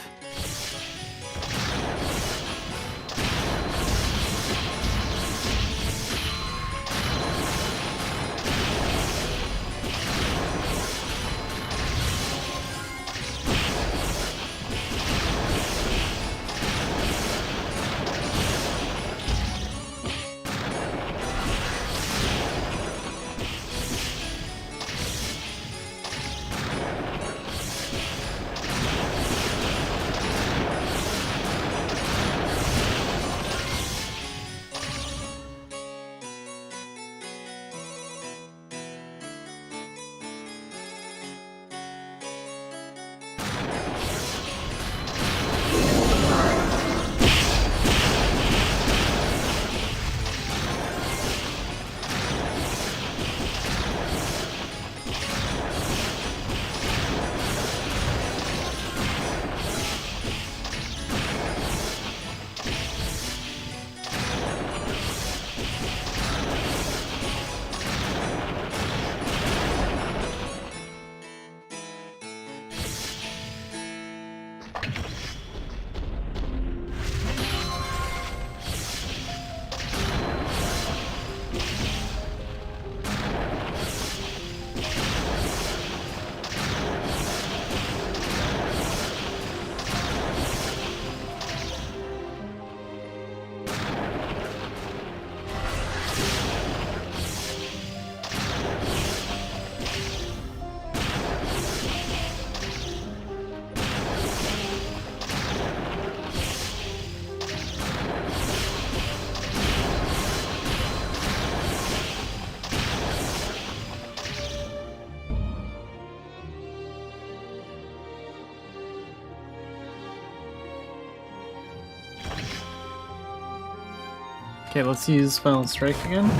Okay, let's use Final Strike again.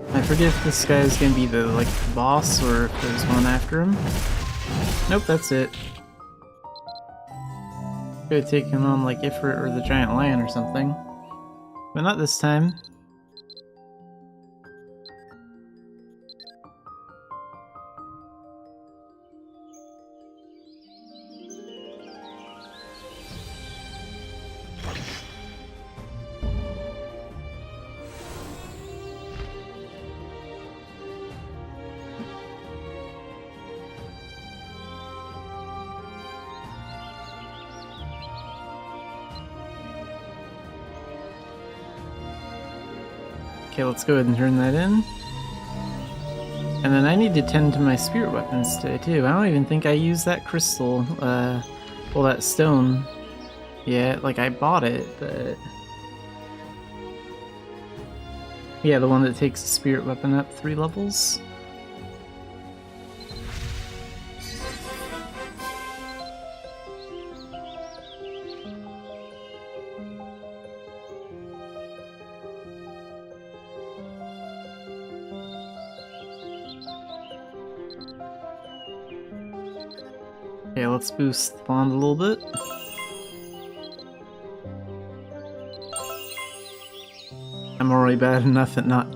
I forget if this guy is gonna be the, like, boss or if there's one after him. Nope, that's it. Could have taken on, like, Ifrit or the Giant Lion or something. But not this time. Okay, let's go ahead and turn that in. And then I need to tend to my spirit weapons today, too. I don't even think I used that crystal, well, that stone. Yeah, like, I bought it, but... Yeah, the one that takes the spirit weapon up 3 levels. Okay, let's boost the bond a little bit. I'm already bad enough at not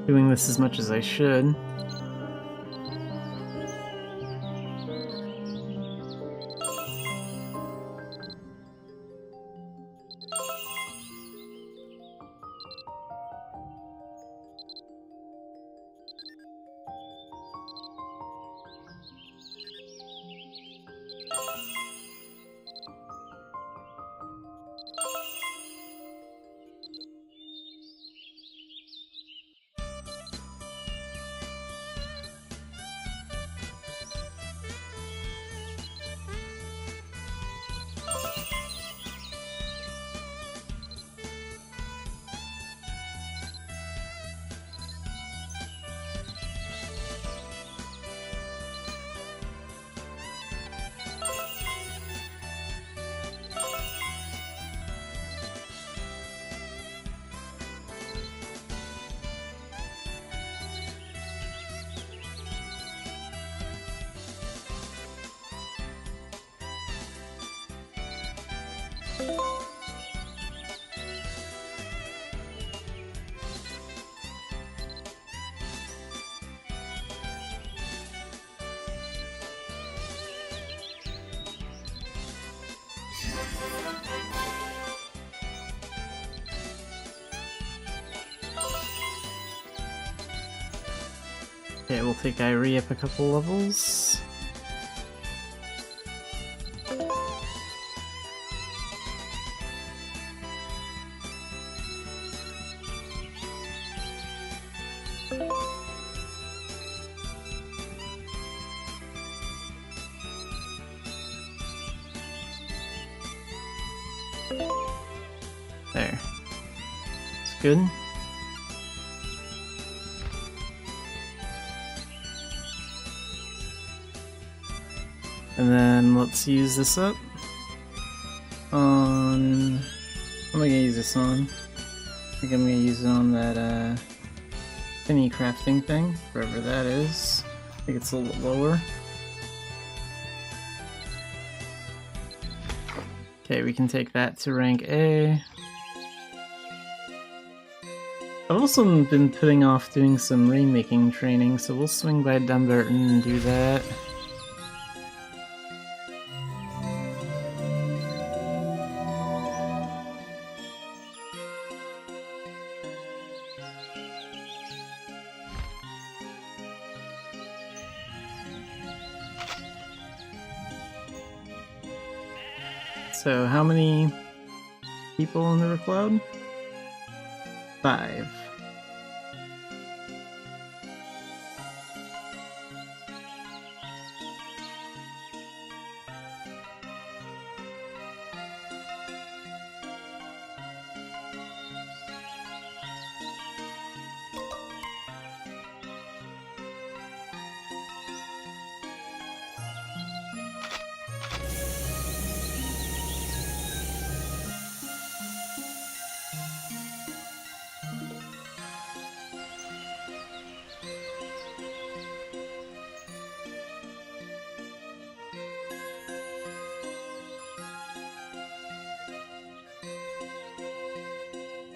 doing this as much as I should. Okay, we'll take Irie up a couple levels. There. It's good. And then let's use this up on... What am I gonna use this on? I think I'm gonna use it on that penny crafting thing, wherever that is. I think it's a little bit lower. Okay, we can take that to rank A. I've also been putting off doing some rainmaking training, so we'll swing by Dumbarton and do that. So how many people in the River Cloud? 5.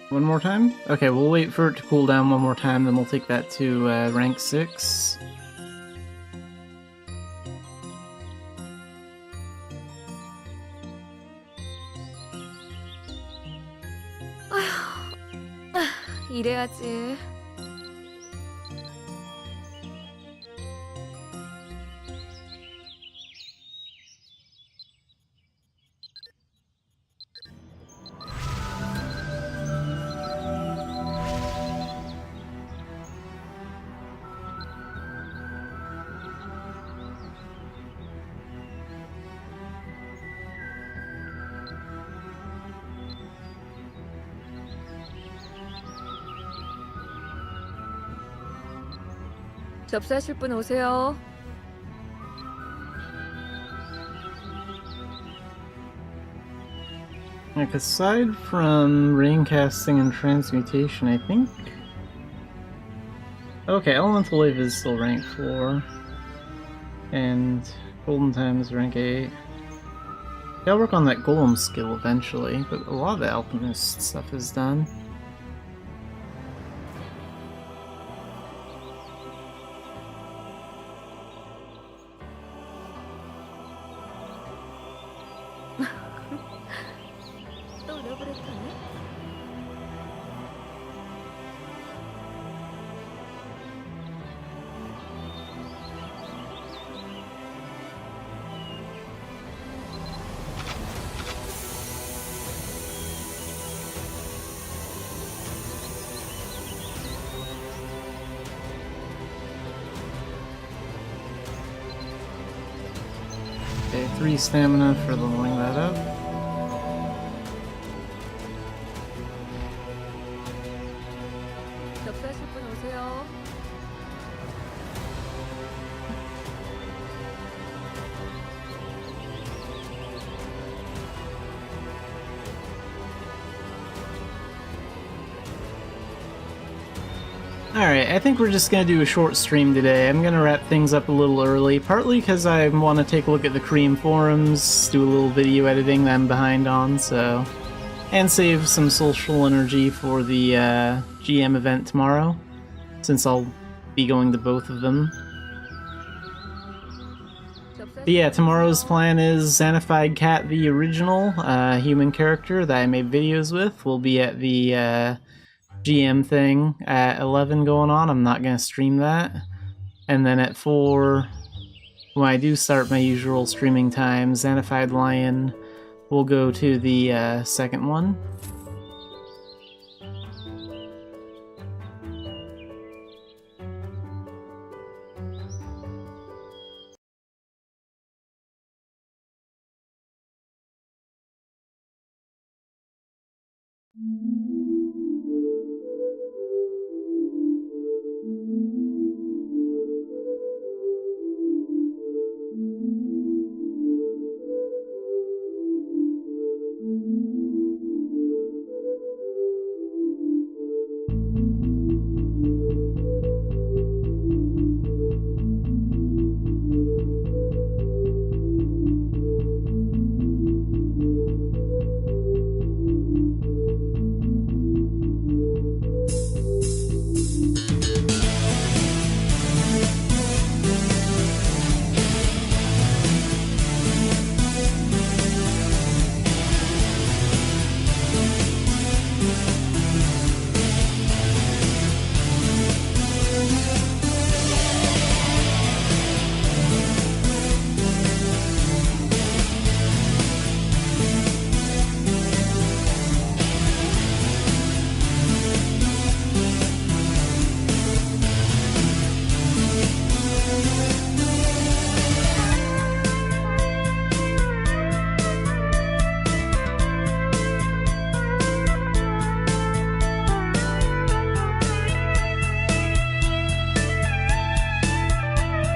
One more time? Okay, we'll wait for it to cool down one more time, then we'll take that to rank 6. 이래야지. 접수하실 분 오세요. Like, aside from rain casting and transmutation, I think... Okay, Elemental Wave is still rank 4. And Golden Time is rank 8. I'll work on that Golem skill eventually, but a lot of the Alchemist stuff is done. 또 러브레터네? Okay, 3 stamina for leveling that up. 접수하실 분 오세요. Alright, I think we're just gonna do a short stream today. I'm gonna wrap things up a little early, partly because I want to take a look at the Korean forums, do a little video editing that I'm behind on, so... And save some social energy for the GM event tomorrow, since I'll be going to both of them. But yeah, tomorrow's plan is Xanafied Cat, the original human character that I made videos with, will be at the GM thing at 11 going on. I'm not going to stream that. And then at 4, when I do start my usual streaming time, Xanafiedlion will go to the second one.